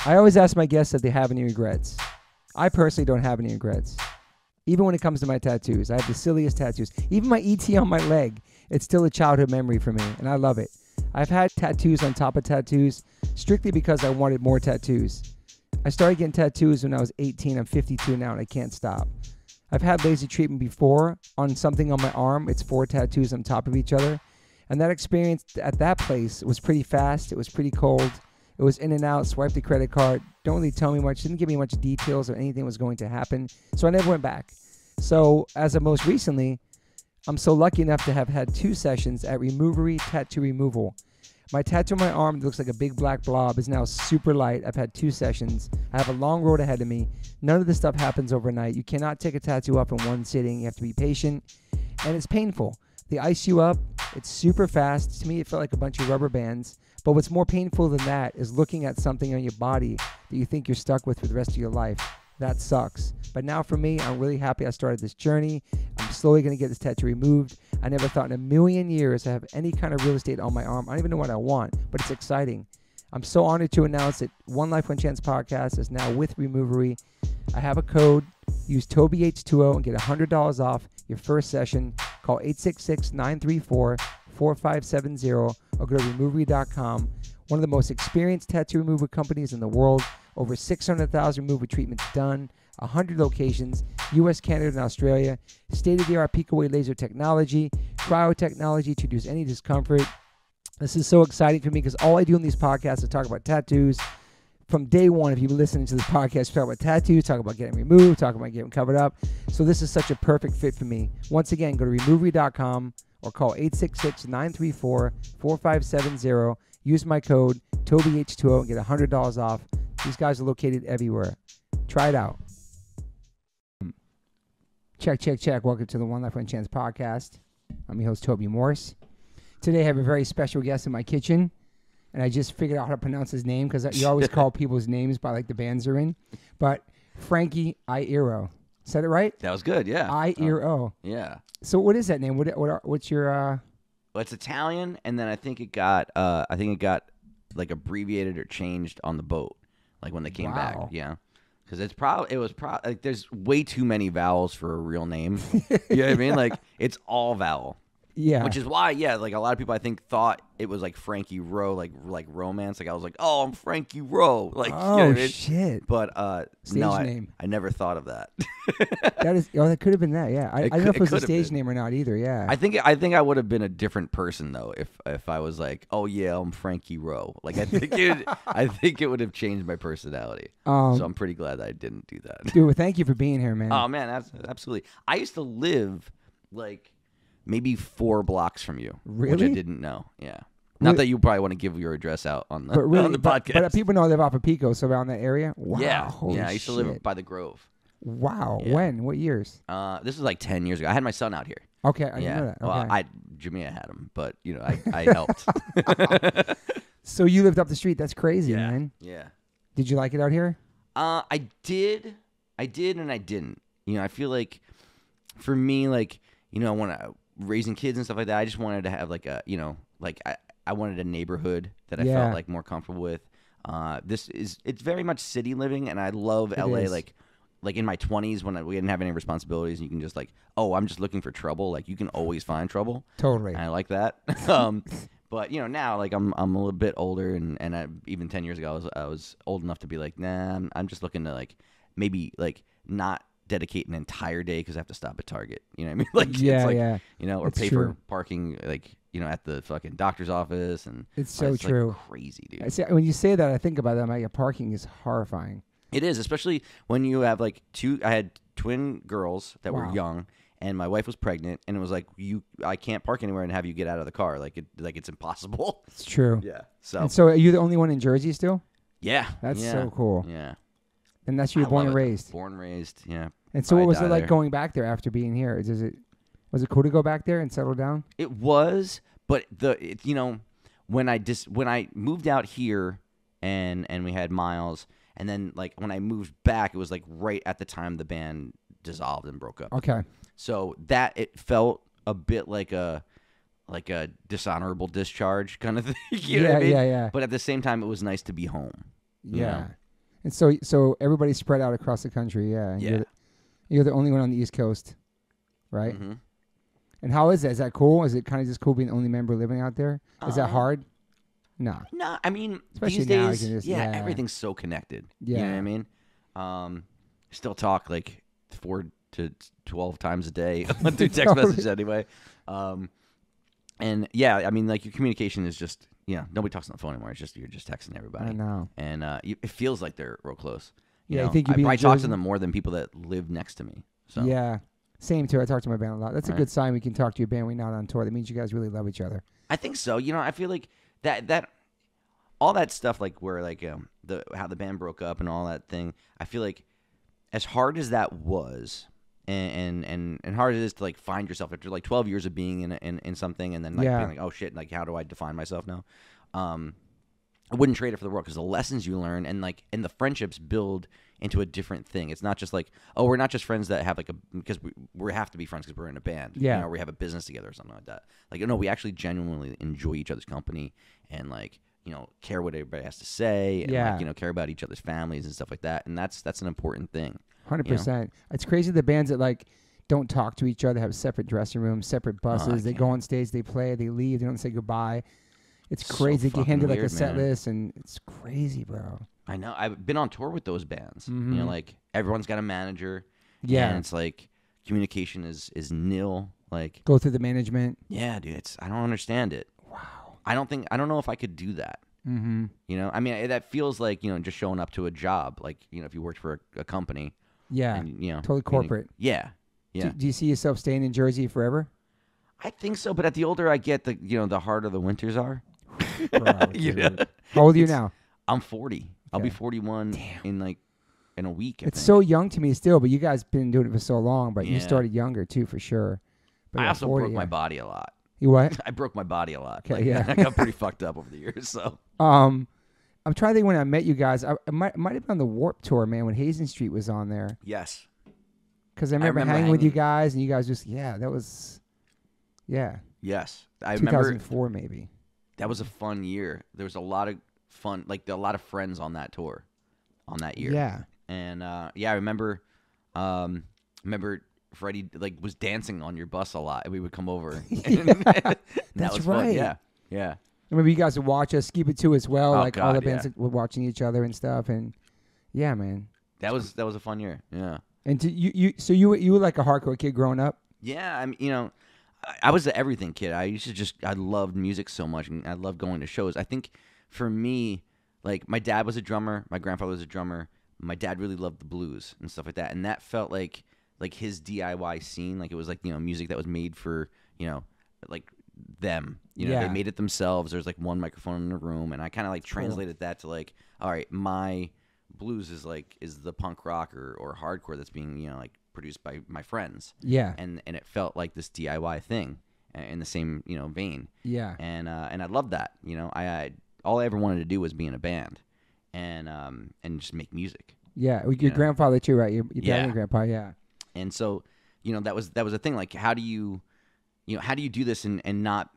I always ask my guests if they have any regrets. I personally don't have any regrets. Even when it comes to my tattoos, I have the silliest tattoos. Even my ET on my leg, it's still a childhood memory for me, and I love it. I've had tattoos on top of tattoos strictly because I wanted more tattoos. I started getting tattoos when I was 18. I'm 52 now, and I can't stop. I've had laser treatment before on something on my arm. It's 4 tattoos on top of each other. And that experience at that place was pretty fast. It was pretty cold. It was in and out, swiped the credit card. Don't really tell me much. Didn't give me much details or anything was going to happen. So I never went back. So as of most recently, I'm so lucky enough to have had 2 sessions at Removery Tattoo Removal. My tattoo on my arm that looks like a big black blob is now super light. I've had 2 sessions. I have a long road ahead of me. None of this stuff happens overnight. You cannot take a tattoo up in one sitting. You have to be patient. And it's painful. They ice you up. It's super fast. To me, it felt like a bunch of rubber bands. But what's more painful than that is looking at something on your body that you think you're stuck with for the rest of your life. That sucks. But now for me, I'm really happy I started this journey. I'm slowly going to get this tattoo removed. I never thought in a million years to have any kind of real estate on my arm. I don't even know what I want, but it's exciting. I'm so honored to announce that One Life, One Chance podcast is now with Removery. I have a code. Use TobyH20 and get $100 off your first session. Call 866-934-4570 or go to removery.com. One of the most experienced tattoo removal companies in the world. Over 600,000 removal treatments done. 100 locations. U.S., Canada, and Australia. State-of-the-art peak-away laser technology. Cryo technology to reduce any discomfort. This is so exciting for me because all I do in these podcasts is talk about tattoos. From day one, if you've been listening to this podcast, talk about tattoos, talk about getting removed, talk about getting covered up. So this is such a perfect fit for me. Once again, go to removery.com or call 866-934-4570. Use my code TobyH20 and get $100 off. These guys are located everywhere. Try it out. Check, check, check. Welcome to the One Life, One Chance podcast. I'm your host, Toby Morse. Today I have a very special guest in my kitchen. And I just figured out how to pronounce his name because you always call people's names by like the bands they're in. But Frankie Iero. Said it right? That was good, yeah. Iero. Yeah. So what is that name? What's your Well, it's Italian, and then I think it got like abbreviated or changed on the boat, like when they came back. Yeah. Because it was probably like there's way too many vowels for a real name. You know what I mean? Like it's all vowel. Yeah. Which is why, yeah, like a lot of people I think thought it was like Frankie Rowe, like romance. Like I was like, oh, I'm Frankie Rowe. Like, oh, you know what I mean? Shit. But stage no, name. I never thought of that. That could have been that. Yeah. I don't know if it was a stage name or not either. Yeah. I think I would have been a different person though if I was like, oh yeah, I'm Frankie Rowe. Like I think it would have changed my personality. So I'm pretty glad that I didn't do that. Dude, well, thank you for being here, man. Oh man, absolutely. I used to live like maybe 4 blocks from you, really? Which I didn't know. Yeah, not that you probably want to give your address out on the on the podcast. But people know I live off of Pico, so around that area. Wow. Yeah, holy I used to live by the Grove. Wow. Yeah. When? What years? This was like 10 years ago. I had my son out here. Okay, I didn't know that. Okay. Well, Jamia had him, but you know, I helped. So you lived up the street. That's crazy, man. Yeah. Did you like it out here? I did, and I didn't. You know, I feel like for me, like, you know, when I raising kids and stuff like that, I just wanted to have like a, you know, like I wanted a neighborhood that I felt like more comfortable with. It's very much city living, and I love LA. Like in my 20s when we didn't have any responsibilities, you can just like, oh, I'm just looking for trouble. Like you can always find trouble. Totally. And I like that. But you know, now like I'm a little bit older, and even 10 years ago I was old enough to be like, nah, I'm just looking to like maybe like not dedicate an entire day because I have to stop at Target. You know what I mean? Like it's like, you know, or it's pay true. for parking, like, you know, at the fucking doctor's office, and it's so true. Like crazy, dude. I see, when you say that, I think about that. I'm like, parking is horrifying. It is, especially when you have like I had twin girls that were young, and my wife was pregnant, and it was like I can't park anywhere and have you get out of the car. Like it's impossible. It's true. Yeah. So are you the only one in Jersey still? Yeah. That's so cool. Yeah. And that's you were born and raised. Born and raised, yeah. And so what was it like going back there after being here? Was it cool to go back there and settle down? It was, but you know, when I moved out here and we had Miles, and then like when I moved back, it was like right at the time the band dissolved and broke up. Okay. So that it felt a bit like a dishonorable discharge kind of thing. You know what I mean? Yeah. But at the same time, it was nice to be home. Yeah. And so everybody's spread out across the country. Yeah. And Yeah. You're the only one on the East Coast, right? Mm-hmm. And how is that? Is that cool? Is it kind of just cool being the only member living out there? Is that hard? No. No, I mean, Especially these now, days, you can just- yeah, yeah. everything's so connected. Yeah. You know what I mean? Still talk like 4 to 12 times a day through text message anyway. And yeah, I mean, like your communication is just, nobody talks on the phone anymore. It's just, you're just texting everybody. I know. And it feels like they're real close. You Yeah, know? I think you'd I be probably in talk to Jersey? them more than people that live next to me. So Yeah. Same too. I talk to my band a lot. That's a Right. good sign we can talk to your band when you're not on tour. That means you guys really love each other. I think so. I feel like that all that stuff, like where like how the band broke up and all that thing. I feel like as hard as that was, and hard as it is to like find yourself after like 12 years of being in something, and then like Yeah. being like, oh shit, like how do I define myself now? I wouldn't trade it for the world because the lessons you learn and the friendships build into a different thing. It's not just like, oh, we're not just friends that have like because we have to be friends because we're in a band. Yeah. Or we have a business together or something like that. Like, no, we actually genuinely enjoy each other's company and like, care what everybody has to say and Yeah. like, care about each other's families and stuff like that. And that's an important thing. 100%. It's crazy the bands that like don't talk to each other, have separate dressing rooms, separate buses. They go on stage, they play, they leave, they don't say goodbye. It's So crazy. They get fucking handed like a weird, set man. list, and it's crazy, bro. I know. I've been on tour with those bands. Mhm. Like everyone's got a manager. Yeah. And it's like communication is nil. Like, Go through the management. yeah, dude, I don't understand it. Wow. I don't know if I could do that. Mm-hmm. I mean, that feels like, just showing up to a job. Like, if you worked for a company. Yeah. And, Totally corporate. Yeah. Yeah. Do you see yourself staying in Jersey forever? I think so. But at the older I get, the harder the winters are. Bro, You dude. know? How old are you now? I'm 40. I'll be Okay. 41 in a week. I It's think. so young to me still, but you guys been doing it for so long. But you Yeah. started younger too, for sure. But I yeah, also 40, broke my yeah. body a lot. You what? I broke my body a lot. Okay, yeah. I got pretty fucked up over the years. So I'm trying to think when I met you guys. I might have been on the Warp Tour, man, when Hazen Street was on there. yes, Because I remember hanging with you guys, and you guys just, that was, yes. I remember 2004 maybe. that was a fun year. There was a lot of fun, like a lot of friends on that tour, on that year. Yeah. And I remember Freddie like was dancing on your bus a lot, and we would come over. That That's was right. fun. Yeah. I remember you guys would watch us, Keep It 2 as well. Oh, like all the God, bands that were watching each other and stuff. And yeah, man. That was a fun year. Yeah. And you were like a hardcore kid growing up? Yeah, I mean, I was an everything kid. I loved music so much, and I loved going to shows. I think for me, like my dad was a drummer, my grandfather was a drummer. My dad really loved the blues and stuff like that, and that felt like his DIY scene. Like it was like music that was made for like them. They made it themselves. There's like one microphone in the room, and I kind of like translated that to like, all right, my blues is the punk rock or hardcore that's being like produced by my friends. Yeah. And it felt like this DIY thing in the same vein. Yeah. And I loved that. I all I ever wanted to do was be in a band and just make music. Yeah. Your grandfather too, right? Your dad Yeah. and grandpa, yeah. And so that was a thing. Like how do you do this and not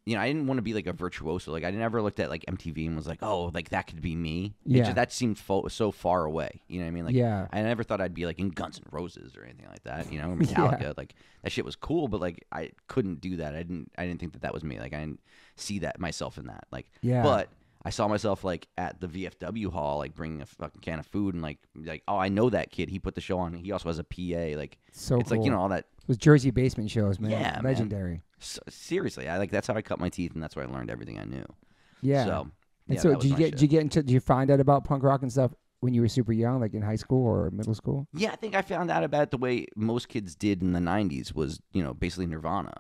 I didn't want to be like a virtuoso. Like I never looked at like MTV and was like, oh, like that could be me. Yeah. That seemed so far away. You know what I mean? Like Yeah. I never thought I'd be like in Guns N' Roses or anything like that. Or Metallica. Yeah. Like that shit was cool, but like I couldn't do that. I didn't think that was me. Like I didn't see myself in that. Like Yeah. But I saw myself like at the VFW hall, like bringing a fucking can of food and like oh, I know that kid. He put the show on. He also has a PA. Like So it's cool. like all that. It was Jersey basement shows, man. Yeah, man. Legendary. So, seriously, that's how I cut my teeth, and that's where I learned everything I knew. Yeah. So, And so that was my shit. did you find out about punk rock and stuff when you were super young, like in high school or middle school? Yeah, I think I found out about it the way most kids did in the '90s was, basically Nirvana,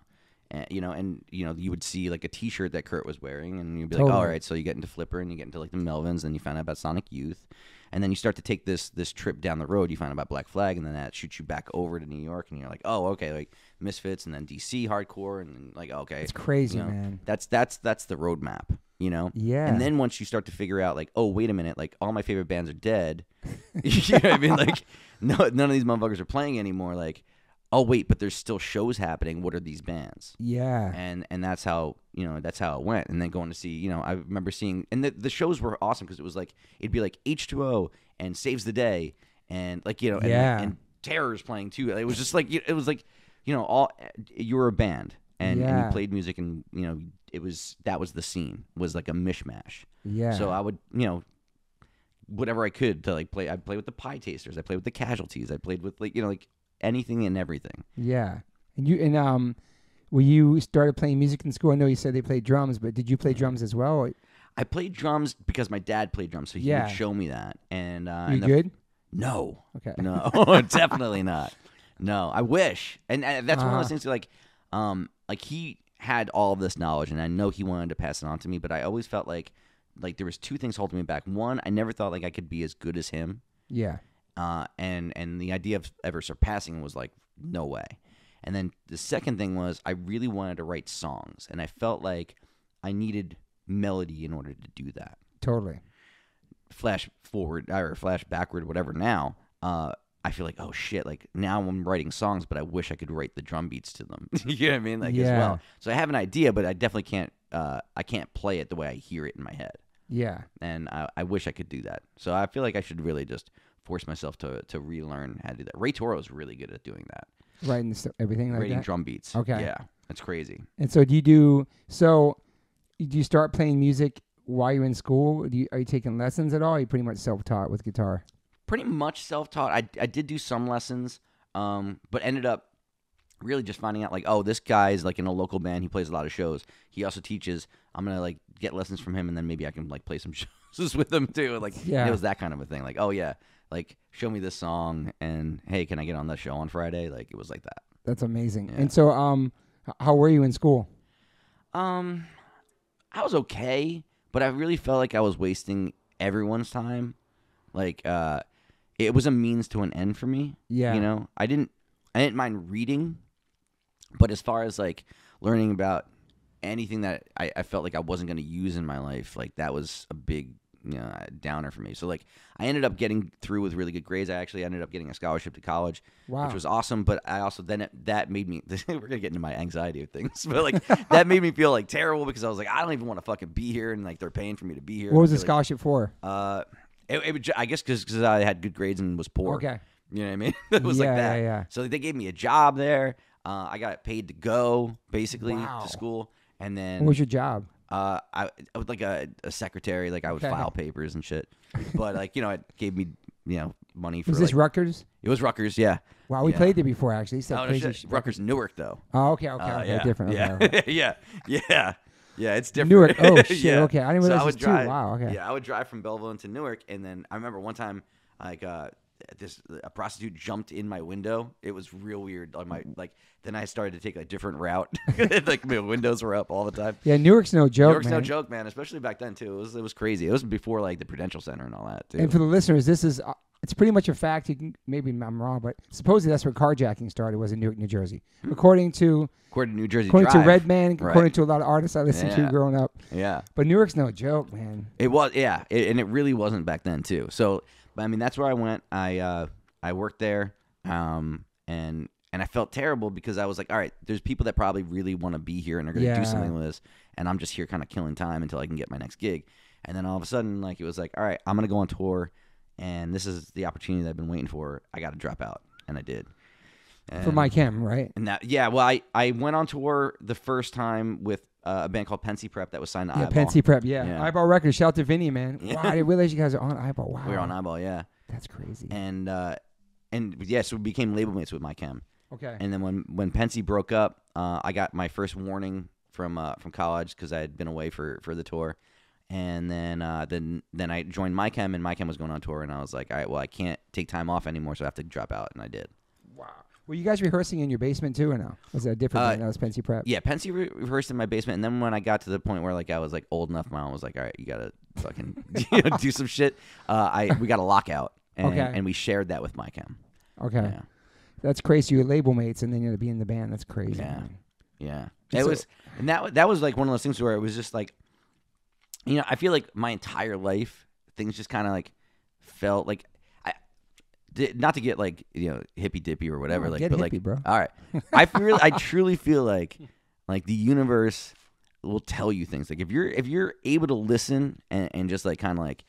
and you would see like a T-shirt that Kurt was wearing, and you'd be like, Totally. all right, so you get into Flipper and you get into like the Melvins, and you find out about Sonic Youth, and then you start to take this trip down the road. You find out about Black Flag, and then that shoots you back over to New York, and you're like, oh, okay, like Misfits, and then DC hardcore, and then like okay, It's crazy, man. That's the roadmap. Yeah. And then once you start to figure out, like, oh, wait a minute, like, all my favorite bands are dead. You know what I mean? Like, none of these motherfuckers are playing anymore. Like, oh wait, but there's still shows happening. What are these bands? Yeah. And that's how that's how it went. And then going to see I remember seeing, and the shows were awesome because it was like it'd be like H2O and Saves the Day and and Terror's playing too. It was just like it was like all you were a band and you played music and that was the scene was like a mishmash. Yeah. So I would whatever I could to like play. I'd play with the Pie Tasters. I played with the Casualties. I played with like anything and everything. Yeah. And when you started playing music in school, I know you said they played drums, but did you play drums as well? I played drums because my dad played drums, so he would show me that. And you good? No. Okay. No, definitely not. No, I wish. And that's one of those things like he had all of this knowledge, and I know he wanted to pass it on to me, but I always felt like there was two things holding me back. One, I never thought like I could be as good as him. Yeah. And the idea of ever surpassing was like, no way. And then the second thing was I really wanted to write songs, and I felt like I needed melody in order to do that. Totally. Flash forward or flash backward, whatever. Now, I feel like, oh shit, like now I'm writing songs, but I wish I could write the drum beats to them. You know what I mean? Like as well. So I have an idea, but I definitely can't. I can't play it the way I hear it in my head. Yeah. And I wish I could do that. So I feel like I should really just force myself to relearn how to do that. Ray Toro is really good at doing that. Writing everything like Writing that? drum beats. Okay. Yeah, that's crazy. And so do you start playing music while you're in school? Are you taking lessons at all? Or are you pretty much self-taught with guitar? Pretty much self-taught. I did do some lessons, but ended up really just finding out like, oh, this guy's like in a local band. He plays a lot of shows. He also teaches. I'm going to like get lessons from him, and then maybe I can like play some shows with him too. Like it was that kind of a thing. Like, oh yeah, like show me this song, and hey, can I get on the show on Friday? Like it was like that. That's amazing. Yeah. And so, how were you in school? I was okay, but I really felt like I was wasting everyone's time. Like, it was a means to an end for me. Yeah. I didn't mind reading, but as far as like learning about anything that I felt like I wasn't going to use in my life, like that was a big downer for me. So like I ended up getting through with really good grades. I actually ended up getting a scholarship to college, which was awesome. But I also that made me we're gonna get into my anxiety of things, but like that made me feel like terrible because I was like, I don't even want to fucking be here, and like they're paying for me to be here. What was the scholarship for? I guess because I had good grades and was poor. Okay. You know what I mean? It was like that. Yeah. So they gave me a job there. I got paid to go basically Wow. to school, and then What was your job? I was like a secretary. Like I would file papers and shit. But like it gave me money for. Was this Rutgers? It was Rutgers, yeah. Wow, we played there before actually. No, Rutgers, Newark though. Oh, okay, Yeah. different. Yeah, Okay. yeah, it's different. Newark. Oh shit. Yeah. Okay, I didn't realize I would this too. drive, Wow. Okay. Yeah, I would drive from Belleville into Newark, and then I remember one time like a prostitute jumped in my window. It was real weird. On my then I started to take a different route. Like my windows were up all the time. Yeah, Newark's no joke. Newark's man. no joke, man. Especially back then too. It was crazy. It was before like the Prudential Center and all that too. And for the listeners, this is it's pretty much a fact. You can maybe I'm wrong, but supposedly that's where carjacking started. Was in Newark, New Jersey, according to New Jersey according Drive. to Redman, Right. according to a lot of artists I listened to growing up. Yeah. But Newark's no joke, man. It was, yeah, and it really wasn't back then too. So, but I mean, that's where I went. I worked there, and I felt terrible because I was like, all right, there's people that probably really want to be here and are going to do something with this, and I'm just here kind of killing time until I can get my next gig. And then all of a sudden, like it was like, all right, I'm going to go on tour, and this is the opportunity that I've been waiting for. I got to drop out, and I did. For Mike Hem, right? And that, yeah, well, I went on tour the first time with a band called Pensy Prep that was signed to Eyeball. Pensy Prep, Yeah. Eyeball Records. Shout out to Vinny, man. Wow, I didn't realize you guys are on Eyeball. Wow. We were on Eyeball, yeah. That's crazy. And yeah, so we became label mates with Mike Hem. Okay. And then when Pensy broke up, I got my first warning from college because I had been away for the tour. And then I joined Mike Hem, and Mike Hem was going on tour, and I was like, all right, well, I can't take time off anymore, so I have to drop out, and I did. Wow. Were you guys rehearsing in your basement too, or no? Was it a different band? That was Pensy Prep. Yeah, Pensy rehearsed in my basement, and then when I got to the point where like I was like old enough, my mom was like, all right, you gotta fucking do some shit. We got a lockout, and we shared that with Mike Hem. Okay. Yeah. That's crazy. You're label mates, and then you're to be in the band. That's crazy. Yeah. Man. Yeah. And It so- was, and that was like one of those things where it was just like, I feel like my entire life things just kind of like felt like not to get like hippy dippy or whatever. No, like, get but hippie, like, bro. all right, I truly feel like the universe will tell you things. Like if you're able to listen and just like kind of like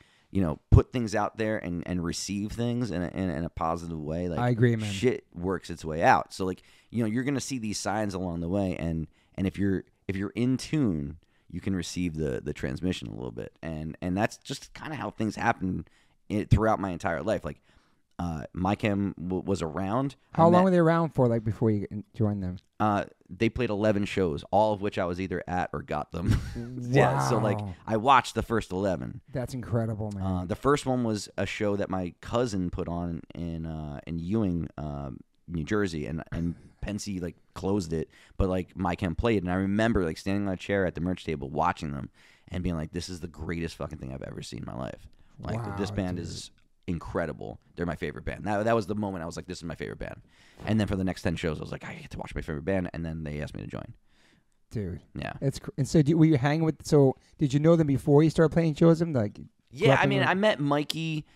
put things out there and receive things in a positive way. Like I agree, man. Shit works its way out. So like you're gonna see these signs along the way, and if you're in tune, you can receive the transmission a little bit, and that's just kind of how things happen throughout my entire life. Like MyChem was around. How long were they around for? Like before you joined them? They played 11 shows, all of which I was either at or got them. Wow. Yeah, so like I watched the first 11. That's incredible, man. The first one was a show that my cousin put on in Ewing, New Jersey, and Pensy like closed it, but like MyChem played, and I remember like standing on a chair at the merch table watching them and being like, "This is the greatest fucking thing I've ever seen in my life." Like Wow, this band is incredible. They're my favorite band. That was the moment I was like, this is my favorite band. And then for the next 10 shows, I was like, I get to watch my favorite band. And then they asked me to join. Dude. Yeah. And so were you hanging with, did you know them before you started playing shows with them? Like, yeah, I mean, I met Mikey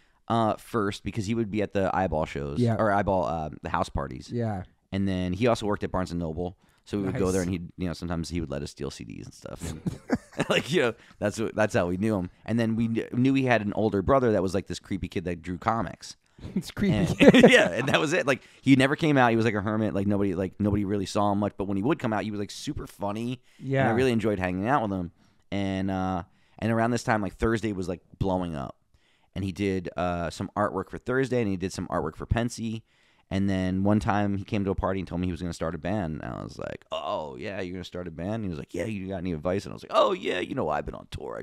first because he would be at the Eyeball shows. Yeah. Or Eyeball, the house parties. Yeah. And then he also worked at Barnes & Noble. So we would go Nice. there, and he'd, sometimes he would let us steal CDs and stuff. And like, that's how we knew him. And then we knew he had an older brother that was like this creepy kid that drew comics. It's creepy. And, yeah, and that was it. Like he never came out. He was like a hermit. Like nobody really saw him much. But when he would come out, he was like super funny. Yeah. And I really enjoyed hanging out with him. And around this time, like Thursday was like blowing up, and he did some artwork for Thursday, and he did some artwork for Pensy. And then one time he came to a party and told me he was going to start a band. And I was like, "Oh yeah, you're going to start a band?" And he was like, "Yeah, you got any advice?" And I was like, "Oh yeah, I've been on tour.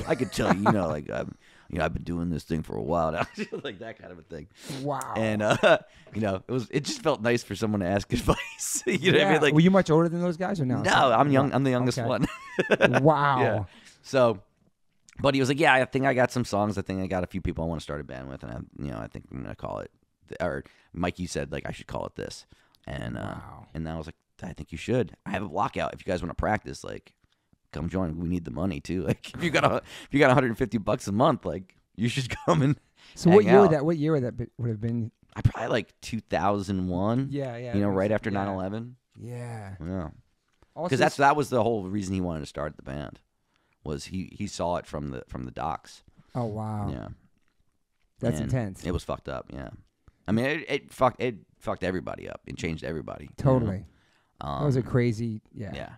I could tell you, like I've been doing this thing for a while now." Like that kind of a thing. Wow. And it just felt nice for someone to ask advice. You know what I Yeah. mean? Like, were you much older than those guys or no? no, I'm young. I'm the youngest Okay. one. Wow. Yeah. So, but he was like, "Yeah, I think I got some songs. I think I got a few people I want to start a band with, and I think I'm gonna call it." Or Mikey said like I should call it this, and Wow. and I was like, "I think you should. I have a lockout. If you guys want to practice, like, come join. We need the money too. Like, if you got $150 a month, like, you should come and." So hang what year out. would that? What year would that would have been? I probably like 2001. Yeah, yeah. Right after yeah. 9/11. Yeah. Yeah. Also, Because that was the whole reason he wanted to start the band, was he saw it from the docks. Oh wow. Yeah, That's And intense. It was fucked up. Yeah, I mean it fucked everybody up. It changed everybody. Totally. That was a Um, crazy. Yeah. Yeah.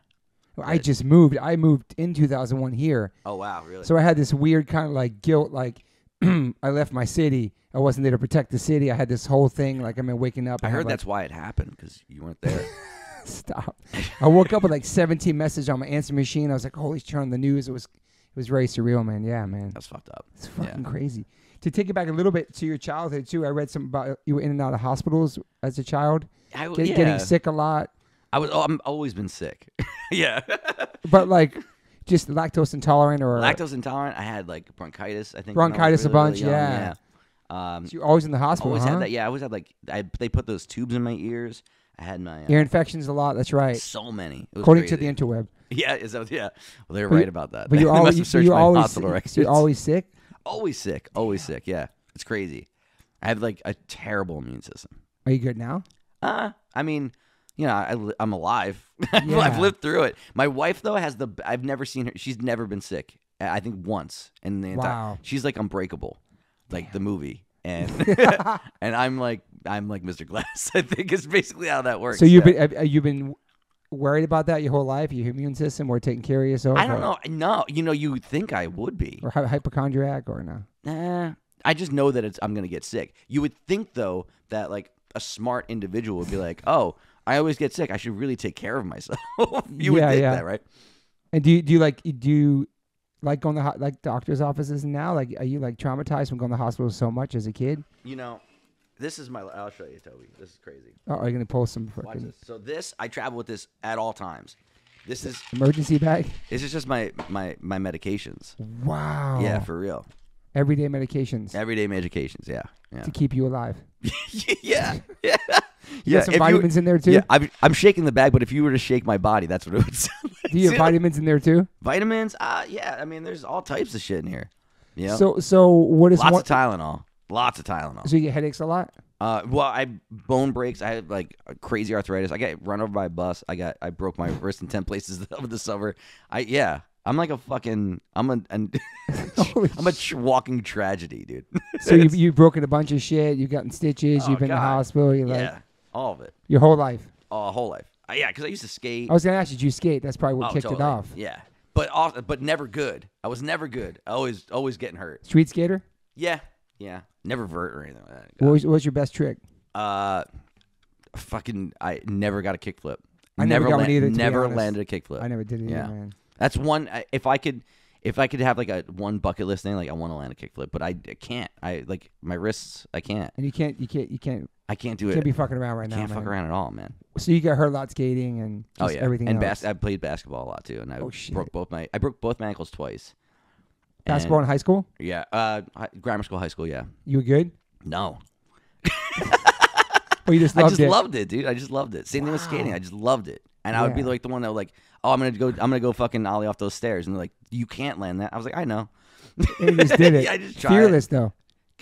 Well, I just moved. I moved in 2001 here, Oh wow, really? so I had this weird kind of like guilt. Like I left my city. I wasn't there to protect the city. I had this whole thing. Like waking up. I had, heard like, that's why it happened, because you weren't there. Stop. I woke up with like 17 messages on my answer machine. I was like, holy shit, on the news. It was very surreal, man. Yeah, man. That's fucked up. It's fucking crazy. To take it back a little bit to your childhood, too, I read something about you were in and out of hospitals as a child, getting sick a lot. I'm always been sick. Yeah. But like just lactose intolerant or Lactose intolerant. I had like bronchitis, I think. when I was bronchitis a really, bunch, really young. yeah. Yeah. So you're always in the hospital, Always huh? had that. Yeah, I always had like they put those tubes in my ears. I had my Ear infections a lot. That's right. so many. It was According crazy. to the interweb. Yeah, yeah. Well, they were But right you- about that. But you They must always, have searched my hospital records. so you're always sick. Always sick. Always sick. Yeah, it's crazy. I have like a terrible immune system. Are you good now? I mean, I'm alive. Yeah. I've lived through it. My wife though I've never seen her. She's never been sick. I think once in the entire. Wow. She's like Unbreakable, like the movie, and and I'm like Mr. Glass. I think is basically how that works. So yeah. have you been worried about that your whole life? Your immune system, or taking care of yourself? I don't know. No, you would think I would be. Or hypochondriac, or no? I just know that I'm going to get sick. You would think, though, that like a smart individual would be like, "Oh, I always get sick. I should really take care of myself." You would think that, right? And do you like going to like doctor's offices now? Like, are you like traumatized from going to the hospital so much as a kid? This is I'll show you, Toby. This is crazy. Oh, are you gonna post some Watch fucking this. So I travel with this at all times. This is emergency bag? just my medications. Wow. Yeah, for real. Everyday medications Everyday medications. Yeah. to keep you alive. Yeah. Yeah. You got some vitamins in there too? Yeah, I'm shaking the bag, but if you were to shake my body, that's what it would sound like. Do you have vitamins in there too? Vitamins? Yeah. I mean, there's all types of shit in here. Yeah. So what is Lots of Tylenol. Lots of Tylenol. So you get headaches a lot? Well, I bone breaks. I had like crazy arthritis. I got run over by a bus. I broke my wrist in 10 places over the summer. I'm like a fucking. I'm a walking tragedy, dude. So you've broken a bunch of shit. You've gotten stitches. You've been to the hospital. All of it. Your whole life. Whole life. Yeah, because I used to skate. I was gonna ask you, did you skate? That's probably what kicked it off. Yeah, but never good. I was never good. Always getting hurt. Street skater. Yeah. Never vert or anything like that. What was your best trick? I never got a kickflip. I never got one either. Never landed a kickflip. I never did either, man. That's one. If I could have like a one bucket list thing, like I want to land a kickflip, but I can't. I like my wrists. I can't. And you can't. I can't do it. You can't be fucking around right now. Can't fuck around at all, man. So you got hurt a lot skating and everything else. And I played basketball a lot too, and I broke both my ankles twice. Basketball in high school? Yeah, grammar school, high school. Yeah. You were good? No. Oh, you just loved it? I just loved it, dude. I just loved it. Same thing with skating. I just loved it, and I would be like the one that would like, oh, I'm gonna go fucking ollie off those stairs, and they're like, you can't land that. I was like, I know. You just did it. I just tried. Fearless though.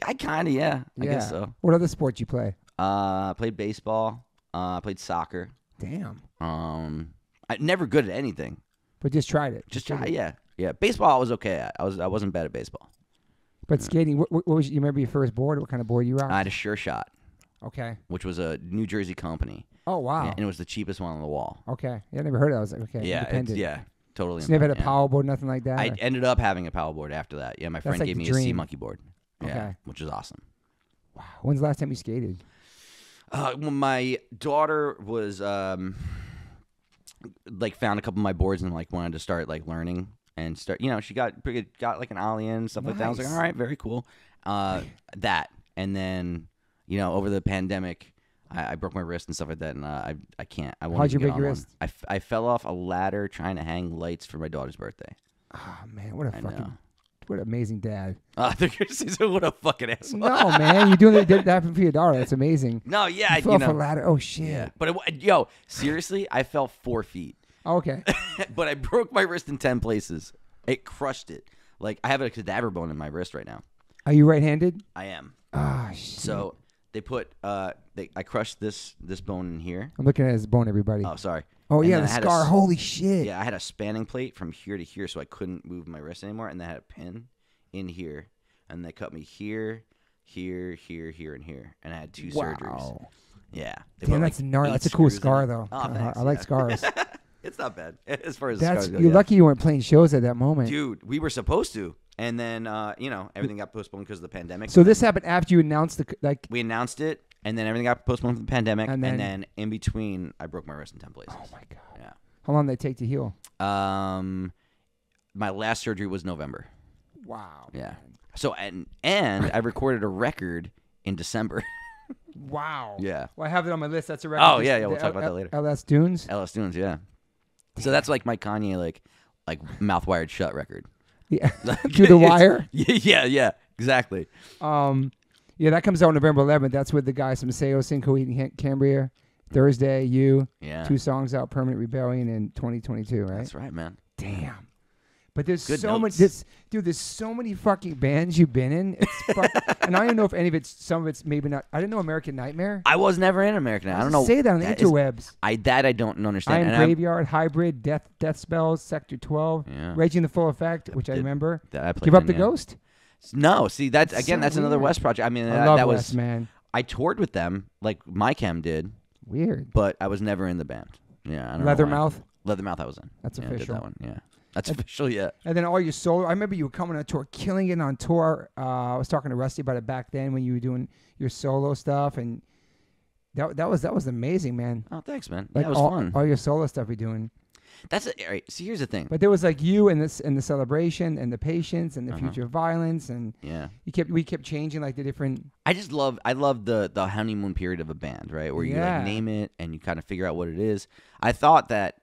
I kind of I guess so. What other sports you play? I played baseball. I played soccer. Damn. I never good at anything. But just tried it. Just try. Yeah. Baseball I was okay at. I wasn't bad at baseball. But skating, what was you remember your first board? What kind of board you rocked? I had a Sure Shot. Okay. Which was a New Jersey company. Oh wow. Yeah, and it was the cheapest one on the wall. Okay. Yeah, I never heard of it. I was like, okay. Yeah. Independent. Totally. So you never had a power board, nothing like that? I ended up having a power board after that. Yeah, my friend gave me a Sea Monkey board. Yeah, okay. Which is awesome. Wow. When's the last time you skated? When my daughter was like found a couple of my boards and like wanted to start like learning and start, she got like an ollie in and stuff like that. I was like, all right, very cool. That, and then over the pandemic, I broke my wrist and stuff like that, and I can't. I won't. How'd you break your wrist? I fell off a ladder trying to hang lights for my daughter's birthday. Oh man, what an amazing dad. They're gonna say, what a fucking asshole. No, man, you did that for your daughter. That's amazing. No, yeah, you fell off a ladder. Oh shit. Yeah. But seriously, I fell 4 feet. Okay. But I broke my wrist in 10 places. It crushed it. Like I have a cadaver bone in my wrist right now. Are you right-handed? I am. Ah, shit. So they put I crushed this bone in here. I'm looking at his bone, everybody. Oh, sorry. Oh, yeah, the scar. Holy shit. Yeah, I had a spanning plate from here to here, so I couldn't move my wrist anymore, and they had a pin in here, and they cut me here, here, here, here, and here, and I had 2 surgeries. Yeah. Damn, that's gnarly. That's a cool scar, though. Oh, thanks, I like scars. It's not bad as far as scars go. You're lucky you weren't playing shows at that moment. Dude, we were supposed to. And then, everything got postponed because of the pandemic. So this happened after you announced we announced it, and then everything got postponed for the pandemic, and then in between, I broke my wrist in 10 places. Oh my god! Yeah. How long did it take to heal? My last surgery was November. Wow. Yeah. So and I recorded a record in December. Wow. Yeah. Well, I have it on my list. That's a record. Oh yeah. We'll talk about that later. LS Dunes. LS Dunes. Yeah. So that's like my Kanye like mouth wired shut record. Yeah, through the wire. Yeah, exactly. Yeah, that comes out November 11th. That's with the guys from Sao, Cinco, and Cambria. Thursday, you. Yeah. 2 songs out, Permanent Rebellion in 2022, right? That's right, man. Damn. But there's Good so notes. much. There's so many fucking bands you've been in. And I don't know if any of it's. Some of it's maybe not. I didn't know American Nightmare. I was never in American Nightmare. I don't know. Say that on the interwebs. I don't understand. Iron Graveyard, Hybrid, Death Spells, Sector 12, Raging the Full Effect, which I remember. Give Up the Ghost. No, see that's another weird. West project. I mean, I love that West, was man. I toured with them like My Chem did. Weird. But I was never in the band. Yeah, I don't know Leathermouth. Leathermouth, I was in. That's I official. did that one. Yeah. That's official, yeah. And then all your solo. I remember you were coming on tour, killing it on tour. I was talking to Rusty about it back then when you were doing your solo stuff, and that was amazing, man. Oh, thanks, man. Like that was fun. All your solo stuff you're doing. All right. See, here's the thing. But there was like you and the celebration and the patience and the future of violence, and we kept changing like the different. I love the honeymoon period of a band, right? Where you like name it and you kind of figure out what it is. I thought that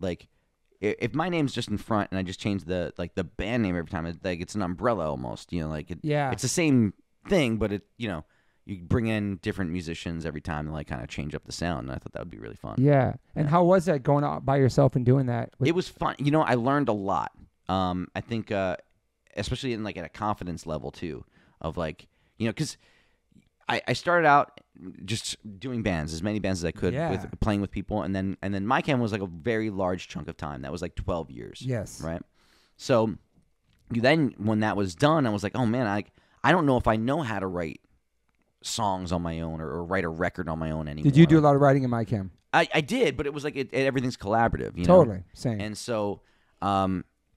like. If my name's just in front and I just change the band name every time, it's an umbrella almost, it's the same thing, but you bring in different musicians every time and like kind of change up the sound. And I thought that would be really fun. Yeah. And how was that going out by yourself and doing that? It was fun. I learned a lot. I think, especially in like at a confidence level too, of like, because I started out just doing bands, as many bands as I could, with playing with people, and then my camp was like a very large chunk of time. That was like 12 years. Yes. Right. So then when that was done, I was like, oh man, I don't know if I know how to write songs on my own or write a record on my own anymore. Did you do a lot of writing in my camp? I did, but it was like everything's collaborative. You totally know? Same. And so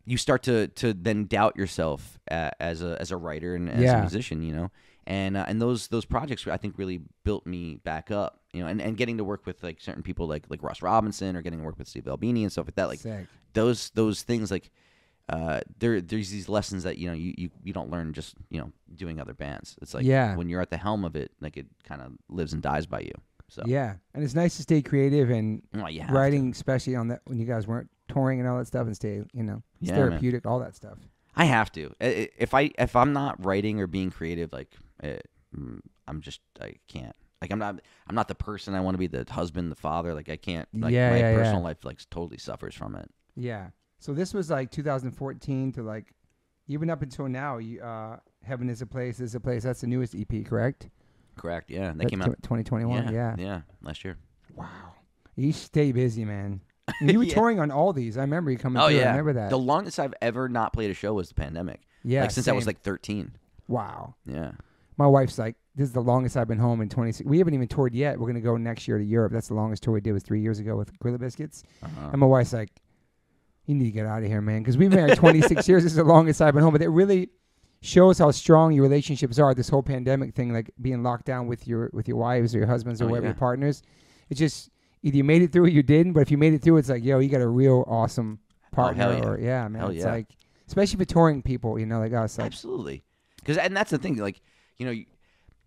you start to then doubt yourself as a writer and as a musician, you know. And those projects I think really built me back up, you know. And getting to work with like certain people like Ross Robinson, or getting to work with Steve Albini and stuff like that, like Sick. those things, like there's these lessons that, you know, you don't learn just, you know, doing other bands. It's like when you're at the helm of it, like it kind of lives and dies by you. So yeah, and it's nice to stay creative and writing, to. especially on that when you guys weren't touring and all that stuff, and stay, you know, it's Yeah, therapeutic, all that stuff. I have to. If I'm not writing or being creative, like I'm just, I can't. Like I'm not the person I want to be, the husband, the father. Like I can't. Like my personal life like totally suffers from it. Yeah. So this was like 2014 to like even up until now. You Heaven is a Place. That's the newest EP, correct? Correct. Yeah, they came out 2021. Yeah, last year. Wow. You stay busy, man. And you were touring on all these. I remember you coming through. I remember that. The longest I've ever not played a show was the pandemic. Yeah. Like since I was like 13. Wow. Yeah. My wife's like, this is the longest I've been home in 26. We haven't even toured yet. We're going to go next year to Europe. That's the longest tour we did, was 3 years ago with Gorilla Biscuits. And my wife's like, you need to get out of here, man. Because we've been married 26 years. This is the longest I've been home. But it really shows how strong your relationships are. This whole pandemic thing, like being locked down with your wives or your husbands or whatever, your partners. It's just, either you made it through or you didn't. But if you made it through, it's like, yo, you got a real awesome partner. Man. Hell it's like, especially for touring people, you know, like us. Like, absolutely. And that's the thing, like, you know,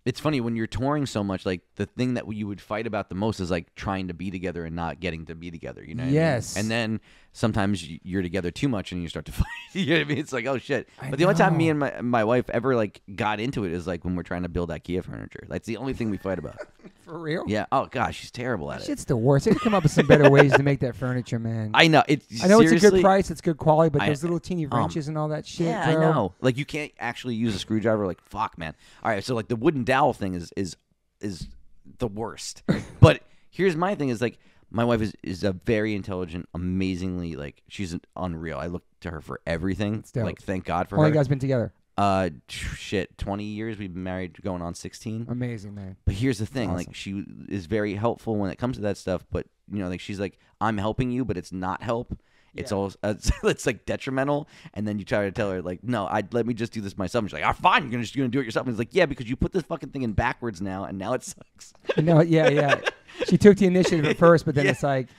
it's funny when you're touring so much, like the thing that you would fight about the most is like trying to be together and not getting to be together, you know what I mean? And then sometimes you're together too much and you start to fight. You know what I mean? It's like, oh shit. But the only time me and my wife ever like got into it is like when we're trying to build IKEA furniture. That's the only thing we fight about. For real? Yeah. Oh gosh, she's terrible at it. Shit's the worst. They could come up with some better ways to make that furniture, man. I know. I know it's a good price, it's good quality, but those little teeny wrenches and all that shit. Yeah, bro. I know. Like you can't actually use a screwdriver. Like fuck, man. All right, so like the wooden dowel thing is the worst. But here's my thing: is like my wife is a very intelligent, amazingly, like she's unreal. I look to her for everything. Like thank God for her. How long you guys been together? 20 years. We've been married going on 16. Amazing, man. But here's the thing, Awesome. like she is very helpful when it comes to that stuff, but you know, like she's like, I'm helping you, but it's not help. It's all it's like detrimental, and then you try to tell her like, no, let me just do this myself. And she's like, fine, you're gonna do it yourself. And it's like, yeah, because you put this fucking thing in backwards now, and now it sucks. No, yeah. She took the initiative at first, but then it's like,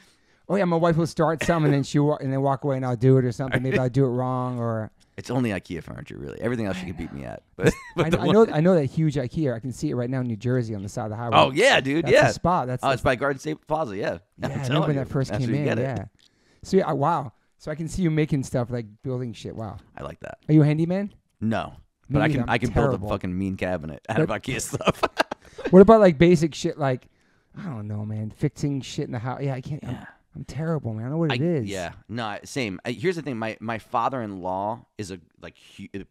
oh yeah, my wife will start something, and then walk away, and I'll do it or something. Maybe I'll do it wrong, or it's only IKEA furniture, really. Everything else she can beat me at. But I know that huge IKEA. I can see it right now in New Jersey on the side of the highway. Oh yeah, dude. That's a spot. It's by Garden State Plaza. Yeah. I remember when that first came in. Yeah. So wow. So I can see you making stuff, like building shit. Wow. I like that. Are you a handyman? No, but I can build a fucking mean cabinet out of IKEA stuff. What about like basic shit, like I don't know, man, fixing shit in the house? Yeah, I can't. Yeah. I'm terrible, man. I don't know what it is. Yeah, no, same. Here's the thing: my father-in-law is a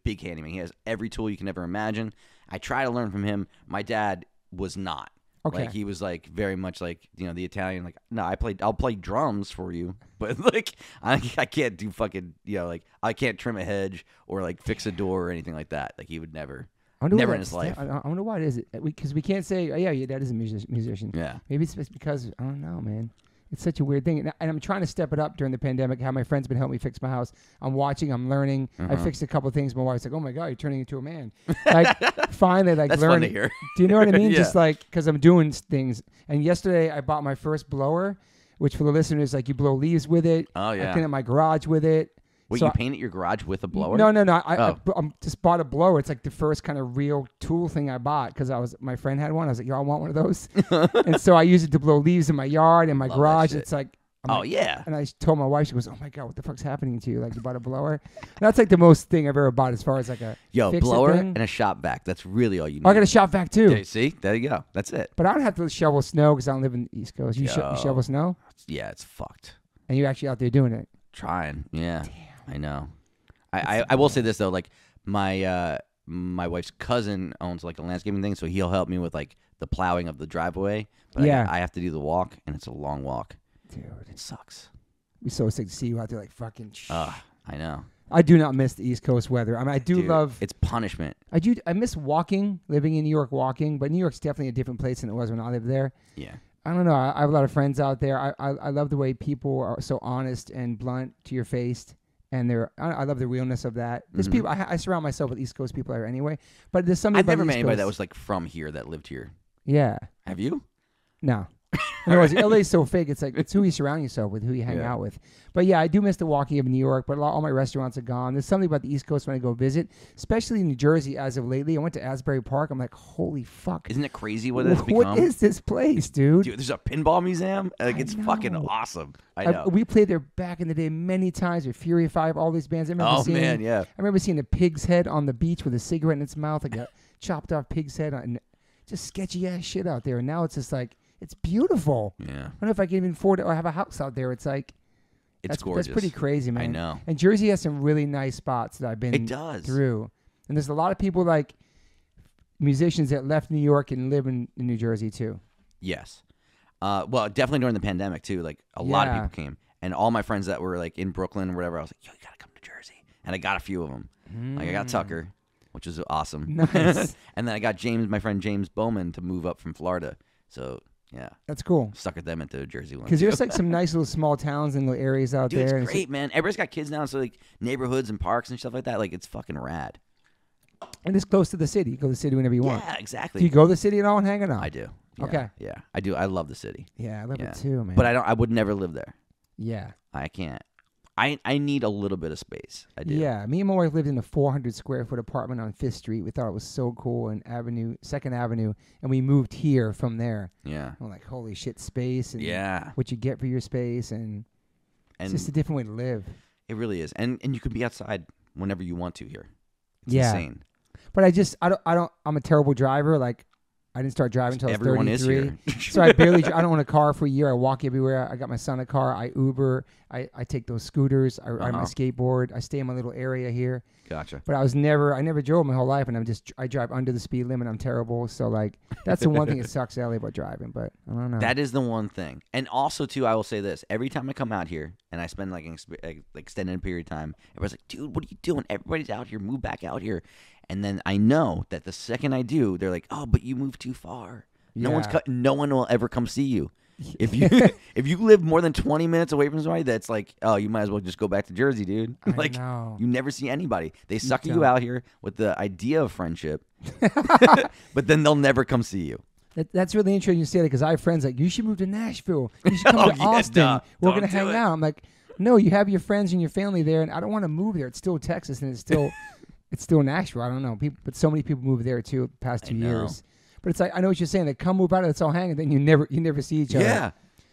big handyman. He has every tool you can ever imagine. I try to learn from him. My dad was not. Okay. Like he was like very much like, you know, the Italian, like, no, I'll play drums for you, but like I can't do fucking, you know, like I can't trim a hedge or like fix a door or anything like that. Like he would never in his life. I wonder why it is. Because we can't say, oh, yeah, your dad is a musician. Yeah. Maybe it's because, I don't know, man. It's such a weird thing. And I'm trying to step it up during the pandemic, how my friend's been helping me fix my house. I'm watching, I'm learning. I fixed a couple of things. My wife's like, oh, my God, you're turning into a man. Like, finally, like, that's learning. Fun to hear. Do you know what I mean? Yeah. Just like, because I'm doing things. And yesterday, I bought my first blower, which for the listeners, like, you blow leaves with it. Oh, yeah. I clean up my garage with it. Wait, so you painted your garage with a blower? No. I just bought a blower. It's like the first kind of real tool thing I bought because my friend had one. I was like, y'all want one of those? And so I use it to blow leaves in my yard and my garage. It's like, yeah. And I told my wife, she goes, oh my God, what the fuck's happening to you? Like, you bought a blower? And that's like the most thing I've ever bought as far as like a blower thing. And a shop vac. That's really all you need. Oh, I got a shop vac too. Yeah, see? There you go. That's it. But I don't have to shovel snow because I don't live in the East Coast. You shovel snow? Yeah, it's fucked. And you're actually out there doing it? Trying. Yeah. Damn. I know. I will say this though, like my my wife's cousin owns like a landscaping thing, so he'll help me with like the plowing of the driveway. But Yeah. I have to do the walk, and it's a long walk. Dude, It sucks. we're so sick to see you out there like fucking. I know. I do not miss the East Coast weather. I mean, I do Dude, love. It's punishment. I miss walking, living in New York, walking. But New York's definitely a different place than it was when I lived there. Yeah. I don't know. I have a lot of friends out there. I love the way people are so honest and blunt to your face, and I love the realness of that. There's people. I surround myself with East Coast people there anyway. But there's something. I've about never the met East anybody Coast. that was like from here that lived here. Yeah. Have you? No. In other words, LA's so fake. It's like it's who you surround yourself with, who you hang out with. But yeah, I do miss the walking of New York. But all my restaurants are gone. There's something about the East Coast when I go visit, especially in New Jersey. As of lately, I went to Asbury Park. I'm like, holy fuck! Isn't it crazy what it's become? What is this place, dude? Dude, there's a pinball museum. Like it's fucking know. awesome. I know. We played there back in the day many times with Fury 5, all these bands. I remember seeing a pig's head on the beach with a cigarette in its mouth, like a chopped off pig's head, and just sketchy ass shit out there. And now it's just like. It's beautiful. Yeah. I don't know if I can even afford it or have a house out there. It's like, it's gorgeous. That's pretty crazy, man. I know. And Jersey has some really nice spots that I've been through. And there's a lot of people like musicians that left New York and live in New Jersey too. Yes. Well, definitely during the pandemic too. Like a lot of people came, and all my friends that were like in Brooklyn or whatever, I was like, "Yo, you gotta come to Jersey," and I got a few of them. Like I got Tucker, which was awesome. Nice. And then I got my friend James Bowman, to move up from Florida. So. Yeah. That's cool. Suckered them into Jersey one. Because there's like some nice little small towns and little areas out there. It's great, man. Everybody's got kids now, so like neighborhoods and parks and stuff like that. Like it's fucking rad. And it's close to the city. You go to the city whenever you want. Yeah, exactly. Do you go to the city at all and hang out? I do. Yeah, okay. Yeah, I do. I love the city. Yeah, I love it too, man. But I would never live there. Yeah. I can't. I need a little bit of space. I do. Yeah, me and my wife lived in a 400 square foot apartment on 5th Street. We thought it was so cool, and 2nd Avenue, and we moved here from there. Yeah. I'm like, holy shit, space, and what you get for your space, and it's just a different way to live. It really is, and you can be outside whenever you want to here. It's insane. But I'm a terrible driver. Like, I didn't start driving until I was 33. Everyone is here. So I I don't own a car for a year. I walk everywhere. I got my son a car. I Uber. I take those scooters. I ride my skateboard. I stay in my little area here. Gotcha. But I never drove my whole life, and I drive under the speed limit. I'm terrible. So like, that's the one thing that sucks LA about driving. But I don't know. That is the one thing. And also too, I will say this: every time I come out here and I spend like an extended period of time, everybody's like, "Dude, what are you doing? Everybody's out here. Move back out here." And then I know that the second I do, they're like, "Oh, but you moved too far. No one will ever come see you. If you live more than 20 minutes away from somebody, that's like, oh, you might as well just go back to Jersey, dude. Like, you never see anybody. They suck you out here with the idea of friendship, but then they'll never come see you. That's really interesting you say that, because I have friends like, you should move to Nashville. You should come to Austin. We're going to hang out. I'm like, no, you have your friends and your family there, and I don't want to move there. It's still Texas, and it's still Nashville. I don't know. But so many people move there too the past 2 years. But it's like, I know what you're saying. They come move out, let's all hang, and then you never see each other. Yeah.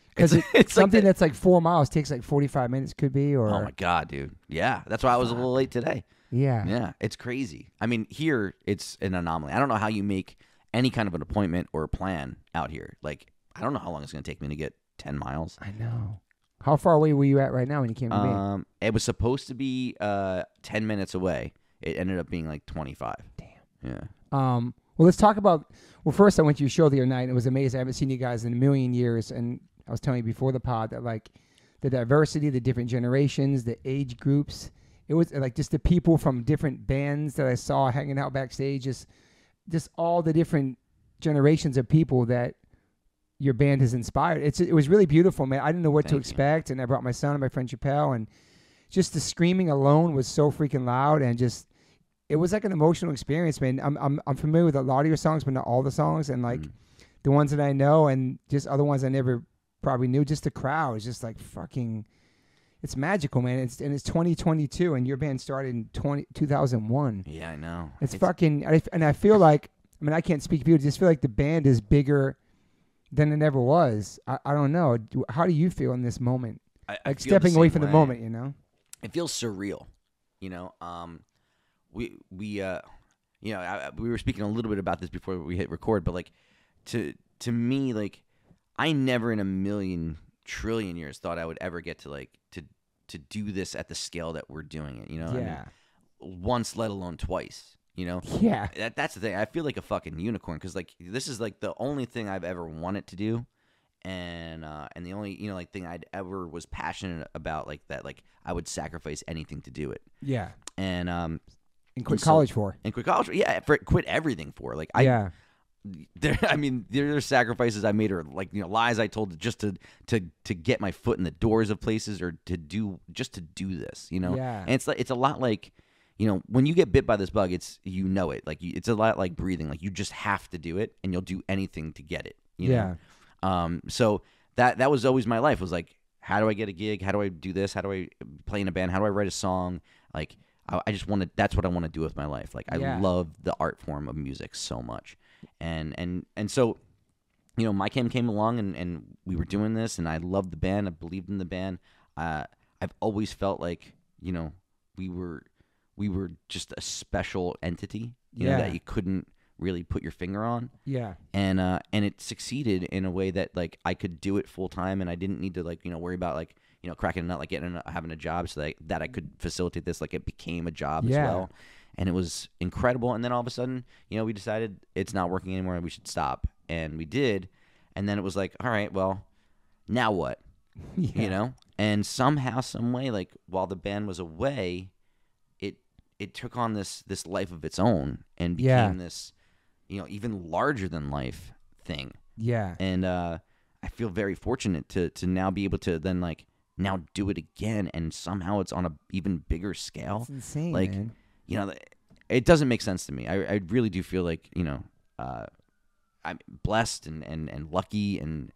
Because it's something that's like 4 miles takes like 45 minutes, could be. Or oh my God, dude. Yeah, that's why I was a little late today. Yeah. Yeah, it's crazy. I mean, here it's an anomaly. I don't know how you make any kind of an appointment or a plan out here. Like, I don't know how long it's going to take me to get 10 miles. I know. How far away were you at right now when you came to me? It was supposed to be 10 minutes away. It ended up being like 25. Damn. Yeah. Well, let's talk about. Well, first I went to your show the other night, and it was amazing. I haven't seen you guys in a million years, and I was telling you before the pod that like the diversity, the different generations, the age groups. It was like just the people from different bands that I saw hanging out backstage. Just all the different generations of people that your band has inspired. It was really beautiful, man. I didn't know what to expect, and I brought my son and my friend Chappelle, and just the screaming alone was so freaking loud, and just it was like an emotional experience, man. I'm familiar with a lot of your songs, but not all the songs, and like the ones that I know, and just other ones I never probably knew. Just the crowd is just like fucking. It's magical, man. It's 2022, and your band started in 2001. Yeah, I know. It's fucking, and I feel like, I mean, I can't speak for you. I just feel like the band is bigger than it ever was. I don't know. How do you feel in this moment? I feel stepping away from way. the moment, you know? It feels surreal, you know. We were speaking a little bit about this before we hit record, but like, to me, like, I never in a million trillion years thought I would ever get to like to do this at the scale that we're doing it. You know, Yeah. I mean, once, let alone twice. You know? Yeah. That's the thing. I feel like a fucking unicorn because like this is like the only thing I've ever wanted to do, and the only like thing I'd ever was passionate about like that. Like I would sacrifice anything to do it. Yeah. And And quit college for. And quit college. Yeah. Quit everything for. Like there's sacrifices I made or like lies I told just to get my foot in the doors of places or to do this. Yeah. And it's a lot like. When you get bit by this bug, it's it. Like it's a lot like breathing. Like you just have to do it, and you'll do anything to get it. Yeah. So that was always my life. Was like, how do I get a gig? How do I do this? How do I play in a band? How do I write a song? Like I just want to. That's what I want to do with my life. Like I love the art form of music so much, and so, My Chem came along, and we were doing this, and I loved the band. I believed in the band. I've always felt like we were just a special entity, that you couldn't really put your finger on. Yeah. And it succeeded in a way that like I could do it full time, and I didn't need to like worry about like cracking a nut, like having a job, so that I could facilitate this. Like it became a job as well, and it was incredible. And then all of a sudden, we decided it's not working anymore, and we should stop, and we did. And then it was like, all right, well, now what? And somehow, some way, like while the band was away, it took on this life of its own and became this, even larger than life thing. Yeah. And I feel very fortunate to now be able to then like now do it again, and somehow it's on a even bigger scale. It's insane, like, man. It doesn't make sense to me. I really do feel like I'm blessed and lucky, and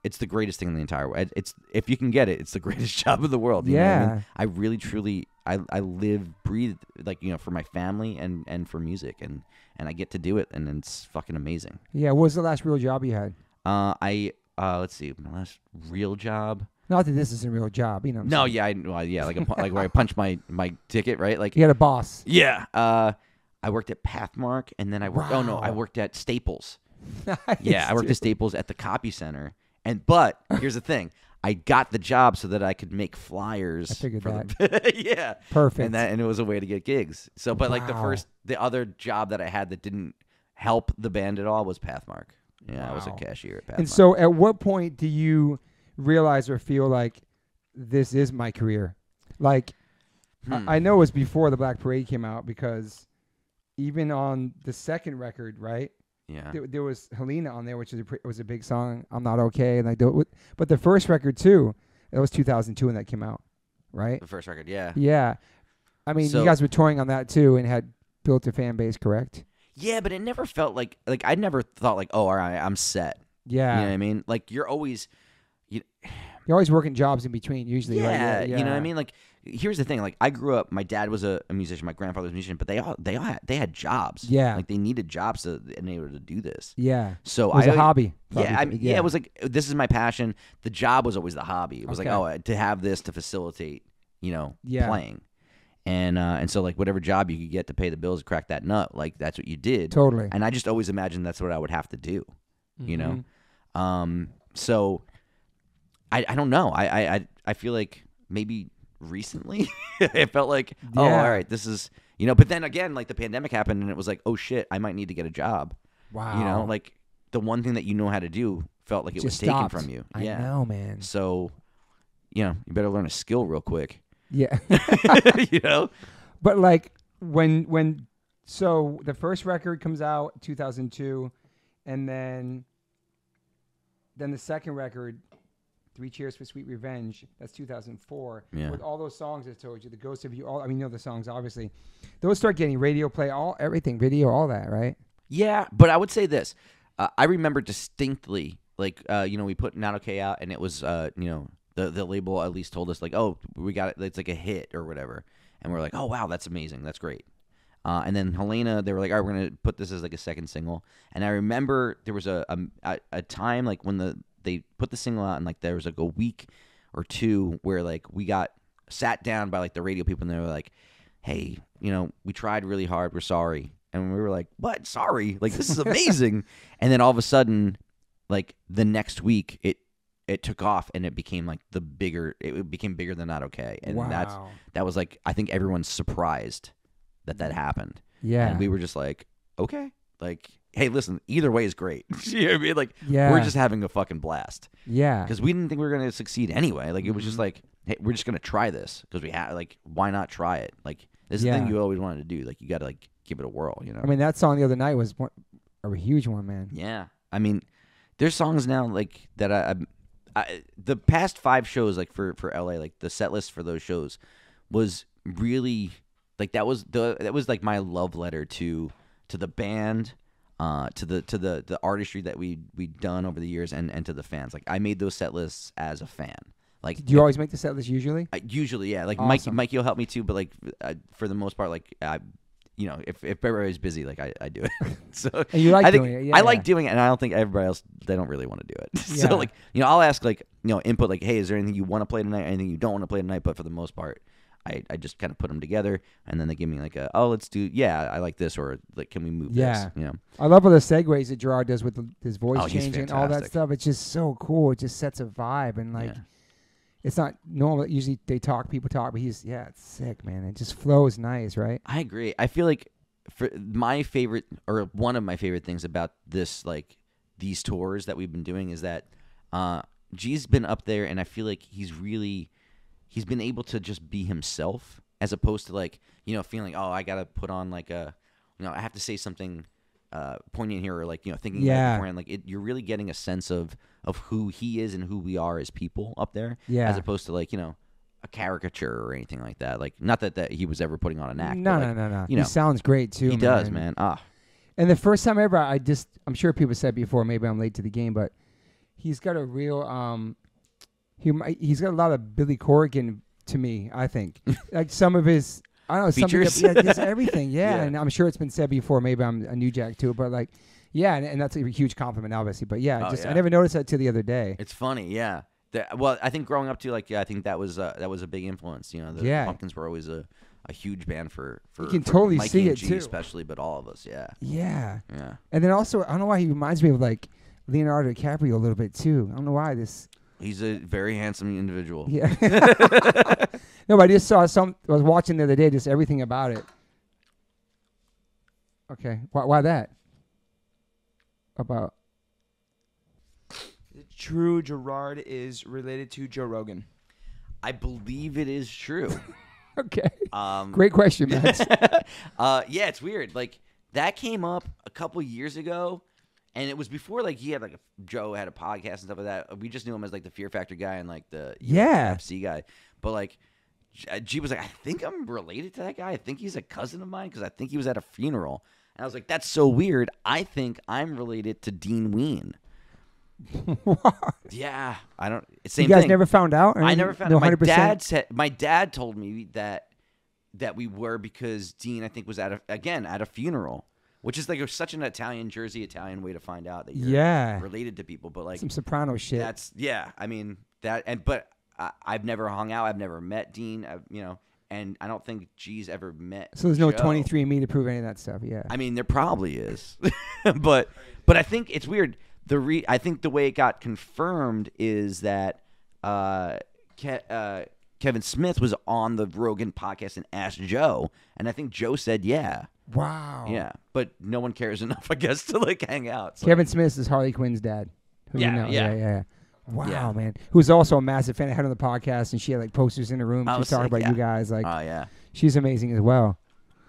it's the greatest thing in the entire world. It's if you can get it, it's the greatest job in the world. You know what I mean? I really truly I live, breathe like for my family and for music, and I get to do it, and it's fucking amazing. Yeah. What was the last real job you had? Let's see, my last real job. Not that this is a real job, No, yeah, like where I punch my ticket, right? Like you had a boss. Yeah. I worked at Pathmark, and then I worked. Wow. Oh no, I worked at Staples. Nice, Yeah, I worked at Staples at the copy center. But here's the thing. I got the job so that I could make flyers. I figured that. Yeah. Perfect. And it was a way to get gigs. So, but like the other job that I had that didn't help the band at all was Pathmark. Yeah, I was a cashier at Pathmark. And so at what point do you realize or feel like this is my career? Like, I know it was before the Black Parade came out, because even on the second record, right? Yeah. There was Helena on there, which was a big song. I'm Not Okay, and like, but the first record too, it was 2002 when that came out, right? The first record, yeah. Yeah, I mean, you guys were touring on that too, and had built a fan base, correct? Yeah, but it never felt like I never thought like, oh, all right, I'm set. Yeah, you know what I mean? Like you're always working jobs in between, usually. Yeah, right? You know what I mean? Like, here's the thing. Like, I grew up. My dad was a musician. My grandfather was a musician. But they had jobs. Yeah, like they needed jobs to enable to do this. Yeah. So it was a hobby. Yeah, it was like this is my passion. The job was always the hobby. It was like to have this to facilitate, playing, and so like whatever job you could get to pay the bills, crack that nut, like that's what you did. Totally. And I just always imagined that's what I would have to do. So. I don't know. I feel like maybe recently it felt like, all right, this is, but then again, like the pandemic happened and it was like, oh shit, I might need to get a job. Wow. Like the one thing that you know how to do felt like it was taken from you. I know, man. So, you better learn a skill real quick. Yeah. But like so the first record comes out 2002, and then the second record, 3 Cheers for Sweet Revenge, that's 2004. Yeah. With all those songs I told you, The Ghost of You, you know the songs, obviously. Those start getting radio play, everything, video, all that, right? Yeah, but I would say this. I remember distinctly, like, we put Not Okay out, and it was, the label at least told us, like, oh, we got it, it's like a hit or whatever. And we're like, oh, wow, that's amazing. That's great. And then Helena, they were like, all right, we're going to put this as like a second single. And I remember there was a time, like, when they put the single out, and like there was like a week or two where like we got sat down by like the radio people, and they were like, hey, we tried really hard, we're sorry. And we were like, what? Sorry? Like, this is amazing. And then all of a sudden, like the next week it took off, and it became like it became bigger than Not Okay. And wow. that was like, I think everyone's surprised that happened. Yeah. And we were just like, okay, like, hey, listen, either way is great. You know what I mean? Like, Yeah. we're just having a fucking blast. Yeah. Because we didn't think we were going to succeed anyway. Like, it was just like, hey, we're just going to try this. Because we had, like, why not try it? Like, this is the thing you always wanted to do. Like, you got to, like, give it a whirl, you know? I mean, that song the other night was a huge one, man. Yeah. I mean, there's songs now, like, that the past 5 shows, like, for LA, like, the set list for those shows was really, like, that was like my love letter to the band, to the artistry that we'd done over the years, and to the fans. Like, I made those set lists as a fan. Like, do you always make the set list usually? Usually, yeah. Like, awesome. Mikey will help me too, but like for the most part, like you know, if everybody's busy, like I do it. So and you like doing it. Yeah, I like doing it, and I don't think everybody else, they don't really want to do it. Yeah. So like, you know, I'll ask, like, you know, input, like, hey, is there anything you want to play tonight? Anything you don't want to play tonight? But for the most part, I just kind of put them together, and then they give me like let's do, I like this, or like, can we move this? You know, I love all the segues that Gerard does with his voice he's changing and all that stuff. It's just so cool. It just sets a vibe, and like, it's not normal. Usually people talk, but it's sick, man. It just flows nice, right? I agree. I feel like for my favorite, or one of my favorite things about this, like, these tours that we've been doing, is that G's been up there, and I feel like he's been able to just be himself, as opposed to, like, you know, feeling, oh, I gotta put on like I have to say something poignant here, or like, you know, thinking about it beforehand. Like, you're really getting a sense of who he is and who we are as people up there, as opposed to, like, you know, a caricature or anything like that. Like, not that he was ever putting on an act. No. You know, he sounds great too. He does, man. And the first time ever, I'm sure people said before, maybe I'm late to the game, but he's got a real he's got a lot of Billy Corgan to me, I think. Like, some of his, I don't know, features. Just everything, and I'm sure it's been said before, maybe I'm a new jack to it, but like, and that's a huge compliment, obviously, but I never noticed that till the other day. It's funny, yeah. Well, I think growing up too, like, I think that was a big influence. You know, the Pumpkins were always a huge band for you can totally Mikey see and it G, too, especially, but all of us, yeah. And then also, I don't know why he reminds me of like Leonardo DiCaprio a little bit too. I don't know why He's a very handsome individual. Yeah. No, but I just saw I was watching the other day, just everything about it. Okay. Why that? About? True, Gerard is related to Joe Rogan. I believe it is true. Okay. Great question, man. It's weird. Like, that came up a couple years ago, and it was before, like, he had, like, Joe had a podcast and stuff like that. We just knew him as, like, the Fear Factor guy and, like, the UFC guy. But, like, G was like, I think I'm related to that guy. I think he's a cousin of mine, because I think he was at a funeral. And I was like, that's so weird. I think I'm related to Dean Ween. What? Yeah, I don't. Same you guys thing. Never found out? I never found out. 100%? My dad told me that we were, because Dean, I think, was at a funeral, which is like such an Italian way to find out that you're related to people. But like some Soprano shit. I mean but I've never hung out. I've never met Dean. And I don't think G's ever met. So there's no Joe. 23andMe to prove any of that stuff. Yeah. I mean, there probably is, but I think it's weird. I think the way it got confirmed is that Kevin Smith was on the Rogan podcast and asked Joe, and I think Joe said yeah. Wow. Yeah, but no one cares enough, I guess, to like hang out. So. Kevin Smith is Harley Quinn's dad. Yeah. Wow, man. Who's also a massive fan. I had her on the podcast, and she had like posters in her room. She was talking about you guys. Like, she's amazing as well.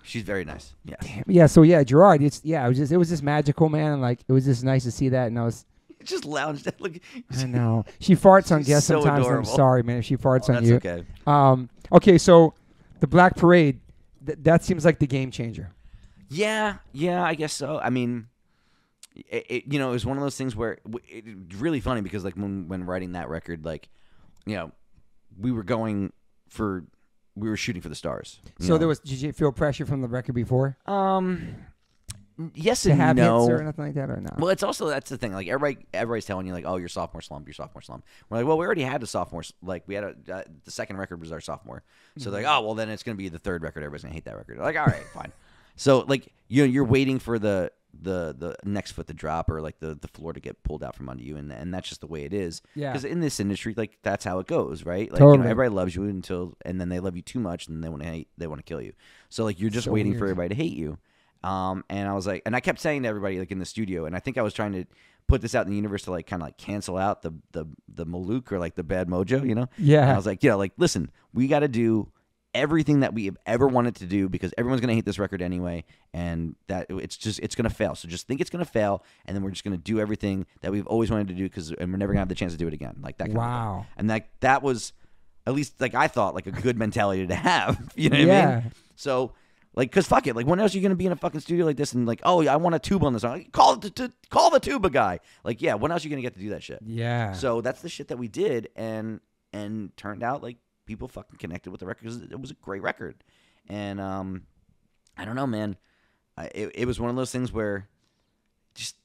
She's very nice. Yeah. Damn. Yeah. So Gerard. It was just magical, man. And like, it was just nice to see that. And I was just lounged. Like, I know she farts on guests so sometimes. Adorable. I'm sorry, man, if she farts on you. That's okay. Okay. So the Black Parade. That seems like the game changer. Yeah. I guess so. I mean, it was one of those things where it's really funny, because like when writing that record, like, you know, we were shooting for the stars. So did you feel pressure from the record before? Yes to and have no. hits or nothing like that, or not? Well, that's the thing. Like, everybody's telling you, like, oh, your sophomore slump. We're like, well, we already had a sophomore. Like, we had the second record was our sophomore. So like, oh, well, then it's gonna be the third record. Everybody's gonna hate that record. Like, all right, fine. So like, you're waiting for the next foot to drop, or like the floor to get pulled out from under you, and that's just the way it is. Yeah. Because in this industry, like, that's how it goes, right? Like, totally. Everybody loves you and then they love you too much, and they want to kill you. So like, you're just waiting for everybody to hate you. And I was like, and I kept saying to everybody like in the studio, and I think I was trying to put this out in the universe to like kind of like cancel out the Malouk or like the bad mojo, you know? Yeah. And I was like, like listen, we got to do everything that we have ever wanted to do because everyone's gonna hate this record anyway, and that it's gonna fail. So just think it's gonna fail, and then we're just gonna do everything that we've always wanted to do and we're never gonna have the chance to do it again, like that. Kind of thing. And that was at least like I thought like a good mentality to have. You know what I mean? So. Like, cause fuck it. Like, when else are you gonna be in a fucking studio like this and like, oh, I want a tuba on this song? Like, call the tuba guy. Like, yeah, when else are you gonna get to do that shit? Yeah. So that's the shit that we did, and turned out like people fucking connected with the record because it was a great record, and I don't know, man. It was one of those things where just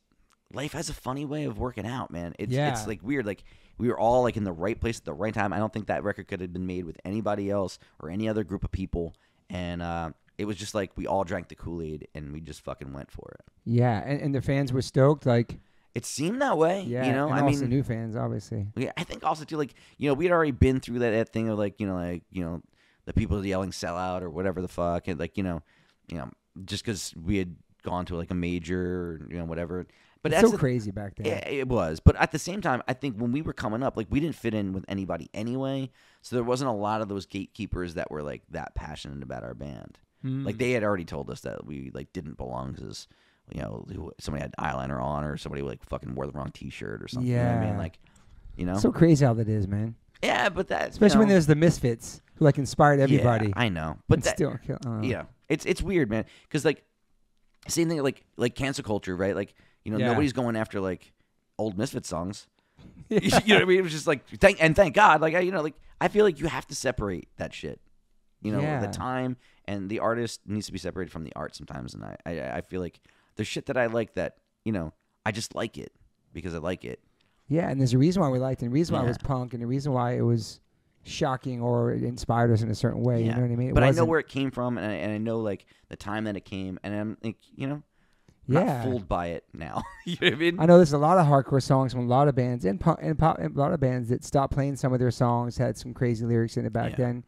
life has a funny way of working out, man. It's like weird. Like we were all like in the right place at the right time. I don't think that record could have been made with anybody else or any other group of people, and it was just like we all drank the Kool-Aid and we just fucking went for it. Yeah, and the fans were stoked. Like it seemed that way. Yeah, you know. And also new fans, obviously. Yeah, I think also too, like we had already been through that thing of like the people yelling "sell out" or whatever the fuck, and like just because we had gone to like a major, or, whatever. But it's so crazy back then. Yeah, it was. But at the same time, I think when we were coming up, like we didn't fit in with anybody anyway, so there wasn't a lot of those gatekeepers that were like that passionate about our band. Like they had already told us that we like didn't belong because somebody had eyeliner on or somebody like fucking wore the wrong T-shirt or something. Yeah, you know what I mean, so crazy how that is, man. Yeah, but that especially when there's the misfits who like inspired everybody. Yeah, I know, but that still, it's weird, man. Because like same thing like cancel culture, right? Like nobody's going after like old misfit songs. You know what I mean? It was just like thank God, like I feel like you have to separate that shit. The time and the artist needs to be separated from the art sometimes. And I feel like there's shit that I like that, I just like it because I like it. Yeah, and there's a reason why we liked it, and the reason why it was punk, and the reason why it was shocking or it inspired us in a certain way. You know what I mean? But I know where it came from, and I know like the time that it came, and I'm like, not fooled by it now. You know what I mean? I know there's a lot of hardcore songs from a lot of bands and pop, and a lot of bands that stopped playing some of their songs, had some crazy lyrics in it back then.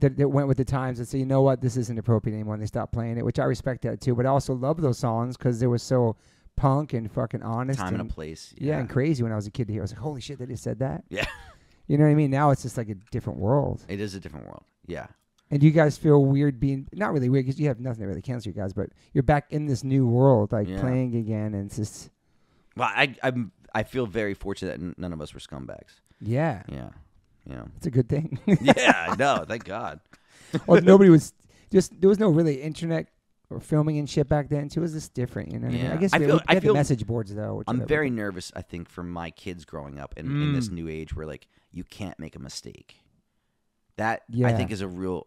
That went with the times and say, you know what, this isn't appropriate anymore, and they stopped playing it, which I respect that too. But I also love those songs because they were so punk and fucking honest. Time and a place. Yeah, and crazy when I was a kid to hear. I was like, holy shit, they just said that? Yeah. You know what I mean? Now it's just like a different world. It is a different world, yeah. And do you guys feel weird being, not really weird because you have nothing to really cancel you guys, but you're back in this new world, like playing again, and it's just. Well, I feel very fortunate that none of us were scumbags. Yeah. Yeah. It's a good thing. Yeah, I know. Thank God. Well, nobody was there was no really internet or filming and shit back then too. It was just different, you know what I mean? I guess I feel the message boards though. I'm very nervous, I think, for my kids growing up in this new age where like you can't make a mistake. That I think is a real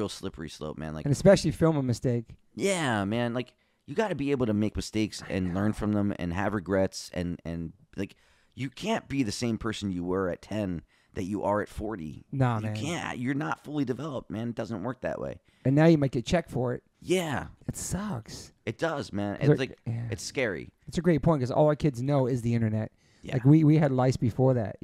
slippery slope, man. Like, and especially film a mistake. Yeah, man. Like you got to be able to make mistakes and learn from them and have regrets and like you can't be the same person you were at 10 that you are at 40. Nah, man. You can't. You're not fully developed, man. It doesn't work that way. And now you might get checked for it. Yeah. It sucks. It does, man. It's like it's scary. It's a great point because all our kids know is the internet. Yeah. Like we had lice before that,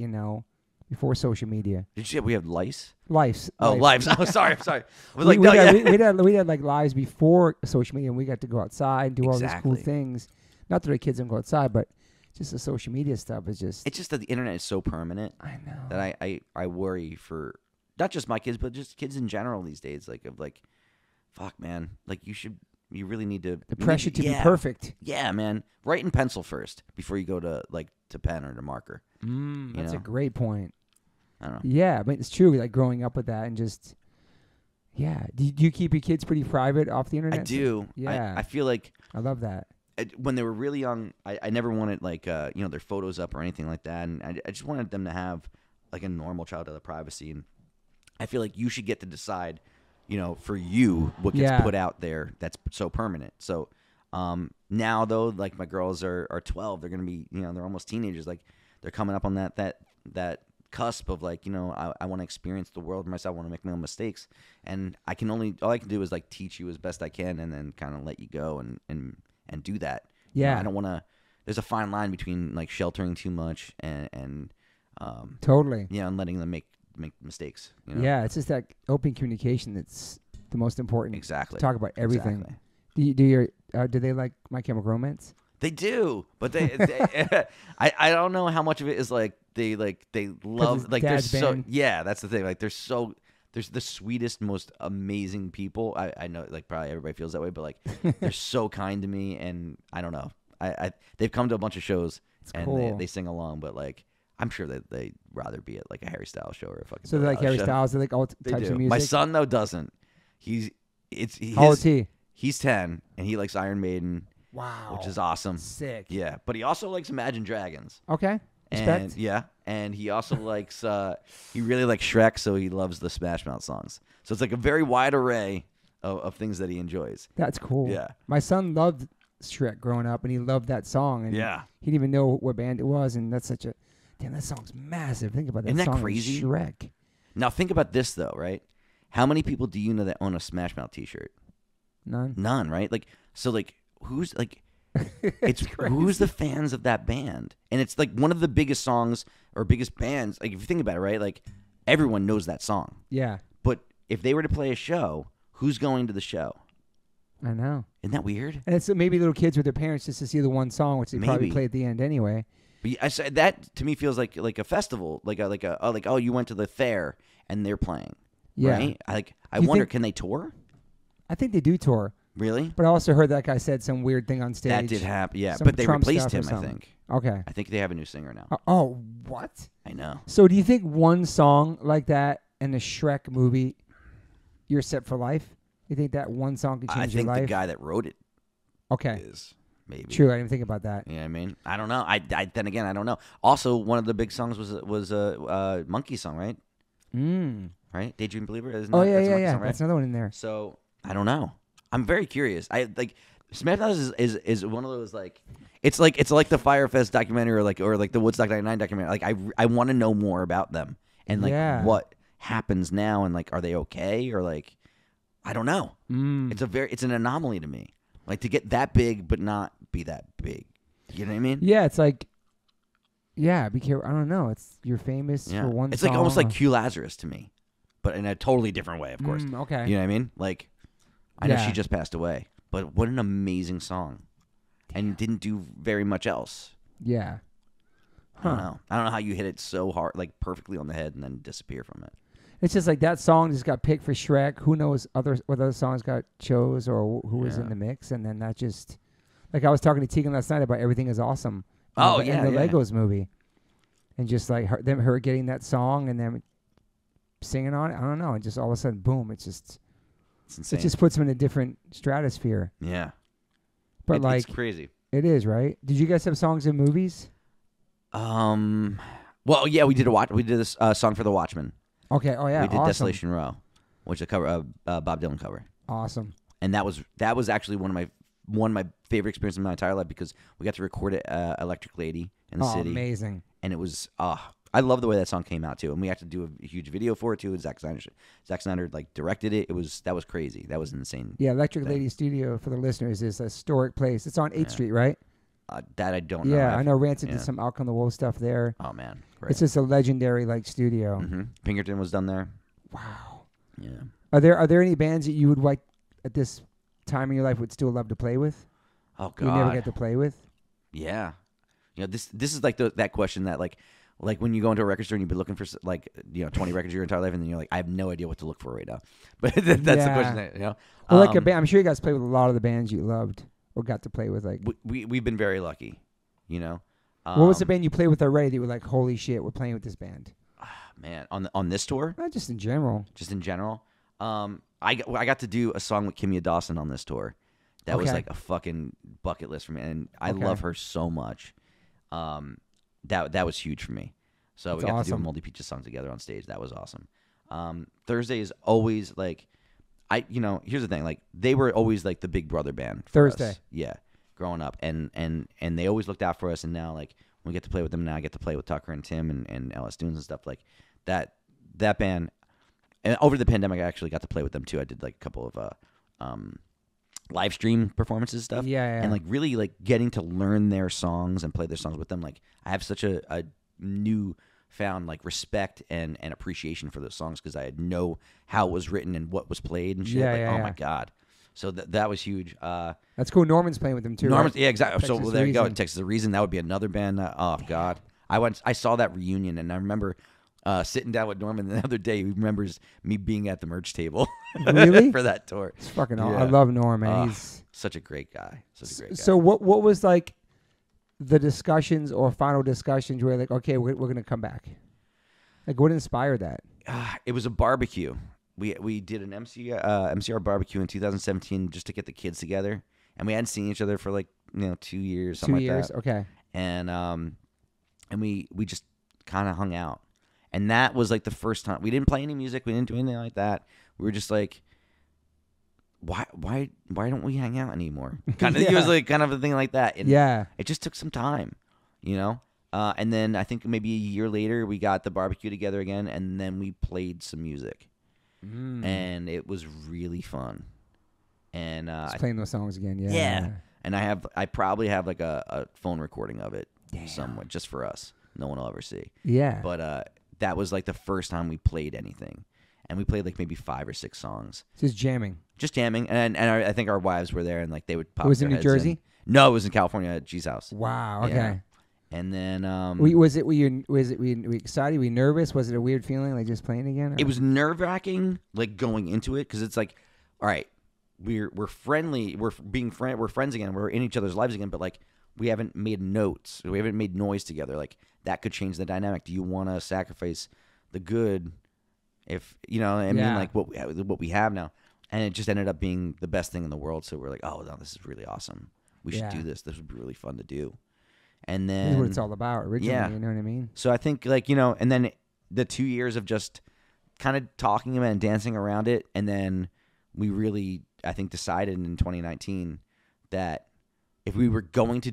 before social media. Did you say we have lice? Lives. Oh, lives. Oh, sorry. I'm sorry. We had like lives before social media, and we got to go outside and do all these cool things. Not that our kids don't go outside, but just the social media stuff is just. It's just that the internet is so permanent. I know. That I worry for not just my kids, but just kids in general these days. Like, fuck, man. Like, you really need to. The pressure to be perfect. Yeah, man. Write in pencil first before you go to pen or to marker. That's a great point. I don't know. Yeah, but it's true. Like growing up with that and just. Yeah. Do you keep your kids pretty private off the internet? I do. Yeah. I feel like. I love that. When they were really young, I never wanted their photos up or anything like that, and I just wanted them to have like a normal childhood privacy. And I feel like you should get to decide, for you what gets put out there that's so permanent. So now though, like my girls are 12, they're gonna be they're almost teenagers. Like they're coming up on that cusp of like I want to experience the world myself. I want to make my own mistakes, and all I can do is like teach you as best I can, and then kind of let you go and do that. Yeah. I don't want to. There's a fine line between like sheltering too much and totally. Yeah, and letting them make mistakes. Yeah, it's just that open communication that's the most important. Exactly. Talk about everything. Exactly. do they like My Chemical Romance? They do, but I don't know how much of it is like they love it's like they're dad's so band. yeah, that's the thing. Like there's the sweetest, most amazing people. I know like probably everybody feels that way, but like they're so kind to me, and I don't know. They've come to a bunch of shows and cool. they sing along, but like I'm sure that they'd rather be at like a Harry Styles show or a fucking. So they Billie like Harry Eilish show. Styles. They like all They types do. of music. My son though doesn't. How old is he? He's 10 and he likes Iron Maiden. Wow. Which is awesome. Sick. Yeah, but he also likes Imagine Dragons. Okay. And Respect. yeah, and he also likes he really likes Shrek, so he loves the Smash Mouth songs. So it's like a very wide array of things that he enjoys. That's cool. Yeah. My son loved Shrek growing up, and he loved that song. And Yeah. he didn't even know what band it was, and that's such a damn. That song's massive. Think about that. Isn't that song in crazy? Shrek. Now think about this though, right? How many people do you know that own a Smash Mouth T-shirt? None. None, right? Like so, like who's like. It's crazy. who's the fans of that band, and it's like one of the biggest songs or biggest bands. Like if you think about it, right? Like everyone knows that song. Yeah, But if they were to play a show, who's going to the show? I know. Isn't that weird? And it's maybe little kids with their parents just to see the one song, which they probably Maybe. play at the end anyway. But I said that to me feels like a festival, like oh you went to the fair and they're playing, Yeah. right? I You wonder, think- can they tour? I think they do tour, Really? but I also heard that guy said some weird thing on stage. That did happen, yeah. Some But they Trump replaced stuff or him, I something. think. Okay. I think they have a new singer now. Oh, what? I know. So do you think one song like that in the Shrek movie, you're set for life? You think that one song could I change your think life? the guy that wrote it Okay. is maybe. True. I didn't think about that. You know what I mean? I don't know. I then again, I don't know. Also, one of the big songs was a Monkey song, right? Right? Daydream Believer. Isn't Oh, that, yeah, that's a yeah, Monkey yeah. song, right? That's another one in there. So I don't know. I'm very curious. I like Smash Mouth is one of those like it's like the Firefest documentary or like the Woodstock '99 documentary. Like I want to know more about them and like Yeah. what happens now and like are they okay or like I don't know. It's an anomaly to me. Like to get that big but not be that big. You know what I mean? Yeah, it's like, yeah, be careful. I don't know. You're famous Yeah. for one It's song. like almost like Q Lazarus to me, but in a totally different way, of course. Okay. You know what I mean? Like, I know Yeah. she just passed away, but what an amazing song, and didn't do very much else. Yeah. I don't know. I don't know how you hit it so hard, like perfectly on the head, and then disappear from it. It's just like that song just got picked for Shrek. Who knows what other songs got chose or who was in Yeah. the mix, and then that just like I was talking to Tegan last night about Everything Is Awesome. Oh, in yeah, the yeah. Legos movie, and just like her getting that song and then singing on it. I don't know. And just all of a sudden, boom! It's It insane. just puts them in a different stratosphere. Yeah, But it's like crazy. it is, right? Did you guys have songs in movies? Well, yeah, we did this song for The Watchmen. Okay. Oh yeah. We did awesome. Desolation Row, which is a cover, Bob Dylan cover. Awesome. And that was actually one of my favorite experiences in my entire life because we got to record it Electric Lady in the city. Amazing. And it was I love the way that song came out too. And we had to do a huge video for it too. Zack Snyder like directed it. That was crazy. That was insane. Yeah, Electric Lady Studio for the listeners is a historic place. It's on 8th Street, right? That I don't know. Yeah, I know Rancid yeah. did some Outcome the Wolf stuff there. Oh man, great. It's just a legendary like studio. Mm-hmm. Pinkerton was done there. Wow. Yeah. Are there any bands that you would like at this time in your life would still love to play with? Oh god. You never get to play with? Yeah. You know, this is like that question that like when you go into a record store and you've been looking for 20 records your entire life and then you're like I have no idea what to look for right now. But that's the question that, you know. Well, like a band, I'm sure you guys played with a lot of the bands you loved or got to play with. Like, we've been very lucky, you know. what was the band you played with already that you were like, holy shit, we're playing with this band? Man, on this tour? Not just in general. Just in general. I got to do a song with Kimya Dawson on this tour. That was Okay. like a fucking bucket list for me, and I Okay. love her so much. That was huge for me. So That's we got to awesome. do a multi-pizza song together on stage. That was awesome. Thursday is always like, here's the thing, like they were always like the big brother band. For us. Thursday. Yeah, growing up, and they always looked out for us. And now like when we get to play with them, now I get to play with Tucker and Tim and LS Dunes and stuff like that. That band. And over the pandemic, I actually got to play with them too. I did like a couple of live stream performances and stuff. Yeah. And like really like getting to learn their songs and play their songs with them. Like I have such a newfound like respect and appreciation for those songs because I know how it was written and what was played and shit. Yeah, like, yeah, oh yeah. my God. So that was huge. That's cool. Norman's playing with them too. Norman's, right? yeah, exactly. Texas So there you go. Reason. Texas the Reason. That would be another band. Oh God, I saw that reunion, and I remember sitting down with Norman the other day. He remembers me being at the merch table. Really? For that tour. It's fucking awesome. Yeah. I love Norman. He's such a great guy. Such a great guy. So what was like the discussions or final discussions where like, okay, we're gonna come back? Like, what inspired that? It was a barbecue. We did an MCR barbecue in 2017 just to get the kids together, and we hadn't seen each other for like 2 years, something 2 years, like that. okay. And we just kind of hung out, and that was like the first time we didn't play any music, we didn't do anything like that. We were just like, why don't we hang out anymore? Kind of, It was like kind of a thing like that. And it just took some time, And then I think maybe a year later we got the barbecue together again, and then we played some music. And it was really fun. And Just playing those songs again, and I probably have like a phone recording of it somewhere just for us. No one will ever see. Yeah. But that was like the first time we played anything, and we played like maybe 5 or 6 songs. Just jamming. And I think our wives were there, and like they would pop. It was their in New heads Jersey? in. No, it was in California at G's house. Wow. Okay. Yeah. And then were you excited? Were you nervous? Was it a weird feeling like just playing again? Or? it was nerve-wracking, like going into it, because it's like, all right, we're friendly, we're friends again, we're in each other's lives again, but like we haven't made notes, we haven't made noise together. Like that could change the dynamic. Do you want to sacrifice the good, if I mean, like what we have now? And it just ended up being the best thing in the world. So we're like, oh no, this is really awesome. We should do this. This would be really fun to do. And then this is what it's all about originally. You know what I mean? So I think like and then the 2 years of just kind of talking about and dancing around it, and then we really, I think, decided in 2019 that if we were ever going to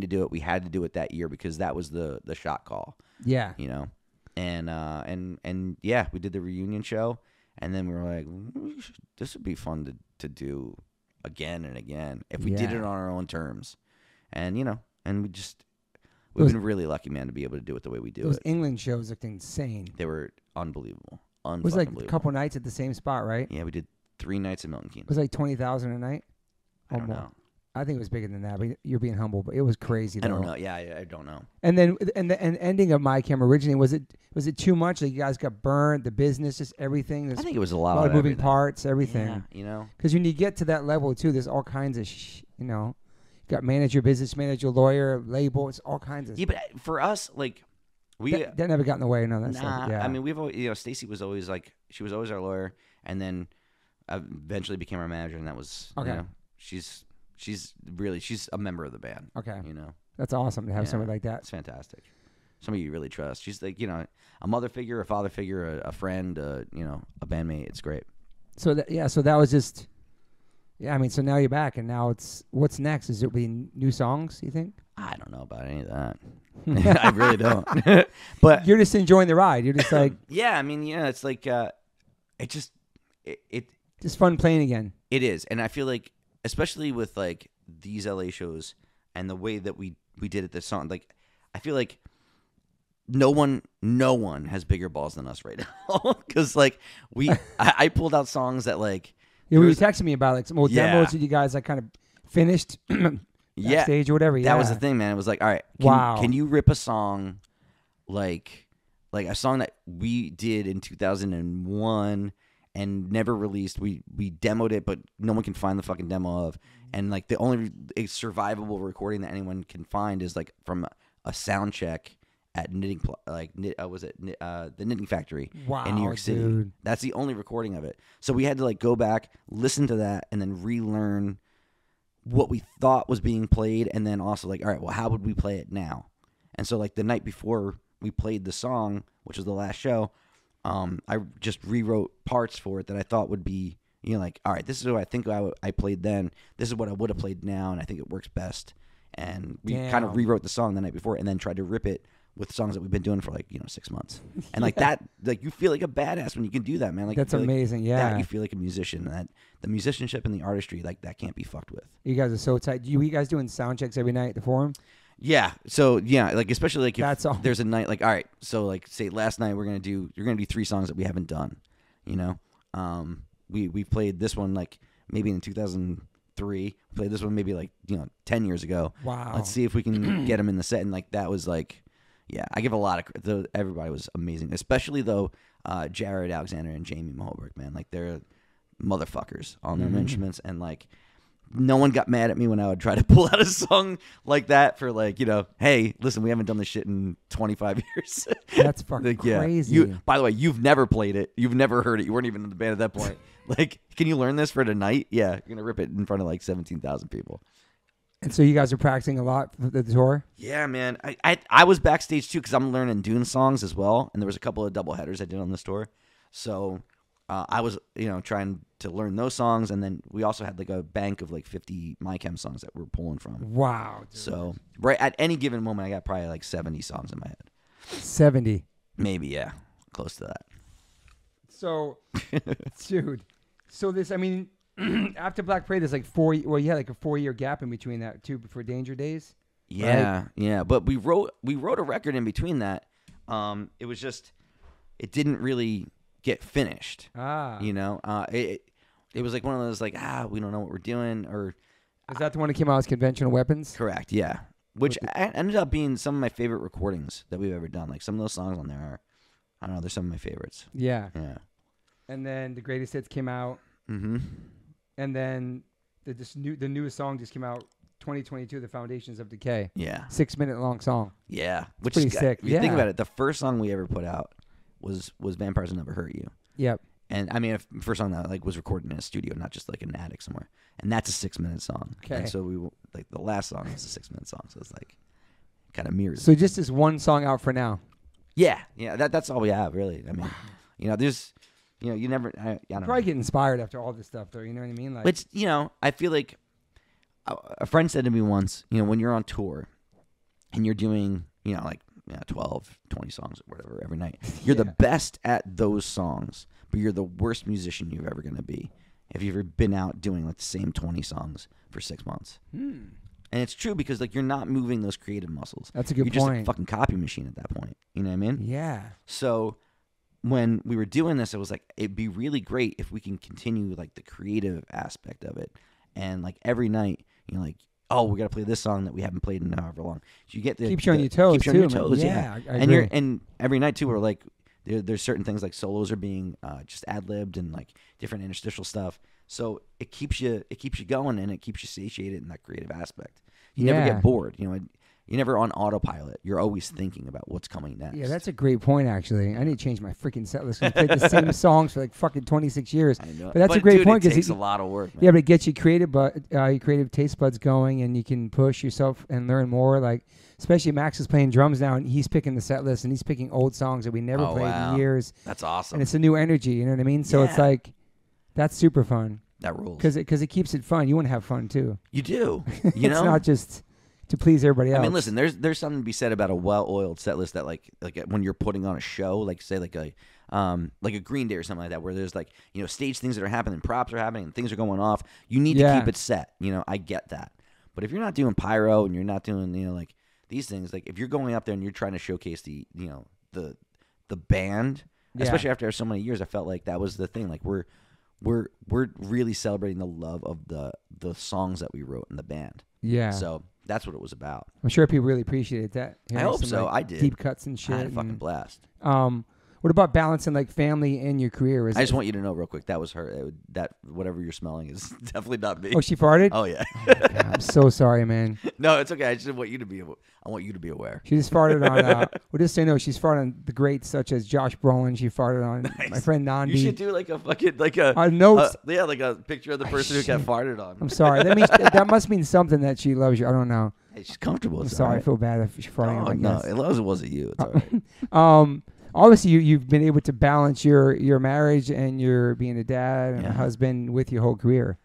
do it, we had to do it that year, because that was the shot call. Yeah. And yeah, we did the reunion show, and then we were like, this would be fun to do again and again if we did it on our own terms, and and we've been really lucky, man, to be able to do it the way we do those it. England shows looked insane. They were unbelievable. It was like a couple nights at the same spot, right? Yeah, we did 3 nights in Milton Keynes. It was like 20,000 a night. I don't know. I think it was bigger than that, but you're being humble. But it was crazy. I don't know. Yeah, I don't know. And then the ending of My Cam originally, was it too much? Like you guys got burned, the business, just everything. I think it was a lot of moving everything. parts, everything. Yeah, Because when you get to that level too, there's all kinds of you got manager, business manager, lawyer, label. It's all kinds of. Yeah, but for us, like that never got in the way. None of that stuff. Yeah. I mean, we've always, Stacy was always like, she was always our lawyer, and then eventually became our manager, and that was okay. She's a member of the band. Okay. That's awesome to have somebody like that. It's fantastic. Somebody you really trust. She's like, a mother figure, a father figure, a friend, a bandmate. It's great. So that was just, I mean, so now you're back, and now what's next? Is it be new songs, you think? I don't know about any of that. I really don't. But you're just enjoying the ride. You're just like, yeah. I mean, it's like, it just fun playing again. It is, and I feel like, especially with like these LA shows and the way that we did it this song, like I feel like no one has bigger balls than us right now, because like I pulled out songs that like you were texting me about like some old demos that you guys like kind of finished backstage or whatever. That was the thing, man. It was like, all right, can you rip a song like a song that we did in 2001 and never released? We demoed it, but no one can find the fucking demo of. And like the only survivable recording that anyone can find is like from a sound check at the Knitting Factory in New York City. Dude. That's the only recording of it. So we had to like go back, listen to that, and then relearn what we thought was being played, and then also like, all right, well, how would we play it now? And so like the night before we played the song, which was the last show, I just rewrote parts for it that I thought would be, like, all right, this is what I think I played then. This is what I would have played now, and I think it works best. And we kind of rewrote the song the night before, and then tried to rip it with songs that we've been doing for like 6 months. And like that, like you feel like a badass when you can do that, man. Like that's amazing. That you feel like a musician. That the musicianship and the artistry, like that can't be fucked with. You guys are so tight. You guys doing sound checks every night at the Forum? Yeah. So yeah, like especially like if that's all. There's a night like, all right, so like say last night you're gonna do 3 songs that we haven't done. We played this one, like maybe in 2003. Played this one maybe like 10 years ago. Wow. Let's see if we can get him in the set. And like that was like, yeah, I give a lot of everybody was amazing, especially though Jared Alexander and Jamie Maholbrook, man. Like they're motherfuckers on their instruments, and like no one got mad at me when I would try to pull out a song like that for like, hey, listen, we haven't done this shit in 25 years. That's fucking crazy. By the way, you've never played it. You've never heard it. You weren't even in the band at that point. Like, can you learn this for tonight? Yeah, you're going to rip it in front of like 17,000 people. And so you guys are practicing a lot for the tour? Yeah, man. I was backstage too because I'm learning Dune songs as well. And there was a couple of double headers I did on this tour. So I was, trying to learn those songs. And then we also had like a bank of like 50 MyChem songs that we're pulling from. Wow. Dude. So right at any given moment, I got probably like 70 songs in my head. 70. Maybe, yeah. Close to that. So, dude. So this, I mean, after Black Parade, there's like you had like a 4-year gap in between that too for Danger Days. Yeah, right? yeah. But we wrote a record in between that. It was just, it didn't really get finished. It was like one of those like, we don't know what we're doing, or is that the one that came out as Conventional Weapons? Correct, yeah. Which ended up being some of my favorite recordings that we've ever done. Like some of those songs on there are, I don't know, they're some of my favorites. Yeah. Yeah. And then the Greatest Hits came out. Mm-hmm. And then the newest song just came out, 2022, The Foundations of Decay. Yeah. 6-minute long song. Yeah. Which pretty is sick. If you think about it, the first song we ever put out was Vampires Will Never Hurt You. Yep. And I mean, the first song that like was recorded in a studio, not just like in an attic somewhere. And that's a 6-minute song. Okay. And so we like the last song is a 6-minute song, so it's like kind of mirrors. So just this one song out for now. Yeah. That's all we have, really. I mean, there's, you never. I don't Probably know. get inspired after all this stuff, though. You know what I mean? Like, It's I feel like a friend said to me once, when you're on tour and you're doing, 12, 20 songs or whatever every night, you're the best at those songs, but you're the worst musician you're ever going to be if you've ever been out doing like the same 20 songs for 6 months. And it's true because like you're not moving those creative muscles. That's a good point. You're just a fucking copy machine at that point. You know what I mean? Yeah. So when we were doing this, it was like, it'd be really great if we can continue like the creative aspect of it. And like every night, like, oh, we got to play this song that we haven't played in however long. So you get the keep you on your toes, keep you on your toes, yeah. I agree. And every night too, we're like, there's certain things like solos are being just ad-libbed and like different interstitial stuff. So it keeps you going and it keeps you satiated in that creative aspect. You never get bored. You're never on autopilot. You're always thinking about what's coming next. Yeah, that's a great point, actually. I need to change my freaking set list. I played the same songs for like fucking 26 years. I know. But that's a great point. It takes a lot of work, man. Yeah, but it gets you creative, your creative taste buds going, and you can push yourself and learn more. Like, especially Max is playing drums now, and he's picking the set list, and he's picking old songs that we never played in years. That's awesome. And it's a new energy, you know what I mean? So it's like, that's super fun. That rules. Because it keeps it fun. You want to have fun, too. You do. It's not just to please everybody else. I mean, listen, there's something to be said about a well-oiled set list that like when you're putting on a show, like say like a Green Day or something like that, where there's like stage things that are happening, props are happening, and things are going off. You need to keep it set. I get that. But if you're not doing pyro and you're not doing like these things, like if you're going up there and you're trying to showcase the band, especially after so many years, I felt like that was the thing. Like we're really celebrating the love of the songs that we wrote in the band. Yeah. So that's what it was about. I'm sure people really appreciated that. I hope so. I did. Deep cuts and shit. I had a fucking blast. What about balancing like family and your career? I just want you to know real quick, that was her. That whatever you're smelling is definitely not me. Oh, she farted? Oh yeah. Oh, God, I'm so sorry, man. No, it's okay. I just want you to be aware. She just farted on. Well, just so you know, she's farted on the greats such as Josh Brolin. She farted on my friend Nandi. You should do like a fucking like a notes. Like a picture of the person who got farted on. I'm sorry. That means that must mean something that she loves you. I don't know. Hey, she's comfortable. I'm sorry. Right. I feel bad if she's farting on. No, as long as it wasn't you, it's all right. Obviously, you've been able to balance your marriage and your being a dad and a husband with your whole career.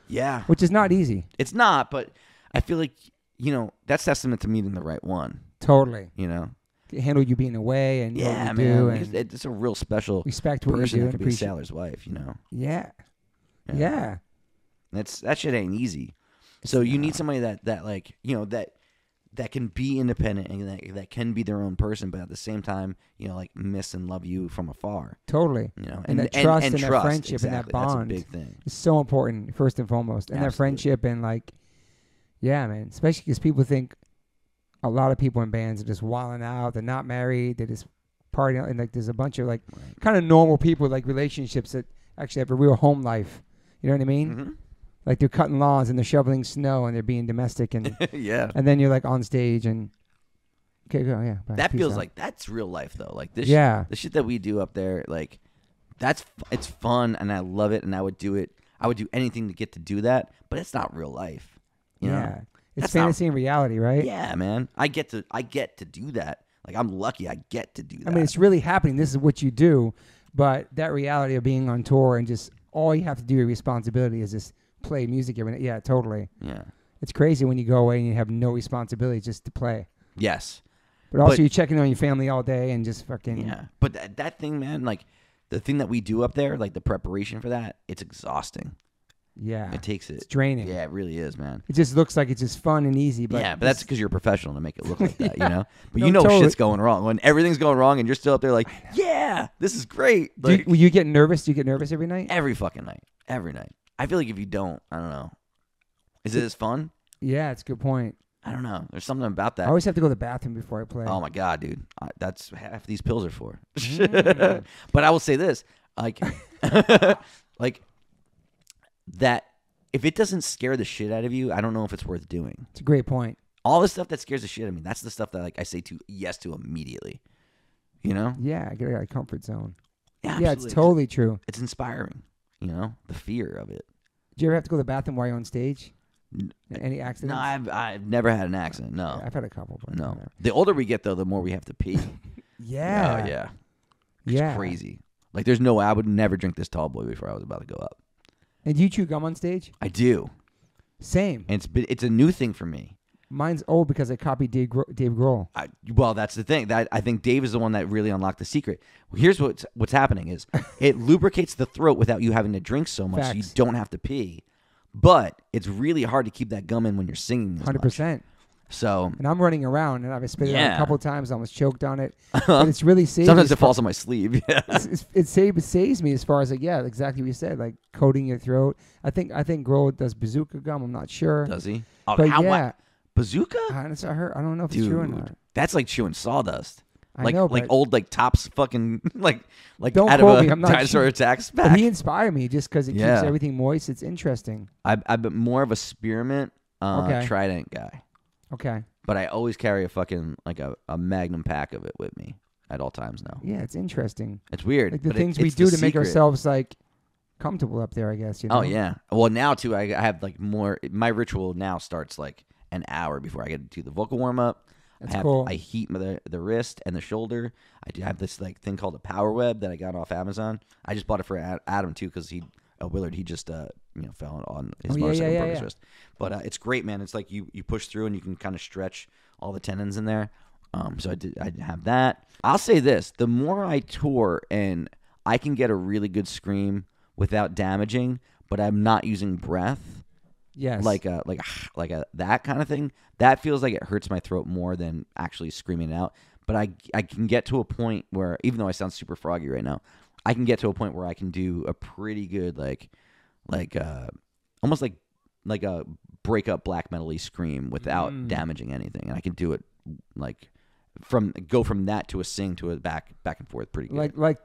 Yeah. Which is not easy. It's not, but I feel like, that's testament to meeting the right one. Totally. Handle you being away and what you do. And it's a real special respect what person you do. That could be a sailor's wife, Yeah. That shit ain't easy. So you need somebody that like, that can be independent and that can be their own person, but at the same time, like miss and love you from afar. Totally. And that trust and that trust, friendship exactly. and that bond. That's a big thing. It's so important, first and foremost. And that friendship and yeah, man. Especially because people think a lot of people in bands are just wilding out. They're not married. They're just partying. And there's a bunch of kind of normal people, relationships that actually have a real home life. You know what I mean? Mm-hmm. Like they're cutting lawns and they're shoveling snow and they're being domestic and yeah. And then you're on stage and okay, go bye, that feels out. like that's real life though. Like this, the shit that we do up there, it's fun and I love it and I would do it. I would do anything to get to do that, but it's not real life. You know? It's fantasy and reality, right? Yeah, man. I get to do that. I'm lucky I get to do that. I mean, it's really happening. This is what you do, but that reality of being on tour and just all you have to do, your responsibility is just play music every night. Yeah, totally. Yeah. It's crazy when you go away and you have no responsibility just to play. Yes. But also you're checking on your family all day and just fucking... Yeah. But that thing, man, the thing that we do up there, the preparation for that, it's exhausting. Yeah. It takes it. It's draining. Yeah, it really is, man. It just looks like it's just fun and easy. But yeah, but that's because you're a professional to make it look like that, Yeah. But No, totally. Shit's going wrong. When everything's going wrong and you're still up there yeah, this is great. Will you get nervous? Do you get nervous every night? Every fucking night. Every night. I feel like if you don't, I don't know. Is it as fun? Yeah, it's a good point. I don't know. There's something about that. I always have to go to the bathroom before I play. Oh my god, dude! That's half these pills are for. Mm. But I will say this, that if it doesn't scare the shit out of you, I don't know if it's worth doing. It's a great point. All the stuff that scares the shit out of me, that's the stuff that I say yes to immediately. You know? Yeah, I get out of comfort zone. Yeah, yeah, it's totally true. It's inspiring. The fear of it. Do you ever have to go to the bathroom while you're on stage? Any accidents? No, I've never had an accident. No, yeah, I've had a couple. But no. The older we get, though, the more we have to pee. Yeah. Oh yeah. It's crazy. There's no way I would never drink this tall boy before I was about to go up. And do you chew gum on stage? I do. Same. And it's a new thing for me. Mine's old because I copied Dave Grohl. Well, that's the thing. I think Dave is the one that really unlocked the secret. Here's what's happening is it lubricates the throat without you having to drink so much, so you don't have to pee. But it's really hard to keep that gum in when you're singing this 100%. much. So, and I'm running around, and I've spit it out a couple of times. I almost choked on it. But it's really saved. Sometimes it falls on my sleeve. Yeah. It saves me as far as exactly what you said, coating your throat. I think Grohl does bazooka gum. I'm not sure. Does he? Oh, but yeah. Bazooka? I don't know if it's true or not. That's like chewing sawdust. I know, like old Tops fucking don't out quote of me, a I'm not Dinosaur sure. Attacks pack. But he inspired me just because it keeps everything moist. It's interesting. I'm more of a spearmint Trident guy. Okay. But I always carry a fucking a Magnum pack of it with me at all times now. Yeah, it's interesting. It's weird. The things we do to make ourselves comfortable up there, I guess. Oh yeah. Well, now too, I have more. My ritual now starts an hour before I get to do the vocal warm up. That's cool. I heat the wrist and the shoulder. I do have this thing called a Power Web that I got off Amazon. I just bought it for Adam too because Willard he just fell on his motorcycle and broke his wrist. But it's great, man. It's you push through and you can kind of stretch all the tendons in there. So I have that. I'll say this: the more I tour and I can get a really good scream without damaging, but I'm not using breath. Yes. Like a that kind of thing. That feels like it hurts my throat more than actually screaming it out. But I can get to a point where, even though I sound super froggy right now, I can get to a point where I can do a pretty good almost like a break up black metal-y scream without damaging anything, and I can do it go from that to a sing to a back and forth pretty good.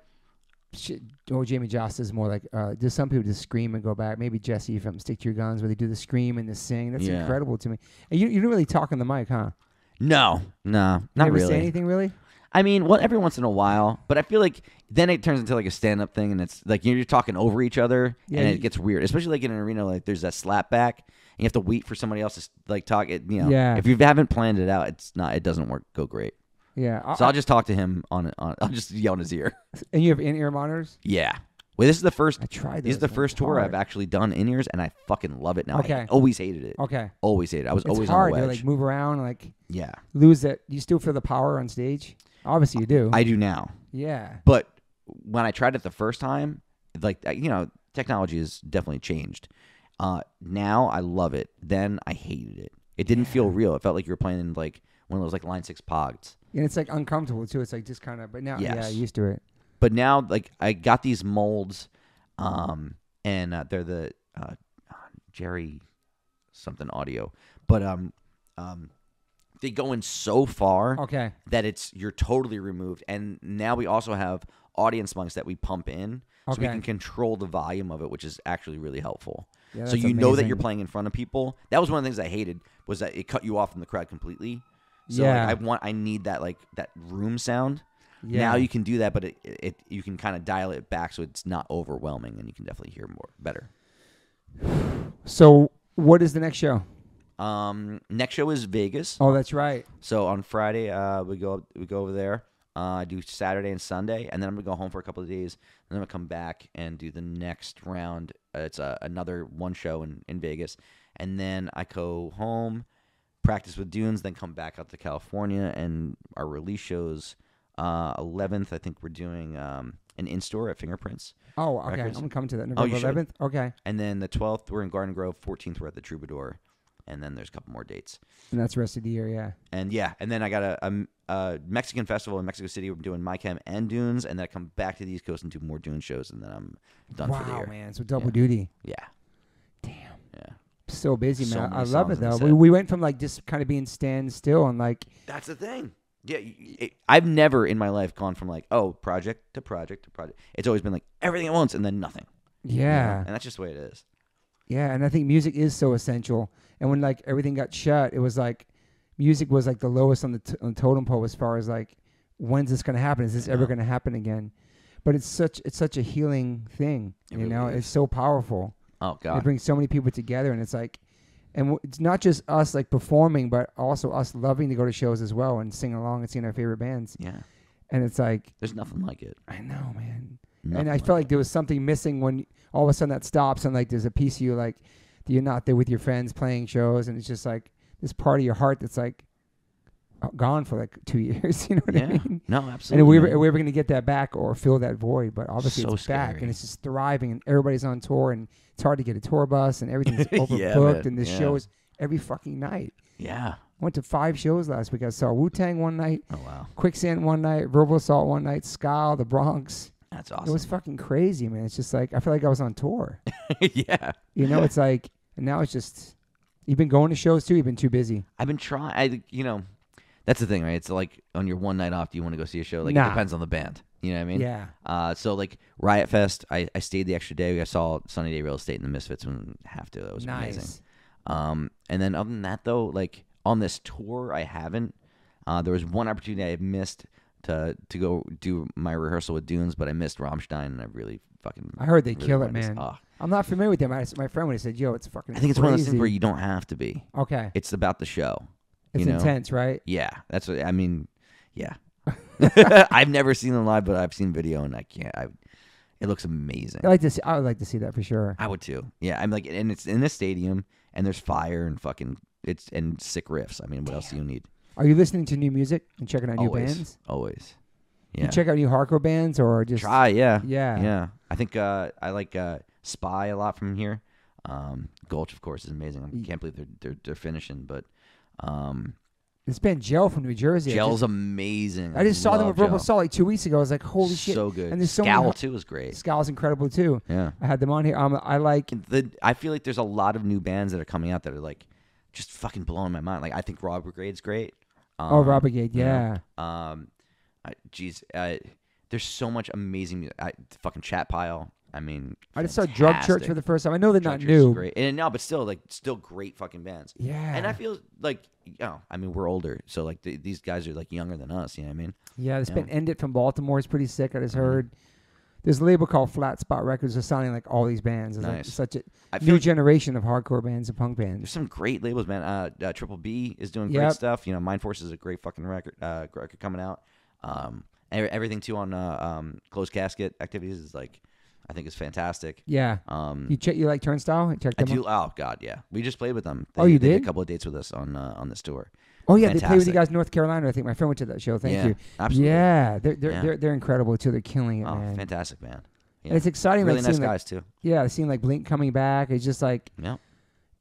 Jamie Jost is more there's some people just scream and go back. Maybe Jesse from Stick to Your Guns where they do the scream and the sing. That's incredible to me. And you don't really talk on the mic, huh? No, not really. really. Say anything really? I mean, well, every once in a while, but I feel like then it turns into a stand-up thing, and it's you're talking over each other, and it gets weird. Especially in an arena, there's that slap back, and you have to wait for somebody else to talk. If you haven't planned it out, it doesn't go great. Yeah. So I'll just talk to him on. I'll just yell in his ear. And you have in-ear monitors? Yeah. Well, this is the first. I tried. This is the first tour I've actually done in-ears, and I fucking love it now. Okay. I always hated it. Okay. Always hated it. I was always hard on the wedge. to move around, yeah. lose that. You still feel the power on stage? Obviously, you do. I do now. Yeah. But when I tried it the first time, technology has definitely changed. Now I love it. Then I hated it. It didn't feel real. It felt like you were playing in like one of those like Line 6 pods. And it's like uncomfortable too. It's like just kind of, but now, Yes. used to it. But now, like, I got these molds, and they're the Jerry something audio, but they go in so far Okay. that you're totally removed. And now we also have audience mics that we pump in, so we Okay. can control the volume of it, which is actually really helpful. Yeah, So that's you know that amazing. you're playing in front of people. That was one of the things I hated, was that it cut you off from the crowd completely. So Yeah. like, I need that like that room sound. Yeah. Now you can do that, but you can kind of dial it back so it's not overwhelming, and you can definitely hear better. So what is the next show? Next show is Vegas. Oh, that's right. So on Friday, we go over there. I do Saturday and Sunday, and then I'm gonna go home for a couple of days, and then I'm gonna come back and do the next round. It's another one show in Vegas, and then I go home, practice with Dunes, then come back out to California, and our release shows. 11th, I think we're doing an in-store at Fingerprints. Oh, okay. Records. I'm going to come to that. Oh, November you should. 11th? Okay. And then the 12th, we're in Garden Grove. 14th, we're at the Troubadour. And then there's a couple more dates. And that's the rest of the year, yeah. And then I got a Mexican festival in Mexico City. We're doing MyChem and Dunes. And then I come back to the East Coast and do more Dune shows. And then I'm done for the year. Wow, man. So double duty. Yeah. Damn. Yeah. So busy, So man. many I love it, songs in the though. set. We went from, like, just kind of being standstill and, like... That's the thing. Yeah, I've never in my life gone from like, oh, project to project to project. It's always been like everything at once and then nothing. Yeah. And that's just the way it is. Yeah, and I think music is so essential. And when, like, everything got shut, it was like music was, like, the lowest on the totem pole as far as, like, when's this going to happen? Is this ever going to happen again? But it's such a healing thing, It you really know? is. It's so powerful. Oh, It God. brings so many people together, and it's like, and it's not just us like performing, but also us loving to go to shows as well and sing along and seeing our favorite bands. Yeah. And it's like, There's nothing like it. I know, man. Nothing And I felt like there was something missing when all of a sudden that stops and like there's a piece of you like you're not there with your friends playing shows, and it's just like this part of your heart that's like gone for like 2 years. You know what I mean? No, And absolutely. are we ever going to get that back or fill that void? But obviously So it's back, scary. and it's just thriving, and everybody's on tour, and it's hard to get a tour bus, and everything's overbooked, Yeah, man. and there's Yeah. shows every fucking night. Yeah. Went to 5 shows last week. I saw Wu-Tang one night, Oh, wow. Quicksand one night, Verbal Assault one night, Ska, The Bronx. That's It awesome. was fucking crazy, man. It's just like, I feel like I was on tour. Yeah. You know, it's like, and now it's just, you've been going to shows too? You've been too busy. I've been trying. That's the thing, right? It's like on your one night off, do you want to go see a show? Like, Nah. it depends on the band. You know what I mean? Yeah. So, like, Riot Fest, I stayed the extra day. I saw Sunny Day Real Estate and the Misfits when I have to. That was amazing. Nice. And then other than that, though, like, on this tour, I haven't. There was one opportunity I had missed to go do my rehearsal with Dunes, but I missed Rammstein, and I really fucking... I heard they really kill it, wanted to- man. oh. I'm not familiar with them. My friend would have said, yo, it's fucking I think it's one of those things crazy. where you don't have to be. Okay. It's about the show. It's you know? intense, right? Yeah, that's what I mean. Yeah, I've never seen them live, but I've seen video, and I can't. It looks amazing. I would like to see that for sure. I would too. Yeah, I'm like, and it's in a stadium, and there's fire and fucking and sick riffs. I mean, what else do you need? Are you listening to new music and checking out new Always, bands? always. Do Yeah. you check out new hardcore bands or just Try, yeah, Yeah. yeah. I think I like Spy a lot from here. Gulch, of course, is amazing. I can't believe they're finishing, but This band Gel from New Jersey. Gel's amazing. I just saw them love with Verbal Gel. Assault like 2 weeks ago. I was like, holy shit. So good. And there's so Scowl many too is great. Scowl's incredible too. Yeah. I had them on here. I like I feel like there's a lot of new bands that are coming out that are like just fucking blowing my mind. Like, I think Raw Brigade's great. Raw Brigade, yeah. There's so much amazing music. Fucking Chat Pile. I mean, I just saw Drug Church fantastic. for the first time. I know they're Drug not Church is new. great. And no, but still great fucking bands. Yeah. And I feel like, I mean, we're older, so like these guys are like younger than us. You know what I mean? Yeah, this Yeah. band End It from Baltimore is pretty sick. I just heard. There's a label called Flat Spot Records. They're sounding like all these bands. It's like Nice. such a I feel new like generation of hardcore bands and punk there's bands. some great labels, man. Triple B is doing Yep. great stuff. You know, Mind Force is a great fucking record coming out. Everything too on Closed Casket Activities is like, I think is fantastic. Yeah. You like Turnstile? You check I them do. out? Oh God, yeah. We just played with them. You they did? a couple of dates with us on this tour. Oh yeah, they play with you Fantastic. guys in North Carolina. I think my friend went to that show. Thank Yeah, you. absolutely. Yeah, Yeah. they're incredible too. They're killing it, Oh, man. fantastic, man. Yeah. And it's exciting. Really like nice seeing, guys too. Like, yeah, seeing like Blink coming back. It's just like Yeah.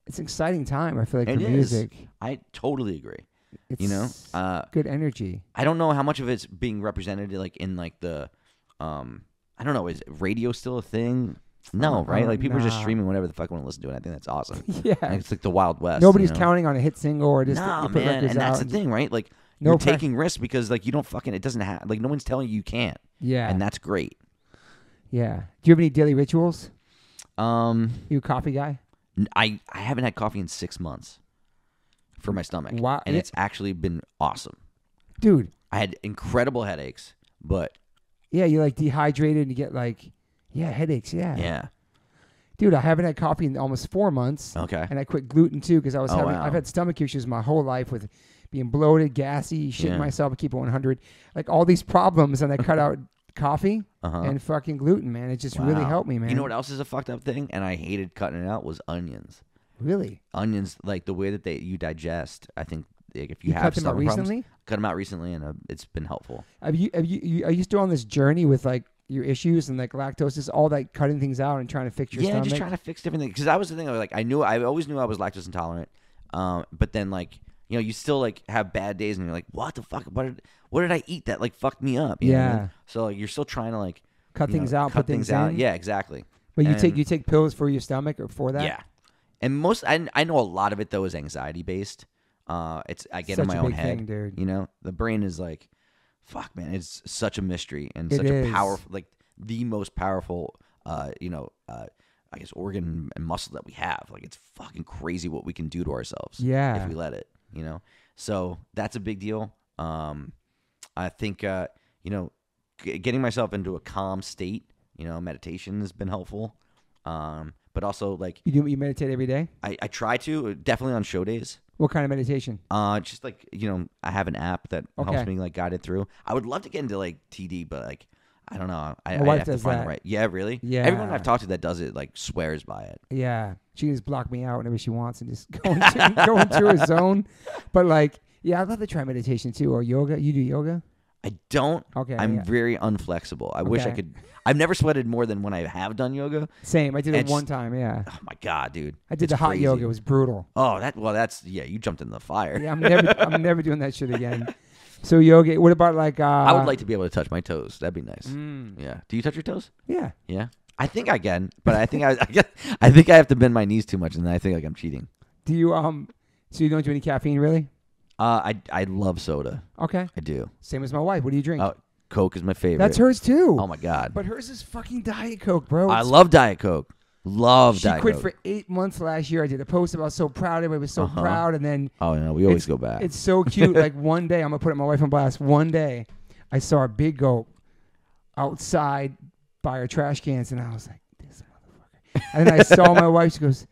It's an exciting time. I feel like It for is. music. I totally agree. It's You know, good energy. I don't know how much of it's being represented like in like the, I don't know. Is radio still a thing? No, right? Like people are just nah. streaming whatever the fuck want to listen to, and I think that's awesome. Yeah. And it's like the Wild West. Nobody's you know? counting on a hit single or just Nah, you put man, records and that's out the thing, right? Like No you're pre- taking risks because like you don't fucking. It doesn't have like no one's telling you can't, Yeah. and that's great. Yeah. Do you have any daily rituals? Um, You a coffee guy? I haven't had coffee in 6 months for my stomach, Wow. and Yeah. it's actually been awesome. Dude. I had incredible headaches, but Yeah, you're like dehydrated and you get like, headaches. Yeah. yeah, Dude, I haven't had coffee in almost 4 months. okay, And I quit gluten too because I was Oh, having, wow. I've had stomach issues my whole life with being bloated, gassy, shitting Yeah. myself, I keep it 100. Like all these problems. And I cut out coffee uh-huh. and fucking gluten, man. It just really Wow. helped me, man. You know what else is a fucked up thing, and I hated cutting it out was onions. Really? Onions, like the way that you digest. I think like, if you, You have cut them out stomach problems, recently? cut them out recently, and it's been helpful. Are you still on this journey with like your issues and like lactose, all that cutting things out and trying to fix your Yeah, stomach? just trying to fix different things. Because that was the thing. Like I always knew I was lactose intolerant. But then like you still like have bad days, and you're like, what the fuck? What did I eat that like fucked me up? You know what I mean? Yeah. So like, you're still trying to like cut things out, cut put things out. in. Yeah, exactly. But you And- take pills for your stomach or for that? Yeah. And most I know a lot of it though is anxiety based. I get in Such my a own big head. thing, dude. You know, the brain is like, fuck, man. It's such a mystery and It such is. a powerful, like the most powerful, I guess organ and muscle that we have. Like it's fucking crazy what we can do to ourselves. Yeah. If we let it. You know, so that's a big deal. I think getting myself into a calm state. Meditation has been helpful. But also like You meditate every day? I try to definitely on show days. What kind of meditation? Just like I have an app that Okay. helps me like guide it through. I would love to get into like TD, but like I don't know. I wife have to does find that. the right. Yeah, really. Yeah. Everyone I've talked to that does it like swears by it. Yeah. She just block me out whenever she wants and just go into her zone. But like, yeah, I'd love to try meditation too or yoga. You do yoga? I don't. Okay. I'm yeah. very unflexible. I wish I Okay. could. I've never sweated more than when I have done yoga. Same. I did it It's- one time. Yeah. Oh my god, dude. I did It's the hot crazy. yoga. It was brutal. Oh, that's you jumped in the fire. Yeah, I'm never doing that shit again. So yoga. What about like? I would like to be able to touch my toes. That'd be nice. Mm, Yeah. Do you touch your toes? yeah. Yeah. I think I can, but I think I think I have to bend my knees too much, and then I think like I'm cheating. Do you So you don't do any caffeine really? I love soda. Okay. I do. Same as my wife. What do you drink? Coke is my favorite. That's hers too. Oh my god. But hers is fucking Diet Coke, bro. I It's- love Diet Coke. Love She Diet quit Coke. for 8 months last year. I did a post about so proud. Everybody was so Uh-huh. proud, and then Oh no, we always go back. it's so cute. Like one day, I'm gonna put my wife on blast. One day, I saw a big goat outside by our trash cans, and I was like, "This motherfucker." And then I saw my wife. She goes,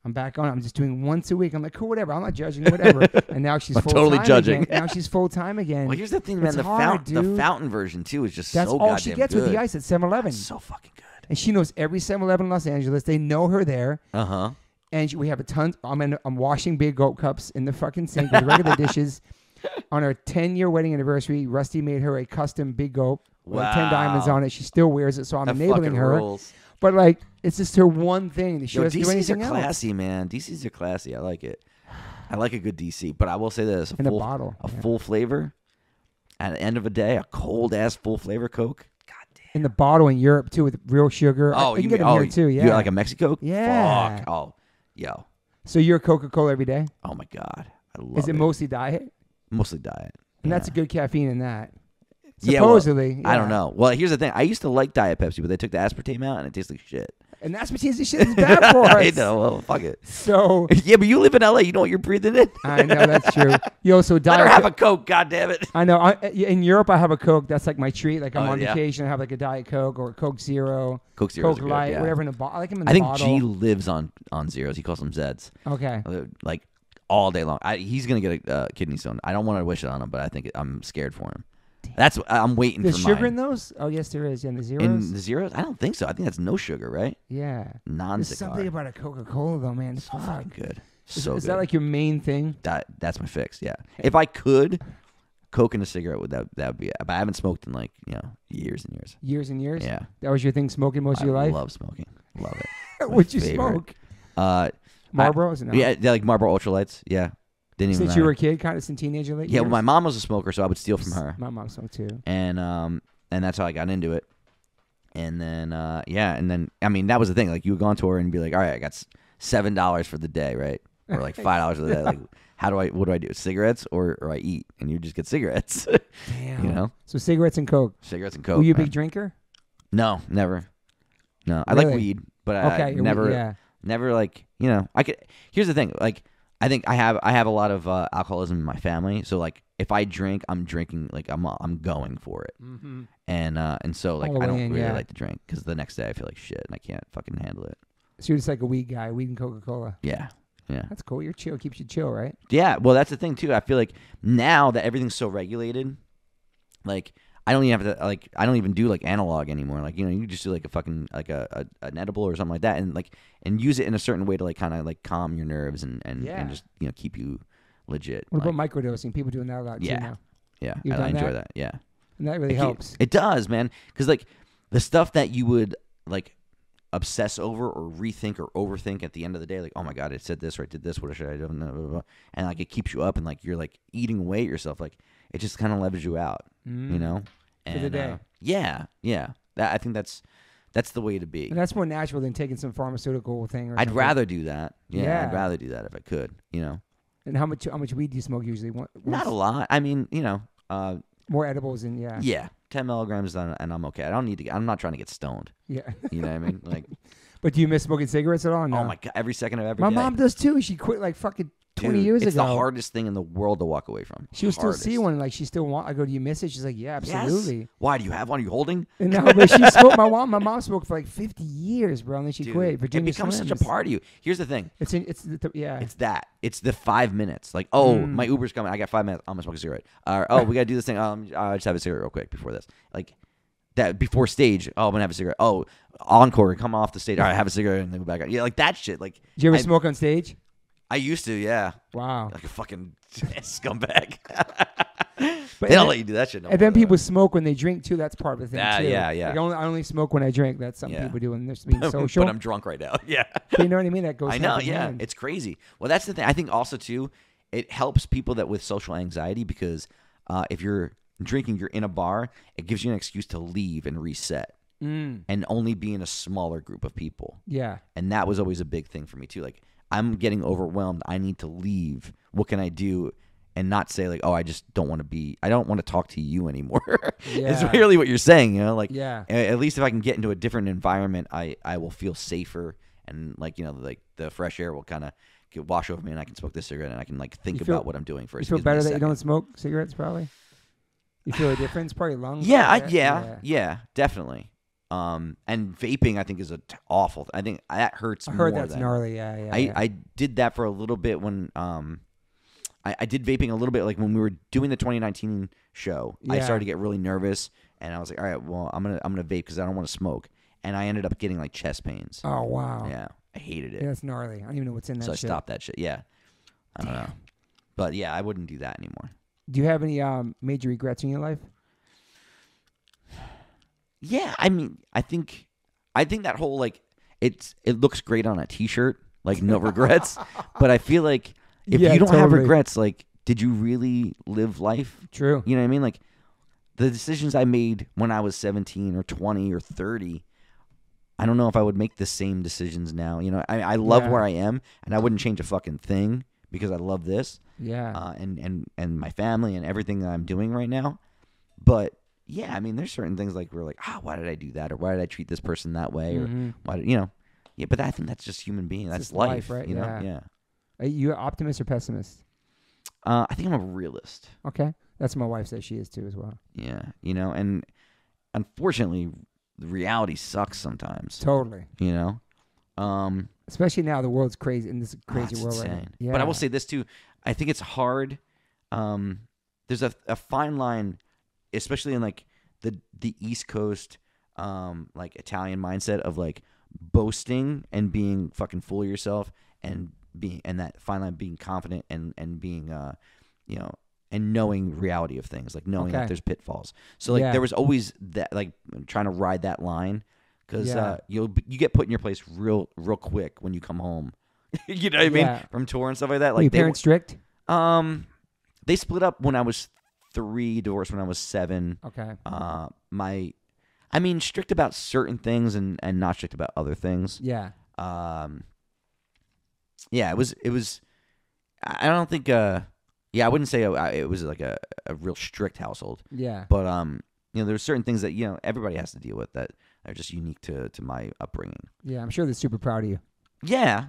"I'm back on. I'm just doing once a week." I'm like, "Cool, whatever. I'm not judging, whatever." And now she's I'm full totally time judging. Again. Now she's full time again. Well, here's the thing, man. It's The hard, the dude. fountain version too is just That's so all goddamn she gets good. with the ice at 7-Eleven. That's so fucking good. And she knows every 7-Eleven in Los Angeles. They know her there. Uh-huh. And we have a ton. I'm washing big goat cups in the fucking sink with regular dishes. On our 10-year wedding anniversary, Rusty made her a custom big goat with 10 diamonds Wow. on it. She still wears it, so I'm That enabling fucking her. rules. But like, it's just her one thing. She Yo, doesn't do DCs are anything else. classy, man. DCs are classy. I like it. I like a good DC, but I will say this: In a bottle, yeah. full flavor. At the end of the day, a cold ass full flavor Coke. God damn. In the bottle in Europe too, with real sugar. Oh, you can you get mean, them here too. Yeah. You like a Mexico? Yeah. Fuck. Oh, yo. So you're Coca-Cola every day? Oh my god. I love Is it mostly diet? mostly diet? And that's a Yeah. good caffeine in that. Yeah, well, Supposedly. I don't yeah. know. Well, here's the thing. I used to like Diet Pepsi, but they took the aspartame out, and it tastes like shit. And that's what this shit is bad for us. I know. Well, fuck it. So Yeah, but you live in LA. You know what you're breathing in. I know that's true. Yo, so Let her diet. have a Coke. God damn it. I know. In Europe, I have a Coke. That's like my treat. Like I'm Oh, on yeah. vacation, I have like a Diet Coke or a Coke Zero, Coke Zeros Coke are good, Light, yeah. whatever in a bottle. I like them in the I think bottle. G lives on zeros. He calls them Zeds. Okay. Like all day long. He's gonna get a kidney stone. I don't want to wish it on him, but I think I'm scared for him. That's I'm waiting There's for sugar mine. in those? Oh yes, there is. Yeah, in the zeros. In the zeros? I don't think so. I think that's no sugar, right? Yeah. There's Non-cigar. something about a Coca-Cola though, man. So Fuck. fucking good. Is So is good. that like your main thing? That's my fix. Yeah. If I could, Coke and a cigarette would that would be it. But I haven't smoked in like years and years. Years and years. Yeah. That was your thing, smoking most of your I life. love smoking. Love it. My What'd you favorite. smoke? Marlboros? No. Yeah, they're like Marlboro Ultralights. Yeah. Didn't even Since you matter. were a kid, kind of since teenager late Yeah, years? well, my mom was a smoker, so I would steal from her. My mom smoked too. And that's how I got into it. And then and then I mean that was the thing. Like you would go on tour and be like, all right, I got $7 for the day, right? Or like $5 for the day. Like what do I do? Cigarettes or I eat? And you just get cigarettes. Damn. You know? So cigarettes and Coke. Cigarettes and Coke. Were you a man. big drinker? No, never. No, I Really? like weed, but I never, never like I could. Here's the thing, like I think I have a lot of alcoholism in my family, so like if I drink, I'm drinking like I'm going for it, and so like I don't really like to drink because the next day I feel like shit and I can't fucking handle it. So you're just like a weed guy, weed and Coca-Cola. Yeah. That's cool. You're chill. Keeps you chill, right? Yeah. Well, that's the thing too. I feel like now that everything's so regulated, like. I don't even have to I don't even do like analog anymore. Like you just do like a fucking like an edible or something like that, and use it in a certain way to like kind of like calm your nerves and just keep you legit. What about microdosing? People doing that a lot too now. Yeah, You've I done enjoy that? that. Yeah, And that really helps. It does, man. Because like the stuff that you would like obsess over or rethink or overthink at the end of the day, like oh my god, it said this or I did this. What should I do? Blah, blah, blah. And like it keeps you up and like you're like eating away at yourself. Like it just kind of levels you out. You know. For the day. Yeah. I think that's the way to be. And that's more natural than taking some pharmaceutical thing. I'd rather do that. Yeah, I'd rather do that if I could. And how much weed do you smoke usually? Not a lot. I mean, more edibles and Yeah, 10 milligrams and I'm okay. I don't need to. I'm not trying to get stoned. Yeah. You know what I mean? Like. But do you miss smoking cigarettes at all? No? Oh my god! Every second of every day. My mom does too. She quit like fucking 20 years ago. It's the hardest thing in the world to walk away from. She would still see one, like she still want. I go, do you miss it? She's like, yeah, absolutely. Yes. Why do you have one? Are you holding? No, but she smoked. My mom smoked for like 50 years, bro, and then she quit. Virginia it becomes Slims. such a part of you. Here's the thing. It's that. It's the 5 minutes. Like, my Uber's coming. I got 5 minutes. I'm gonna smoke a cigarette. We gotta do this thing. I just have a cigarette real quick before this. Like that before stage. I'm gonna have a cigarette. Encore, come off the stage. All right, have a cigarette and then go back out. Yeah, like that shit. Like, did you ever smoke on stage? I used to, yeah. Wow. Like a fucking scumbag. But they don't let you do that shit. And then people smoke when they drink too. That's part of the thing too. Yeah. Like I only smoke when I drink. That's something people do, and they're being social. But I'm drunk right now. Yeah. But you know what I mean? That goes. I know. Yeah. It's crazy. Well, that's the thing. I think also too, it helps people that with social anxiety because if you're drinking, you're in a bar, it gives you an excuse to leave and reset. And only be in a smaller group of people. Yeah. And that was always a big thing for me too. Like I'm getting overwhelmed. I need to leave. What can I do? And not say like, I just don't want to I don't want to talk to you anymore. It's really what you're saying, Like at least if I can get into a different environment, I will feel safer and like, like the fresh air will kind of wash over me and I can smoke this cigarette and I can like think about what I'm doing first. You feel better that you don't smoke cigarettes probably? You feel a difference? Probably lungs? Yeah, definitely. And vaping, I think, is awful. I think that hurts. I heard more that's gnarly. I did that for a little bit when I did vaping a little bit like when we were doing the 2019 show. I started to get really nervous, and I was like, all right, well, I'm gonna vape because I don't want to smoke. And I ended up getting like chest pains. Oh wow. Yeah, I hated it. Yeah, that's gnarly. I don't even know what's in that. So shit. I stopped that shit. Yeah, I don't know. But yeah, I wouldn't do that anymore. Do you have any major regrets in your life? Yeah, I mean, I think that whole like it looks great on a T-shirt, like no regrets. But I feel like if you don't have regrets, like, did you really live life? True. You know what I mean? Like the decisions I made when I was 17 or 20 or 30, I don't know if I would make the same decisions now. I love where I am, and I wouldn't change a fucking thing because I love this. Yeah. And my family and everything that I'm doing right now, but. Yeah, I mean, there's certain things like we're like, why did I do that, or why did I treat this person that way, or why, yeah. But I think that's just human being. That's life, right? You know, yeah. Are you an optimist or pessimist? I think I'm a realist. Okay, that's what my wife says she is too as well. Yeah, and unfortunately, the reality sucks sometimes. Totally. Especially now the world's crazy in this crazy world insane. Right now. Yeah. But I will say this too. I think it's hard. There's a fine line. Especially in like the East Coast, like Italian mindset of like boasting and being fucking full of yourself and that fine line being confident and being and knowing reality of things, like knowing that there's pitfalls. So like there was always that, like trying to ride that line because you get put in your place real quick when you come home You know what I mean? Yeah. From tour and stuff like that. Were your Like parents strict? they split up when I was 3, divorced when I was 7. Okay. Strict about certain things and not strict about other things. Yeah. Yeah, it was. I don't think. I wouldn't say it was like a real strict household. Yeah. But there's certain things that everybody has to deal with that are just unique to my upbringing. Yeah, I'm sure they're super proud of you. Yeah.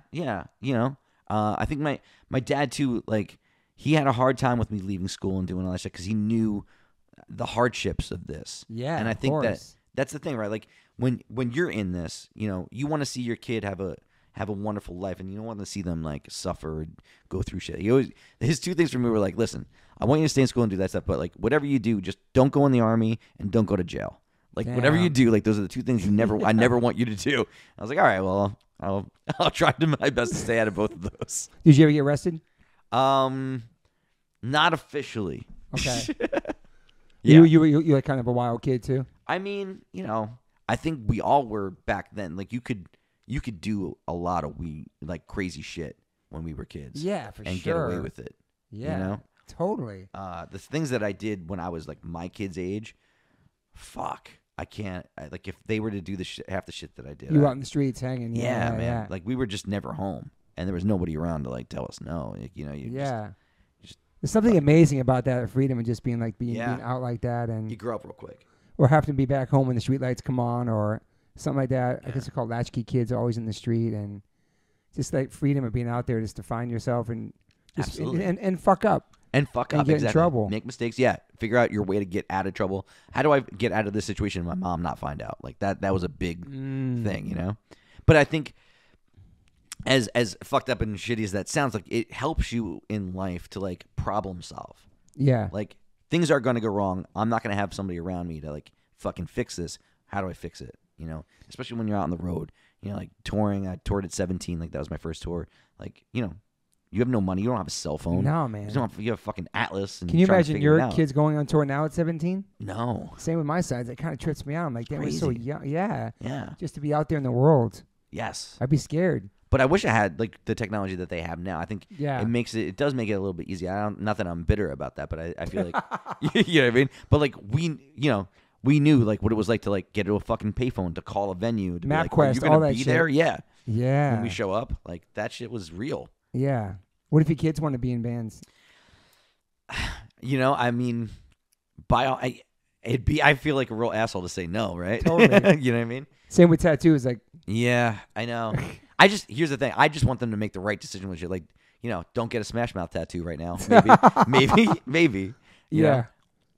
I think my dad too. Like, he had a hard time with me leaving school and doing all that shit because he knew the hardships of this. Yeah, and I of think course. that's the thing, right? Like when you're in this, you want to see your kid have a wonderful life, and you don't want to see them like suffer and go through shit. His 2 things for me were like, listen, I want you to stay in school and do that stuff, but like whatever you do, just don't go in the army and don't go to jail. Like whatever you do, like those are the 2 things I never want you to do. I was like, all right, well, I'll try my best to stay out of both of those. Did you ever get arrested? Not officially. Okay. Yeah. You like kind of a wild kid too? I mean, I think we all were back then. Like you could do a lot of crazy shit when we were kids. Yeah, for and sure. get away with it. Yeah. Totally. The things that I did when I was like my kid's age, fuck. I can't. Like if they were to do half the shit that I did. You were out in the streets hanging. Yeah, man. Yeah. Like we were just never home, and there was nobody around to like tell us no. Like, There's something amazing about that freedom and just being out like that, and you grow up real quick. Or having to be back home when the street lights come on or something like that. I guess they're called latchkey kids, always in the street, and just like freedom of being out there just to find yourself and just Absolutely. and fuck up. And fuck up, get exactly. in trouble. Make mistakes, figure out your way to get out of trouble. How do I get out of this situation and my mom not find out? Like that was a big thing, But I think as fucked up and shitty as that sounds, like it helps you in life to like problem solve. Yeah. Like things are going to go wrong. I'm not going to have somebody around me to like fucking fix this. How do I fix it? Especially when you're out on the road, like touring. I toured at 17. Like that was my first tour. Like, you have no money. You don't have a cell phone. No, man. You have a fucking atlas. And Can you trying to imagine figure it your out. kids going on tour now at 17? No. Same with my sons. It kind of trips me out. I'm like, that was so Crazy. young. Yeah. Yeah. Just to be out there in the world. Yes. I'd be scared. But I wish I had like the technology that they have now. I think it does make it a little bit easier. Not that I'm bitter about that, but I feel like you know what I mean. But like we knew like what it was like to like get to a fucking payphone to call a venue to MapQuest, be like, are you all gonna that be shit. there? Yeah. Yeah. When we show up, like that shit was real. Yeah. What if your kids want to be in bands? I mean, I feel like a real asshole to say no, right? Totally. You know what I mean? Same with tattoos. Like, yeah, I know. Here's the thing. I just want them to make the right decision with you. Like, don't get a Smash Mouth tattoo right now. Maybe. Yeah.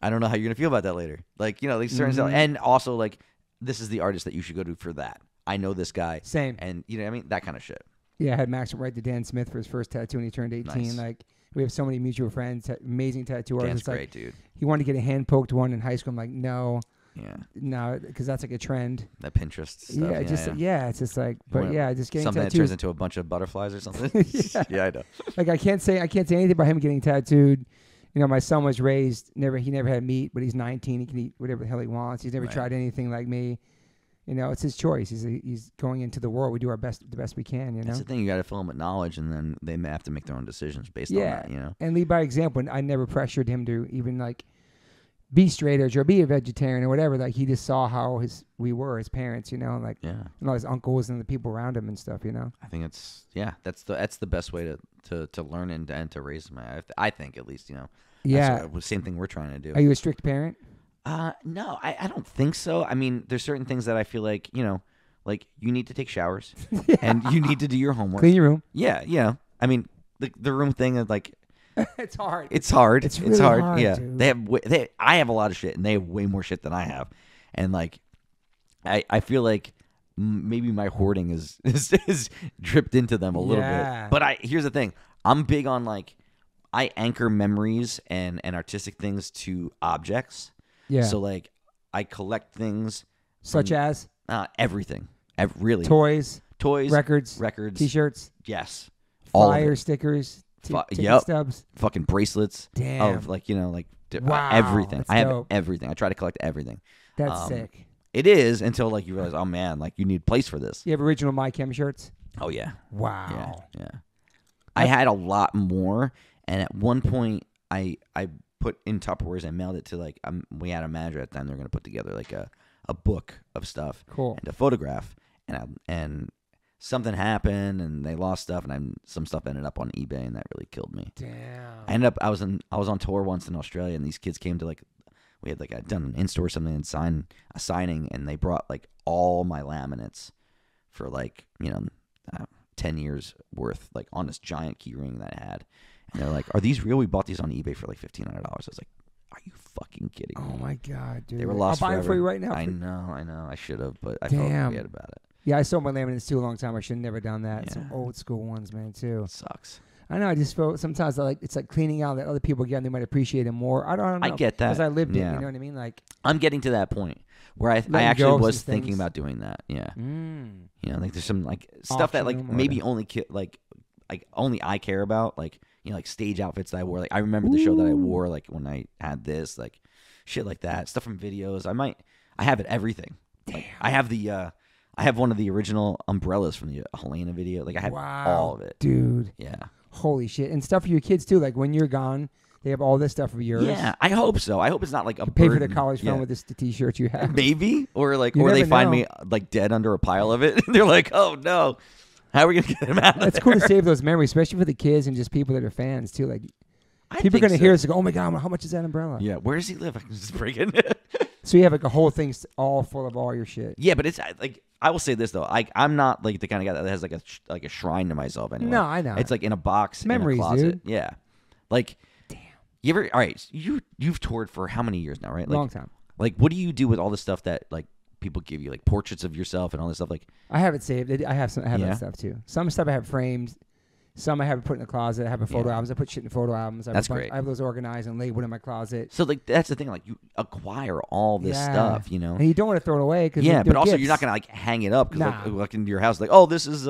I don't know how you're gonna feel about that later. Like, like certain stuff, and also like, this is the artist that you should go to for that. I know this guy. Same. And you know what I mean? That kind of shit. Yeah, I had Max write to Dan Smith for his first tattoo when he turned 18. Nice. Like, we have so many mutual friends, amazing tattoo Dan's artists. great, like, dude. he wanted to get a hand poked one in high school. I'm like, no, because that's like a trend. That Pinterest stuff. It's just like, but just getting something tattoos. that turns into a bunch of butterflies or something. Yeah, I know. Like I can't say anything about him getting tattooed. My son was raised he never had meat, but he's 19. He can eat whatever the hell he wants. He's never tried anything like me. It's his choice. He's going into the world. We do the best we can. That's the thing. You got to fill them with knowledge, and then they may have to make their own decisions based on that. And lead by example. And I never pressured him to even like be straight edge or be a vegetarian or whatever. Like he just saw how we were as parents, and all his uncles and the people around him and stuff. I think that's the best way to learn and to raise them. I think at least That's the same thing we're trying to do. Are you a strict parent? No, I don't think so. I mean, there's certain things that I feel like, like you need to take showers and you need to do your homework. Clean your room. Yeah. I mean, the room thing is like, it's hard. It's hard. It's really hard. Yeah. Dude. I have a lot of shit and they have way more shit than I have. And like, I feel like maybe my hoarding is dripped into them a little bit. But here's the thing. I'm big on like, I anchor memories and artistic things to objects. Yeah. So like, I collect things such as everything. Really. Toys, records, T-shirts. Yes. Flyer stickers. Ticket stubs. Fucking bracelets. Damn. Of like wow, everything. I have dope. everything. I try to collect everything. That's sick. It is until like you realize, oh man, like you need place for this. You have original My Chem shirts? Oh yeah. Wow. Yeah. I had a lot more, and at one point I put in Tupperwares and mailed it to like we had a manager at the time. They're gonna put together like a book of stuff, Cool. and a photograph, and something happened and they lost stuff, and some stuff ended up on eBay, and that really killed me. Damn. I was on tour once in Australia, and these kids came to like, we had like I'd done an in-store or something and a signing, and they brought like all my laminates for like 10 years worth, like on this giant key ring that I had, and they're like, "Are these real? We bought these on eBay for like $1,500." I was like, "Are you fucking kidding me?" Oh my god, dude! They were lost I'll buy forever. it for you right now. I know. I should have, but I Damn. felt bad about it. Yeah, I sold my laminates too a long time. I should have never done that. Yeah. Some old school ones, man, too. It sucks. I know. I just feel sometimes it's like cleaning out that other people get, and they might appreciate it more. I don't know. I get that because I lived it. Yeah. You know what I mean? Like I'm getting to that point where I actually go of was some thinking things. about doing that. Yeah. Like there's some like stuff Auction that like them or maybe whatever. only only I care about, like like stage outfits that I wore. Like I remember the show that I wore, like when I had this, like shit like that, stuff from videos. I have everything. Like, I have one of the original umbrellas from the Helena video. Like I have all of it, dude. Yeah. Holy shit! And stuff for your kids too. Like when you're gone, they have all this stuff of yours. Yeah, I hope so. I hope it's not like a You pay for burden. the college fund Yeah. with the t-shirts you have. Maybe, or like, You or they never find know. me like dead under a pile of it. They're like, "Oh no, how are we gonna get him out of It's there?" cool to save those memories, especially for the kids and just people that are fans too. Like I people are think gonna so. hear this and go, "Oh my god, how much is that umbrella?" Yeah, where does he live? I can just break it. So you have like a whole thing all full of all your shit. Yeah, but it's like I will say this though, I'm not like the kind of guy that has like a shrine to myself anyway. No, I know. It's like in a box, Memories, in a closet. dude. Yeah, like damn. You ever? All right, you've toured for how many years now, right? Like, Long time. Like, what do you do with all the stuff that like people give you, like portraits of yourself and all this stuff? Like, I have it saved. I have Yeah? that stuff too. Some stuff I have framed. Some I have it put in the closet. I have photo Yeah. albums. I put shit in photo albums. That's great. I have those organized and labeled in my closet. so like that's the thing. Like, you acquire all this Yeah. stuff, And you don't want to throw it away because Yeah, but also you're not gonna like hang it up because Nah. like into your house, like, oh, this is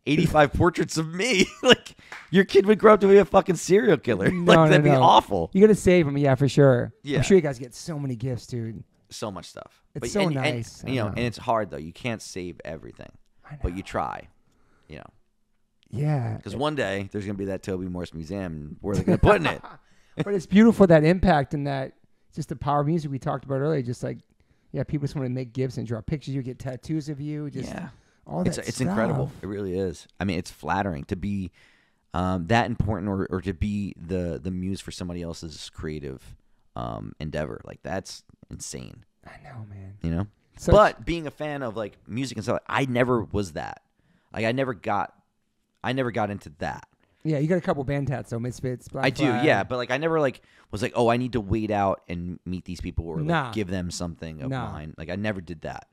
85 portraits of me. Like, your kid would grow up to be a fucking serial killer. No, That'd be no. awful. You got to save them, yeah, for sure. Yeah. I'm sure you guys get so many gifts, dude. So much stuff. It's so nice. I know. And it's hard though. You can't save everything, I know. but you try. Yeah. Because one day there's gonna be that Toby Morse museum. And where are they gonna put in it? But it's beautiful, that impact and that just the power of music we talked about earlier. Just like, yeah, people just want to make gifts and draw pictures. You get tattoos of you. Just Yeah, all that it's stuff. incredible. It really is. I mean, it's flattering to be that important, or to be the muse for somebody else's creative endeavor. Like, that's insane. I know, man. You know. So But being a fan of like music and stuff, I never was that. Like, I never got into that. yeah, you got a couple band tats though, Misfits, Black I do, Flag. yeah. But like, I never like was like, oh, I need to wait out and meet these people or like, Nah. give them something of Nah. mine. Like, I never did that.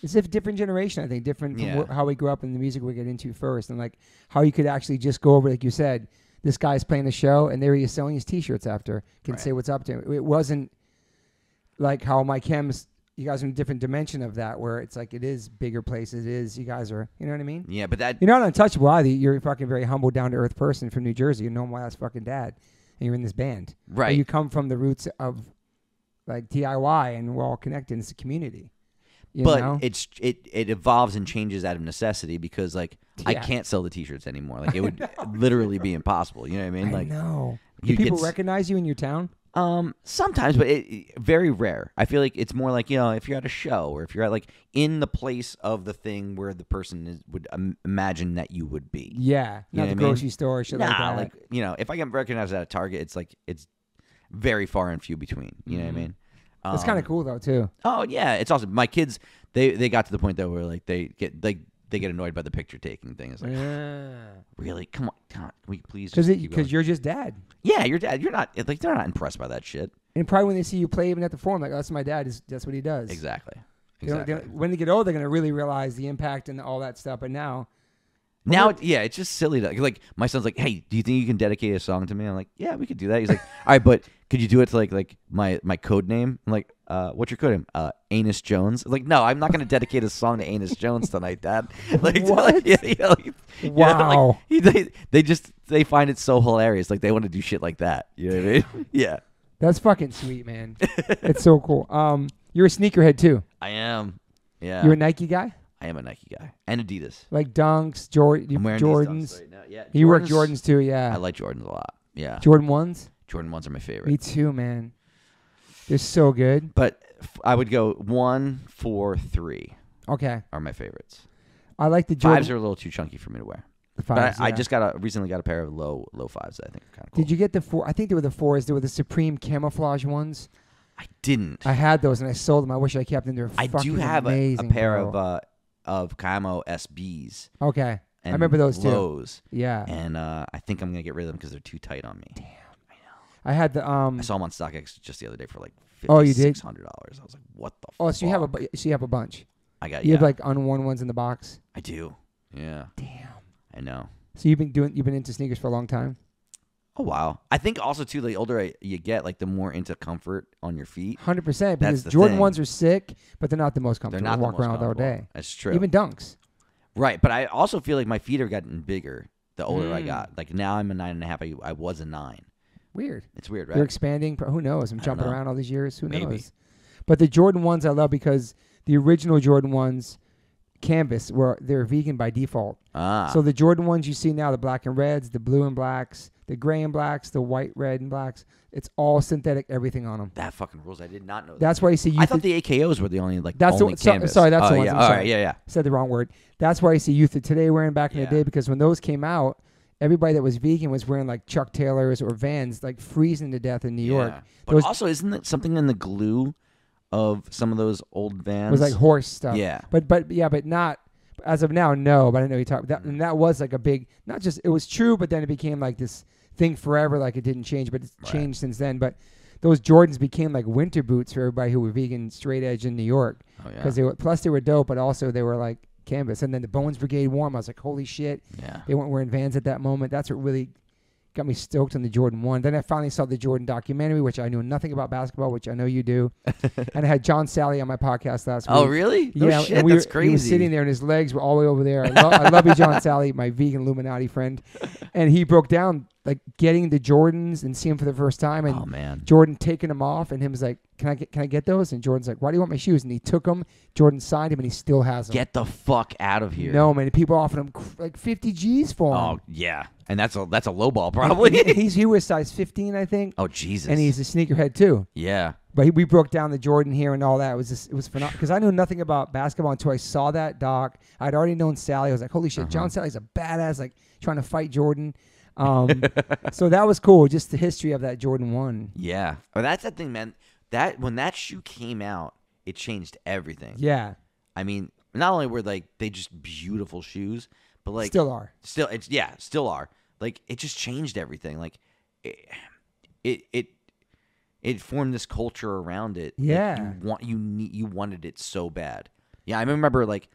It's a different generation, I think, different from Yeah. how we grew up and the music we get into first, and like how you could actually just go over, like you said, this guy's playing a show, and there he is selling his T-shirts after, can Right. say what's up to him. It wasn't like how my chems, you guys are in a different dimension of that, where it's like it is bigger places, it is, you guys are, you know what I mean? Yeah, but that You're not untouchable either. You're a fucking very humble, down-to-earth person from New Jersey. You're a normal ass fucking dad, and you're in this band. right. And you come from the roots of like DIY, and we're all connected. It's a community. You but know? it evolves and changes out of necessity because like I Yeah. can't sell the T-shirts anymore. Like, it would literally be impossible. You know what I mean? Like, I know. Do you people get recognize you in your town? sometimes, but very rare. I feel like it's more like, if you're at a show or if you're at like in the place of the thing where the person would imagine that you would be. Yeah, You not know the what I mean? grocery store or shit like Nah, that. like, if I get recognized at a Target, it's like it's very far and few between. You know what I mean? That's kind of cool though too. Oh yeah, it's awesome. My kids, they got to the point though where like they get annoyed by the picture taking thing. It's like, really, come on, can we please just keep going? Because you're just dad, Yeah, your dad. You're not like, they're not impressed by that shit. and probably when they see you play even at the forum, like, oh, that's my dad. That's what he does. Exactly. When they get old, they're gonna really realize the impact and all that stuff. But now, Now, it's just silly. Like my son's like, "Hey, do you think you can dedicate a song to me?" I'm like, "Yeah, we could do that." He's like, "All right, but could you do it to like my code name?" I'm like, "What's your code name?" Anus Jones. I'm like, no, I'm not gonna dedicate a song to Anus Jones tonight, Dad. Like, What? Wow. They find it so hilarious. Like, they want to do shit like that. You know what I mean? Yeah, that's fucking sweet, man. It's so cool. You're a sneakerhead too. I am. Yeah, You're a Nike guy. I am a Nike guy and Adidas. Like Dunks, I'm wearing Jordans. these Dunks right now. Yeah, You work Jordans too, yeah. I like Jordans a lot. Yeah, Jordan 1s? Jordan 1s are my favorite. Me too, man. They're so good. But I would go 1, 4, 3 Okay. are my favorites. I like the Jordan. 5s are a little too chunky for me to wear. The But 5s, I yeah. just recently got a pair of low 5s that I think are kind of cool. Did you get the 4? I think they were the 4s. They were the Supreme camouflage ones. I didn't. I had those and I sold them. I wish I kept them. They're I fucking do have a amazing, pair bro. of camo SBs. Okay. And I remember those too. lows. Yeah. And I think I'm gonna get rid of them because they're too tight on me. Damn. I had the I saw them on StockX just the other day for like Oh, you did? $5,600. I was like, what the? Oh, so you have fuck? you have a bunch. I got You yeah. have like unworn ones in the box. I do. Yeah. Damn. I know. So you've been into sneakers for a long time? Oh wow. I think also too, the older you get, like the more into comfort on your feet. 100%. Because the Jordan thing. 1s are sick, but they're not the most comfortable. They're not to the walk most around with all comfortable. day. That's true. Even Dunks. Right, but I also feel like my feet are getting bigger the older I Mm. got. Like now I'm a 9.5. I was a 9. Weird. It's weird, right? They're expanding. Who knows? I'm I don't jumping know. around all these years. Who Maybe. knows? But the Jordan 1s I love because the original Jordan 1s, canvas, they're vegan by default. Ah. So the Jordan 1s you see now, the black and reds, the blue and blacks, the gray and blacks, the white, red, and blacks, it's all synthetic, everything on them. that fucking rules. I did not know that. That's why you see youth. I thought the AKOs were the only That's only the, so, canvas. sorry, that's oh, the ones. yeah. I'm All sorry. right, yeah. Said the wrong word. That's why I see youth of today wearing back in the Yeah. day, because when those came out, everybody that was vegan was wearing like Chuck Taylors or Vans, like freezing to death in New York. Yeah. But Those also, isn't it something in the glue of some of those old Vans? was like horse stuff. Yeah. But not as of now. No, but I know you talk that, and that was like a big. Not just it was true, but then it became like this thing forever. Like it didn't change, but it's Right. changed since then. But those Jordans became like winter boots for everybody who were vegan, straight edge in New York, Oh, yeah. because they were dope, but also they were like canvas. And then the Bones Brigade wore 'em. I was like, holy shit. Yeah. They weren't wearing Vans at that moment. That's what really got me stoked on the Jordan 1. Then I finally saw the Jordan documentary, which I knew nothing about basketball, which I know you do. And I had John Sally on my podcast last week. Oh, really? No Yeah, shit. and That's he crazy. was sitting there and his legs were all the way over there. I love you, John Sally, my vegan Illuminati friend. And he broke down like getting the Jordans and seeing them for the first time, and Oh, man. Jordan taking them off, and him was like, "Can I get those?" And Jordan's like, "Why do you want my shoes?" And he took them. Jordan signed him, and he still has them. Get the fuck out of here. No, man. People offered him like 50 G's for him. Oh, yeah. And that's a low ball, probably. He was size 15, I think. Oh, Jesus. And he's a sneakerhead too. Yeah. But we broke down the Jordan here and all that. It was phenomenal because I knew nothing about basketball until I saw that doc. I'd already known Sally. I was like, holy shit, John Sally's a badass, like trying to fight Jordan. So that was cool. Just the history of that Jordan 1. Yeah. Oh, that's the thing, man. That when that shoe came out, it changed everything. Yeah. I mean, not only were they just beautiful shoes, but like Still are. Still are. Like it just changed everything. Like it formed this culture around it. Yeah. You wanted it so bad. Yeah, I remember like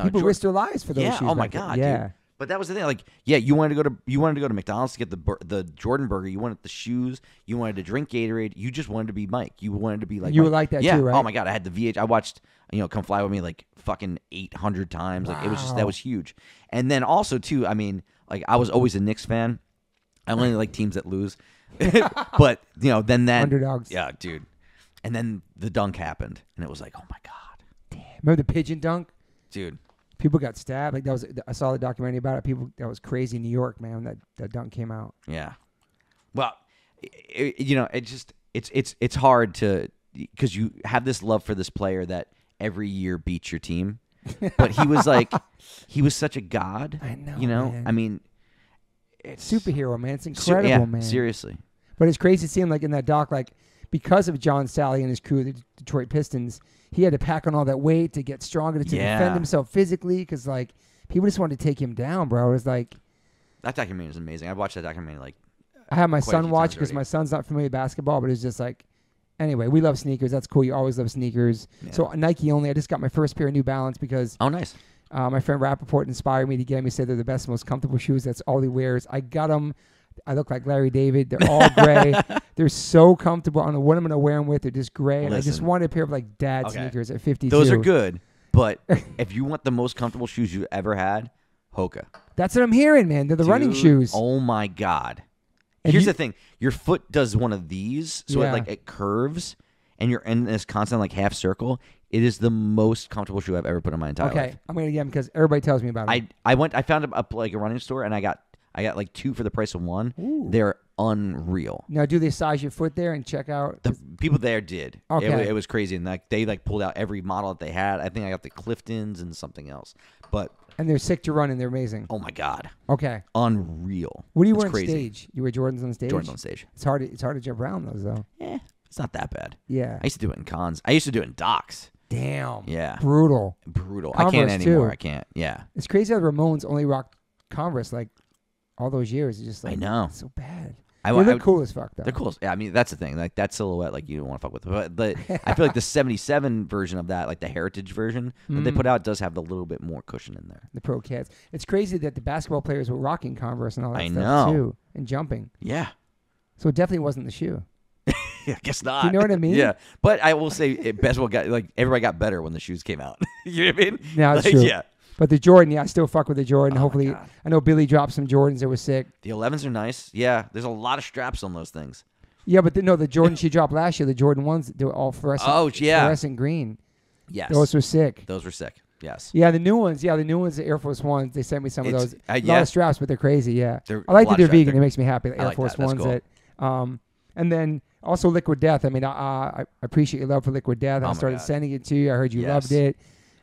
People risked their lives for those shoes. Oh my back then. god. Yeah. Dude. But that was the thing. Like, yeah, you wanted to go to McDonald's to get the Jordan burger. You wanted the shoes. You wanted to drink Gatorade. You just wanted to be Mike. You wanted to be like You Mike. were like that yeah. too, right? Oh my god, I had the VH. I watched Come Fly With Me like fucking 800 times. Like it was just that was huge. And then also too, I mean, like I was always a Knicks fan. I only like teams that lose. But then that Underdogs. Yeah, dude. And then the dunk happened, and it was like, oh my god, Remember the pigeon dunk? dude. People got stabbed. Like I saw the documentary about it. That was crazy in New York, man. When that dunk came out. Yeah. Well, it's hard to because you have this love for this player that every year beats your team, but he was such a god. I know. Man. I mean, it's Superhero, man. It's incredible, man. Seriously. But it's crazy to see him like in that doc, like because of John Sally and his crew, the Detroit Pistons. He had to pack on all that weight to get stronger to defend himself physically because like people just wanted to take him down, bro. It was like that documentary is amazing. I've watched that documentary like I had my quite a son few watch times because already. my son's not familiar with basketball, but it's just like anyway, we love sneakers. That's cool. You always love sneakers. Yeah. So Nike only. I just got my first pair of New Balance because oh nice. my friend Rappaport inspired me to get them. He said they're the best, most comfortable shoes. That's all he wears. I got them. I look like Larry David. They're all gray. They're so comfortable. I don't know what I'm going to wear them with. They're just gray. And I just Listen. wanted a pair of like dad Okay. sneakers at 52. Those are good, but if you want the most comfortable shoes you ever had, Hoka. That's what I'm hearing, man. They're the running Dude, shoes. Oh my god. And Here's you- the thing. Your foot does one of these, so Yeah. it curves and you're in this constant like half circle. It is the most comfortable shoe I've ever put on my entire life. Okay, I'm gonna get them because everybody tells me about them. I found a running store and I got like 2 for the price of 1. Ooh. They're unreal. Now, do they size your foot there and check out? The people there did. Okay. It was crazy, and like they like pulled out every model that they had. I think I got the Cliftons and something else, but And they're sick to run and they're amazing. oh my god, Okay. unreal. What do you It's wear on crazy. stage? You wear Jordans on stage? Jordans on stage. It's hard to jump around those though. Yeah, it's not that bad. Yeah. I used to do it in cons. I used to do it in docks. Damn. Yeah. Brutal. Brutal. Converse, I can't anymore. too. I can't. Yeah. It's crazy how the Ramones only rocked Converse like all those years. It's just like I know. it's so bad. I They're cool as fuck though. They're cool. Yeah, I mean that's the thing. Like that silhouette, like you don't want to fuck with. But I feel like the '77 version of that, like the Heritage version that they put out, does have a little bit more cushion in there. The pro cats. It's crazy that the basketball players were rocking Converse and all that I stuff know. too, and jumping. Yeah. So it definitely wasn't the shoe. Yeah, I guess not. Do you know what I mean? Yeah, but I will say, basketball got like everybody got better when the shoes came out. You know what I mean? No, it's Like, true. yeah. But the Jordan, I still fuck with the Jordan. Oh, my Hopefully, God. I know Billy dropped some Jordans that were sick. The 11s are nice. Yeah, there's a lot of straps on those things. Yeah, but the Jordan she dropped last year, the Jordan ones, they were all fluorescent. Oh, yeah. Fluorescent green. Yes, Those were sick. those were sick. Yes, Yeah, the new ones, the Air Force Ones, they sent me some of It's- those. A lot yeah. of straps, but they're crazy, yeah. They're I like a that lot they're of straps. vegan. It makes me happy. The I Air like Force that. That's Ones and then also Liquid Death. I mean, I appreciate your love for Liquid Death. Oh I my started God. sending it to you. I heard you Yes. loved it.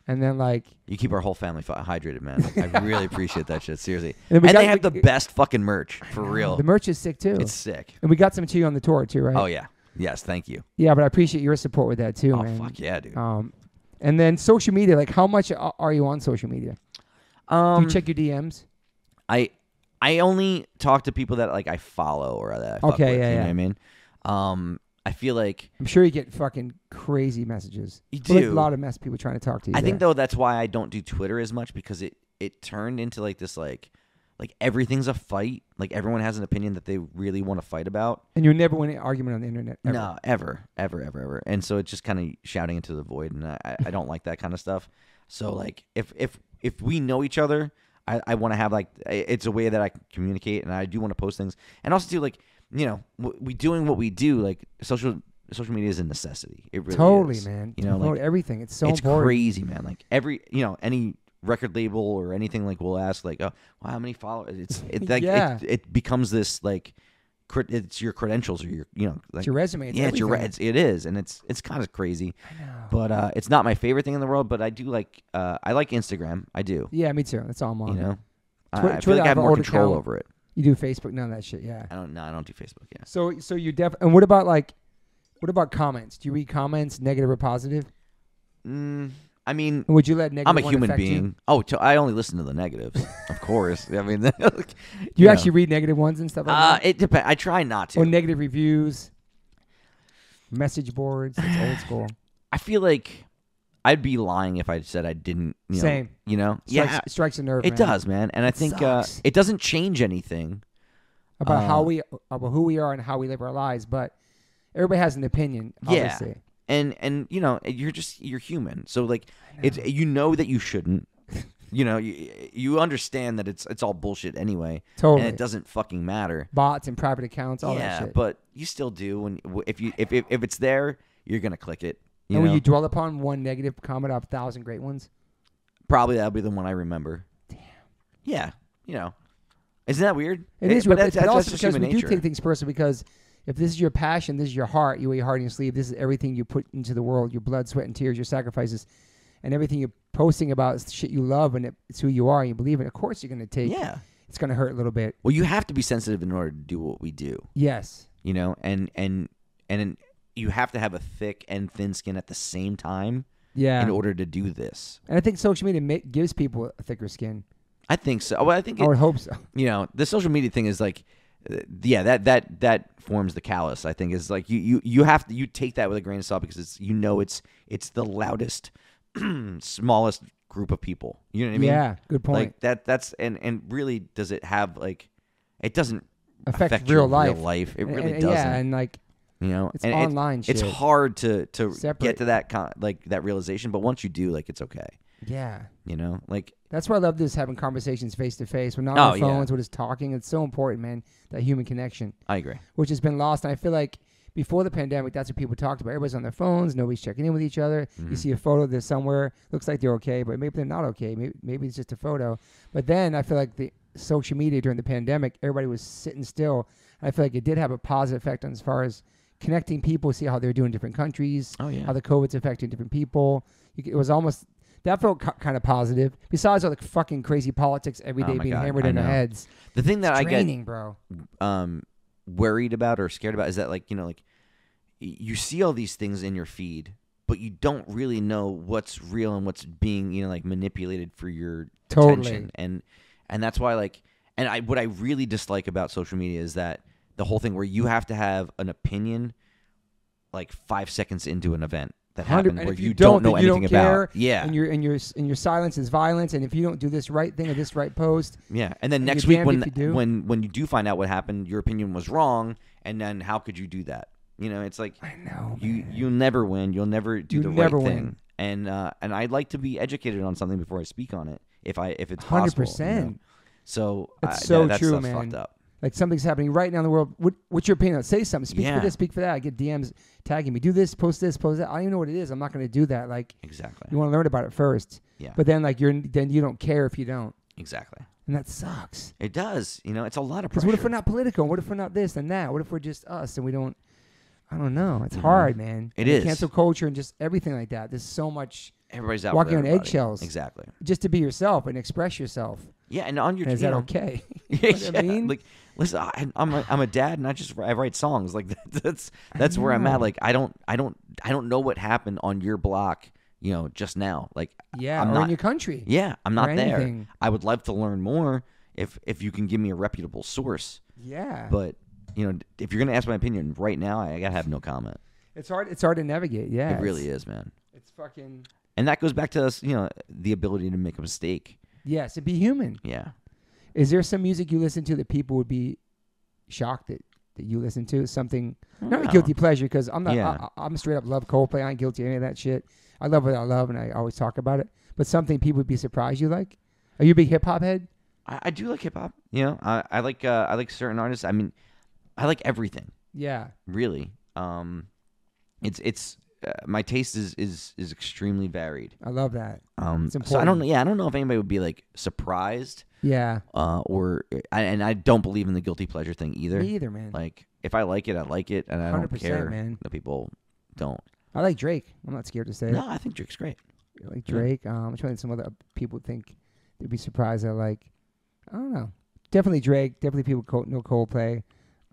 And then like you keep our whole family hydrated, man. I really appreciate that shit. Seriously, And we and got- they have the we- best fucking merch for real. the merch is sick too. It's sick. And we got some to you on the tour too, right? Oh yeah, yes, thank you. Yeah, but I appreciate your support with that too, Oh man. fuck yeah, dude. And then social media, like how much are you on social media? Do you check your DMs? I only talk to people that like I follow or that I fuck Okay, with, yeah, you know yeah. what I mean? I feel like I'm sure you get fucking crazy messages. You Well, like do. a lot of people trying to talk to you. I think there. though that's why I don't do Twitter as much because it turned into like this like everything's a fight. Like everyone has an opinion that they really want to fight about. And you never win an argument on the internet. Ever. No, ever. And so it's just kind of shouting into the void, and I don't like that kind of stuff. So like if we know each other, I want to have like it's a way that I can communicate, and I do want to post things, and also too like we doing what we do. Like social media is a necessity. It really Totally, is. man. You know, Promote like everything. It's so it's important. crazy, man. Like every any record label or anything like will ask like, oh, well, how many followers? Yeah. It becomes this like it's your credentials or your like It's your resume. It's yeah, it's everything. it is, and it's kind of crazy. I know. But it's not my favorite thing in the world. But I do like I like Instagram. I do. Yeah, me too. That's all I'm on. You know, I Twitter, feel like I have an more old control account. over it. You do Facebook, none of that shit. Yeah. I don't do Facebook. Yeah. So you definitely. And what about comments? Do you read comments, negative or positive? I mean, And would you let negative? I'm a one human affect you? being. Oh, I only listen to the negatives, of course. I mean, Do you actually read negative ones and stuff like that? It depends. I try not to. Or negative reviews, message boards. It's old school. I feel like I'd be lying if I said I didn't. Same. Yeah, Strikes a nerve. it man. does, man. And I think sucks. it doesn't change anything. About about who we are and how we live our lives, but everybody has an opinion. Obviously. Yeah. And you're human. So like it's that you shouldn't. You understand that it's all bullshit anyway. Totally. And it doesn't fucking matter. Bots and private accounts, all that shit. But you still do when if it's there, you're gonna click it. And when you dwell upon one negative comment out of 1,000 great ones, probably that'll be the one I remember. Damn. Yeah. Isn't that weird? it is But weird. But also just because human we nature. do take things personally. Because if this is your passion, this is your heart, you wear your heart in your sleeve. This is everything you put into the world, your blood, sweat, and tears, your sacrifices, and everything you're posting about is the shit you love, and it's who you are, and you believe in. Of course, you're gonna take. Yeah. It's gonna hurt a little bit. Well, you have to be sensitive in order to do what we do. Yes. And you have to have a thick and thin skin at the same time. Yeah. In order to do this. And I think social media gives people a thicker skin. I think so. Well, I think I would hope so. the social media thing is like, that forms the callus. I think is like you have to take that with a grain of salt because it's the loudest, smallest group of people. You know what I mean? Yeah, good point. Like that's and really does it have like it doesn't affect your real life. real life. It really and, doesn't. Yeah, and like it's and online it's shit. hard to Separate. get to that realization, but once you do, like it's okay. Yeah. Like That's why I love this, having conversations face to face. We're not Oh, on our yeah. phones, we're just talking. It's so important, man, that human connection, I agree. which has been lost. And I feel like before the pandemic, that's what people talked about. Everybody's on their phones. Nobody's checking in with each other. Mhm. You see a photo there somewhere. Looks like they're okay, but maybe they're not okay. Maybe it's just a photo. But then I feel like the social media during the pandemic, everybody was sitting still. I feel like it did have a positive effect on as far as connecting people, see how they're doing in different countries, Oh yeah. how the COVID's affecting different people. It was almost, that felt kind of positive. Besides all the fucking crazy politics every Oh day my being God, hammered I in our know. heads. The thing that It's I draining, bro. get worried about or scared about is that, like, you know, like you see all these things in your feed, but you don't really know what's real and what's being, you know, like manipulated for your Totally. attention. And that's why, like, what I really dislike about social media is that the whole thing where you have to have an opinion like 5 seconds into an event that happened where if you don't know then you anything don't care, about. Yeah. And your silence is violence. And if you don't do this right thing or this right post, Yeah. And then and next you're week damned if you do. when you do find out what happened, your opinion was wrong, and then how could you do that? You know, it's like I know, you'll never win. You'll never do the never right win. thing. And I'd like to be educated on something before I speak on it, if it's 100%. possible. You know? So It's so that true, stuff's man. fucked up. like something's happening right now in the world. What's your opinion? Say something. Speak Yeah. for this. Speak for that. I get DMs tagging me. Do this. Post this. Post that. I don't even know what it is. I'm not going to do that. Like Exactly. you want to learn about it first. Yeah. But then like then you don't care if you don't, Exactly. and that sucks. It does. You know, it's a lot of Because pressure. what if we're not political? What if we're not this and that? What if we're just us and we don't? I don't know. It's Mhm. hard, man. It And is. cancel culture and just everything like that. There's so much Everybody's out walking for on everybody. eggshells. Exactly. just to be yourself and express yourself. Yeah, and on your And is you that know, okay? Yeah, You know what I mean? Like, listen, I'm a dad, and I write songs. Like that's where I'm know. at. Like I don't know what happened on your block. You know, just now. Like Yeah, I'm or not. in your country. Yeah, I'm not or there. anything. I would love to learn more if you can give me a reputable source. Yeah. But you know, if you're gonna ask my opinion right now, I gotta have no comment. It's hard to navigate. Yeah. It really is, man. It's fucking And that goes back to us, you know, the ability to make a mistake. yes, to be human. Yeah. Is there some music you listen to that people would be shocked that you listen to? Something not a No. guilty pleasure because I'm not. Yeah. I'm straight up love Coldplay. I ain't guilty of any of that shit. I love what I love, and I always talk about it. But something people would be surprised you like. Are you a big hip hop head? I do like hip hop. You know, I like certain artists. I mean, I like everything. Yeah. Really. It's my taste is extremely varied. I love that. It's So I don't important. know if anybody would be like surprised Yeah. and I don't believe in the guilty pleasure thing either. Me either, man. Like if I like it, I like it, and I don't 100%, care man. that people don't. I like Drake. I'm not scared to say it. No, I think Drake's great. I like Yeah. Drake. I'm trying to think some other people think they'd be surprised. I like. I don't know. Definitely Drake. Definitely people know Coldplay.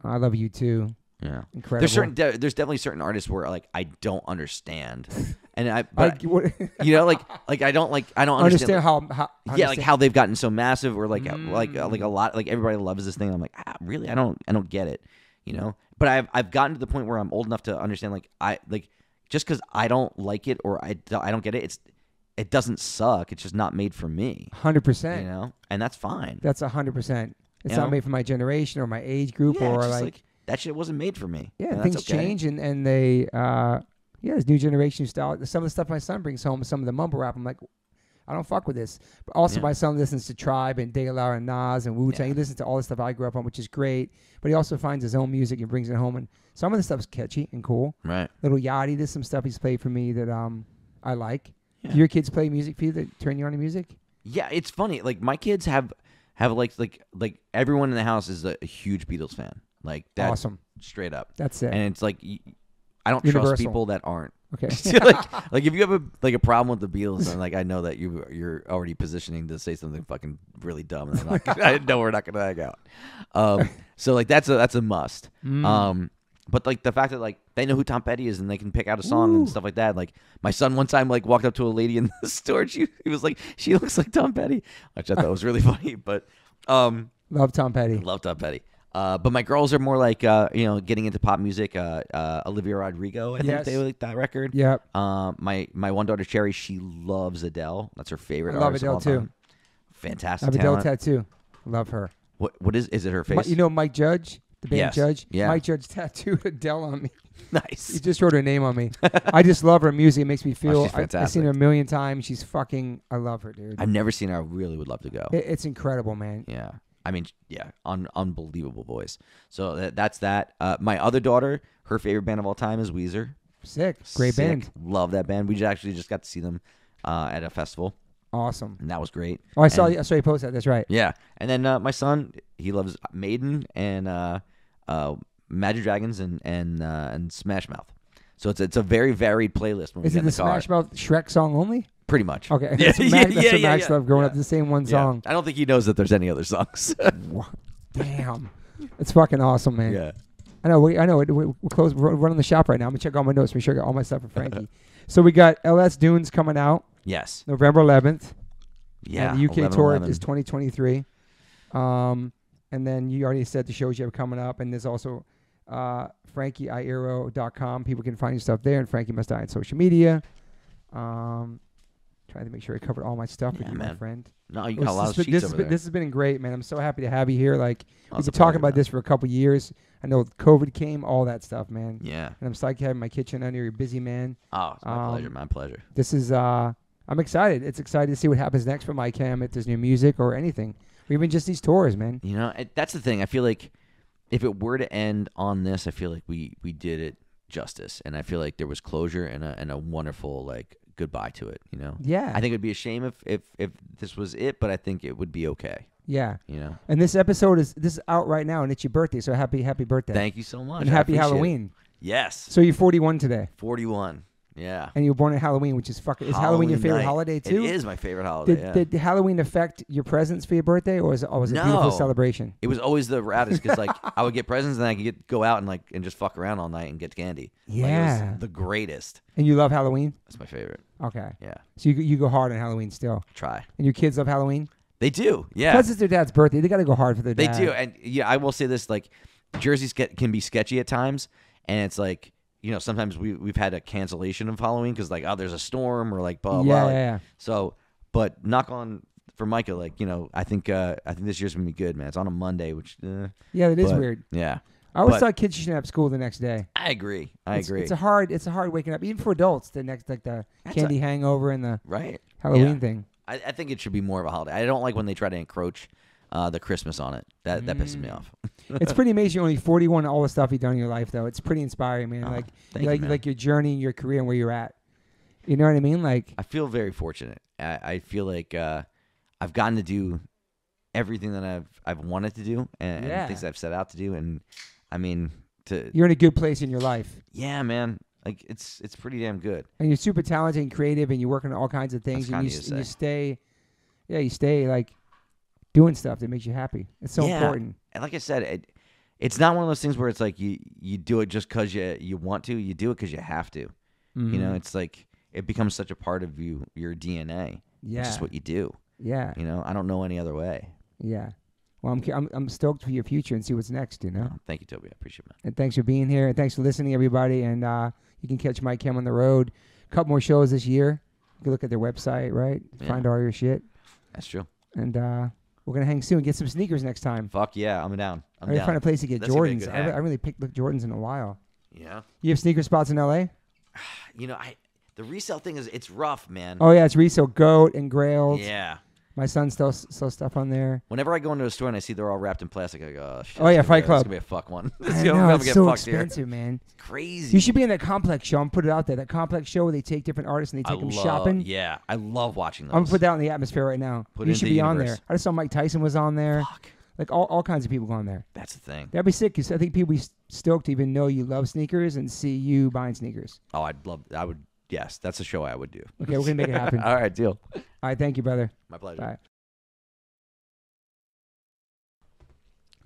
I love you too. Yeah. Incredible. There's definitely certain artists where like I don't understand, and What, you know like I don't understand how yeah, like how they've gotten so massive, or like a Mm. lot, like everybody loves this thing. I'm like, really, I don't get it, you know. But I've gotten to the point where I'm old enough to understand, like just because I don't like it or I don't get it, it doesn't suck. It's just not made for me, 100%. you know, and that's fine. That's 100%. It's You not know? made for my generation or my age group Yeah, or it's just like that shit wasn't made for me. yeah, and things that's okay. change and they there's new generation style. Some of the stuff my son brings home, some of the mumble rap, I'm like, I don't fuck with this. But also Yeah. my son listens to Tribe and De La and Nas and Wu-Tang. Yeah. He listens to all the stuff I grew up on, which is great. But he also finds his own music and brings it home. And some of the stuff's catchy and cool. Right. Little Yachty, there's some stuff he's played for me that I like. Yeah. Do your kids play music for you that turn you on to music? Yeah, it's funny. Like my kids have like everyone in the house is a huge Beatles fan. Like that's Awesome. straight up. That's it. And it's like I don't Universal. trust people that aren't. Okay. like if you have a problem with the Beatles, then like I know that you're already positioning to say something fucking really dumb, and I know we're not gonna hang out. So like that's a must. But like the fact that like they know who Tom Petty is and they can pick out a song Ooh. and stuff like that. Like my son one time like walked up to a lady in the store. And he was like, she looks like Tom Petty, which I thought was really funny. But Love Tom Petty. love Tom Petty. But my girls are more like getting into pop music. Olivia Rodrigo, I think Yes. they like that record. Yep. My one daughter Cherry, she loves Adele. That's her favorite I love artist Adele, of all too. time. I Fantastic have a Adele talent. tattoo. Love her. What is it? Her face? You know Mike Judge, the band Yes. Judge? Yeah. Mike Judge tattooed Adele on me. He Nice. just wrote her name on me. I just love her music. It makes me feel. she's I've seen fantastic. her a million times. She's fucking. I love her, dude. I've never seen her. I really would love to go. It's incredible, man. Yeah. I mean, yeah, unbelievable voice. So that's that. My other daughter, her favorite band of all time is Weezer. Sick. Great Sick. band. Love that band. We actually just got to see them at a festival, Awesome. and that was great. Oh, I saw you posted that. That's right. Yeah, and then my son, he loves Maiden and Imagine Dragons and Smash Mouth. So it's a very varied playlist. When Is we it get in the the car. Smash Mouth Shrek song only? Pretty much. Okay. Yeah, That's what Max, that's what yeah, Max yeah. loved growing Yeah. up. The same one Yeah. song. I don't think he knows that there's any other songs. Damn. It's fucking awesome, man. Yeah. I know. We're close. We're running the shop right now. I'm gonna check all my notes. Make sure I got all my stuff for Frankie. So we got LS Dunes coming out Yes. November 11th. Yeah. And the UK 11, tour 11. is 2023. And then you already said the shows you have coming up, and there's also FrankieIero.com. People can find your stuff there, and Frankie Must Die on social media. Trying to make sure I covered all my stuff with you, my friend. No, you got a lot of sheets over there. This has been great, man. I'm so happy to have you here. Like, Oh, we've it's been a talking pleasure, about man. this for a couple years. I know COVID came, all that stuff, man. Yeah. And I'm psyched to have my kitchen under. You're a busy man. Oh, it's my pleasure. My pleasure. This is, I'm excited. It's excited to see what happens next for my cam, if there's new music or anything. Or even just these tours, man. You know, that's the thing. I feel like if it were to end on this, I feel like we did it justice, and I feel like there was closure and a wonderful like goodbye to it. You know. Yeah. I think it'd be a shame if this was it, but I think it would be okay. Yeah. You know. And this episode is out right now, and it's your birthday, so happy birthday. Thank you so much. And I happy appreciate it. Halloween. Yes. So you're 41 today. 41. Yeah. And you were born on Halloween, which is fucking. Is Halloween your favorite night. holiday too? It is my favorite holiday. Did Halloween affect your presents for your birthday, or was it a beautiful No. celebration? It was always the raddest because like I would get presents and I could go out and just fuck around all night and get candy. Like, it Yeah. was the greatest. And you love Halloween? That's my favorite. Okay. Yeah. So you go hard on Halloween still, Try. and your kids love Halloween They do. Yeah. because it's their dad's birthday. They got to go hard for their They dad. do. And yeah, I will say this: like jerseys can be sketchy at times, and it's like. You know, sometimes we've had a cancellation of Halloween because like, oh, there's a storm or like blah blah. Yeah. So, but knock on for Micah, like you know, I think this year's gonna be good, man. It's on a Monday, which Yeah, it is but, weird. Yeah, I always but- thought kids shouldn't have school the next day. I agree. I agree. It's a hard waking up, even for adults. The next the That's candy hangover and the right. Halloween Yeah. thing. I think it should be more of a holiday. I don't like when they try to encroach the Christmas on it. That pisses me off. It's pretty amazing. You're only 41. All the stuff you've done in your life, though, it's pretty inspiring, man. Oh, Like thank you, man. like your journey, and your career, and where you're at. You know what I mean? Like I feel very fortunate. I feel like I've gotten to do everything that I've wanted to do and Yeah. things I've set out to do. And I mean, you're in a good place in your life, yeah, man. Like it's pretty damn good. and you're super talented and creative, and you're working on all kinds of things, That's and kinda you you stay, you stay like doing stuff that makes you happy. It's so Yeah. important. And like I said, it's not one of those things where it's like you do it just because you want to. You do it because you have to. You know, it's like it becomes such a part of your DNA. Yeah. It's just what you do. Yeah. You know, I don't know any other way. Yeah. Well, I'm stoked for your future and see what's next. You know. Thank you, Toby. I appreciate it, man. And thanks for being here. And thanks for listening, everybody. And you can catch Mike Cam on the road. A couple more shows this year. You can look at their website, right? Yeah. Find all your shit. That's true. And we're going to hang soon. Get some sneakers next time. Fuck yeah, I'm down. I'm I gotta down. find a place to get That's gonna be a Jordans. good I hack. really picked up Jordans in a while. Yeah. You have sneaker spots in L.A.? You know, the resale thing it's rough, man. Oh, yeah. It's resale Goat and Grails. Yeah. My son still sells stuff on there. Whenever I go into a store and I see they're all wrapped in plastic, I go, oh, shit. Oh, yeah, it's gonna Fight be Club. It's going to be a fuck one. I Yo, I'm know, gonna it's get so fucked here. expensive, man. It's crazy. You should be in that Complex show. I'm put it out there. That Complex show where they take different artists and they take them shopping. Yeah, I love watching those. I'm going to put that in the atmosphere right now. Put it You into should the be on there. universe. I just saw Mike Tyson was on there. Fuck. Like all kinds of people go on there. That's the thing. That'd be sick because I think people be stoked to even know you love sneakers and see you buying sneakers. Oh, I would, yes, that's a show I would do. Okay, we're going to make it happen. All right, deal. All right, thank you, brother. My pleasure. Bye.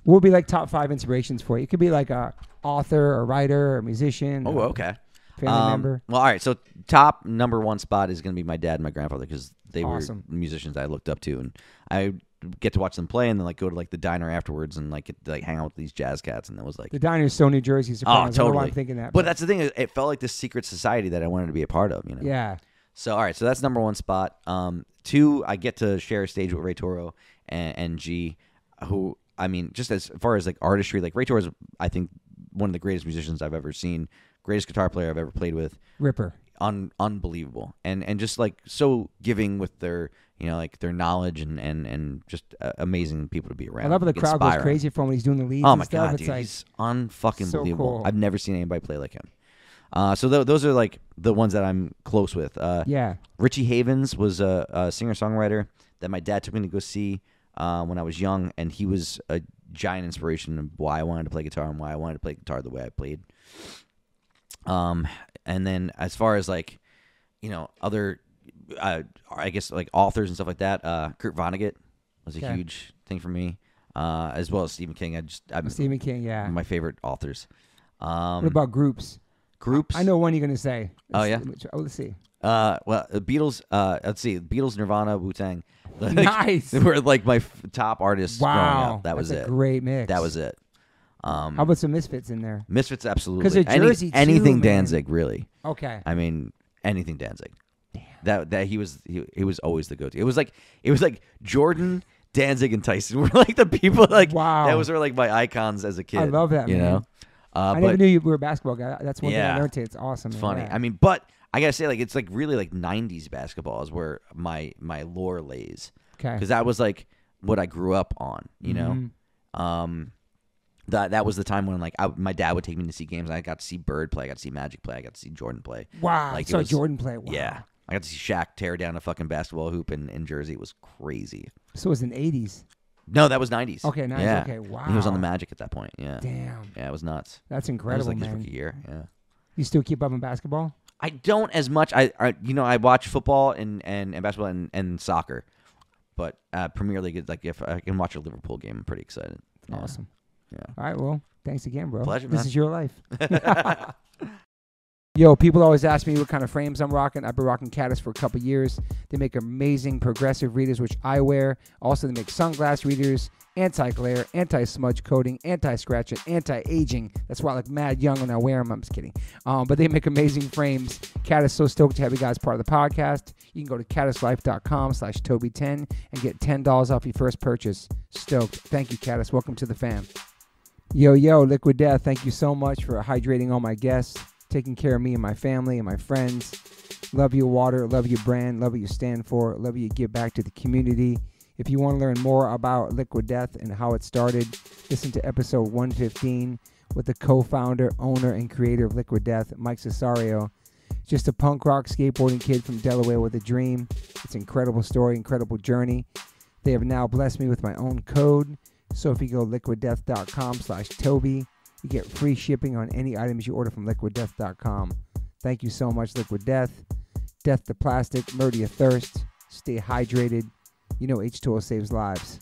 What would be like top 5 inspirations for you? It could be like a author, a writer, or a musician. Oh, or okay. family member. Well, all right. So top number one spot is going to be my dad and my grandfather because they Awesome. were musicians I looked up to, and I get to watch them play and then like go to like the diner afterwards and like get to, like hang out with these jazz cats, and it was like, The Diner's so New Jersey. Surprise. I don't know why totally. I'm thinking that. but that's the thing. It felt like this secret society that I wanted to be a part of. You know. yeah. So all right. So that's number one spot. 2, I get to share a stage with Ray Toro and G, who I mean, just as far as like artistry, like Ray Toro is I think one of the greatest musicians I've ever seen, greatest guitar player I've ever played with. Ripper. unbelievable, and just like so giving with their like their knowledge and just amazing people to be around. I love how the crowd goes crazy for him when he's doing the leads. Oh and my stuff. god, It's dude, like, he's unfucking believable. cool. I've never seen anybody play like him. So those are like the ones that I'm close with. yeah. Richie Havens was a singer-songwriter that my dad took me to go see when I was young, and he was a giant inspiration of why I wanted to play guitar and why I wanted to play guitar the way I played. And then as far as like, other, I guess like authors and stuff like that, Kurt Vonnegut was a huge thing for me, as well as Stephen King. Stephen King, yeah. My favorite authors. What about groups? Groups? I know one you're going to say. Oh, yeah? Let's see. Well, the Beatles, let's see, Beatles, Nirvana, Wu-Tang. Nice. They were like my top artists growing Wow. up. That was That's it. a great mix. That was it. How about some Misfits in there? Misfits, absolutely. 'Cause they're Jersey too, anything man. Danzig, really. Okay. I mean, anything Danzig. Damn. That he was always the go-to. It was like Jordan, Danzig, and Tyson were like the people like Wow. that was like my icons as a kid. I love that, you man. know. I never knew you were a basketball guy. That's one thing Yeah. I learned today. It's awesome. It's man. funny. Yeah. I mean, but I gotta say, like, it's like really like '90s basketball is where my lore lays. Okay. Because that was like what I grew up on. You know. That was the time when like my dad would take me to see games. And I got to see Bird play. I got to see Magic play. I got to see Jordan play. Wow. Like, So Jordan play. Wow. Yeah. I got to see Shaq tear down a fucking basketball hoop in Jersey. It was crazy. So it was in the 80s. No, that was 90s. Okay, 90s. Yeah. Okay, wow. And he was on the Magic at that point. Yeah. Damn. Yeah, it was nuts. That's That incredible, was like man. his rookie year. Yeah. You still keep up in basketball? I don't as much. I watch football and basketball and soccer, but Premier League is like if I can watch a Liverpool game, I'm pretty excited. Yeah. Awesome. Yeah. All right, well, thanks again, bro. Pleasure, This man. is your life. Yo, people always ask me what kind of frames I'm rocking. I've been rocking Caddis for a couple years. They make amazing progressive readers, which I wear. Also, they make sunglass readers, anti-glare, anti-smudge coating, anti-scratch, and anti-aging. That's why I look mad young when I wear them. I'm just kidding. But they make amazing frames. Caddis, so stoked to have you guys part of the podcast. You can go to caddislife.com/Toby10 and get $10 off your first purchase. Stoked. Thank you, Caddis. Welcome to the fam. Yo, Liquid Death, thank you so much for hydrating all my guests, taking care of me and my family and my friends. Love your water, love your brand, love what you stand for, love what you give back to the community. If you want to learn more about Liquid Death and how it started, listen to episode 115 with the co-founder, owner, and creator of Liquid Death, Mike Cesario. Just a punk rock skateboarding kid from Delaware with a dream. It's an incredible story, incredible journey. They have now blessed me with my own code. So if you go liquiddeath.com/Toby, you get free shipping on any items you order from liquiddeath.com. Thank you so much, Liquid Death. Death to plastic, murder your thirst. Stay hydrated. You know H2O saves lives.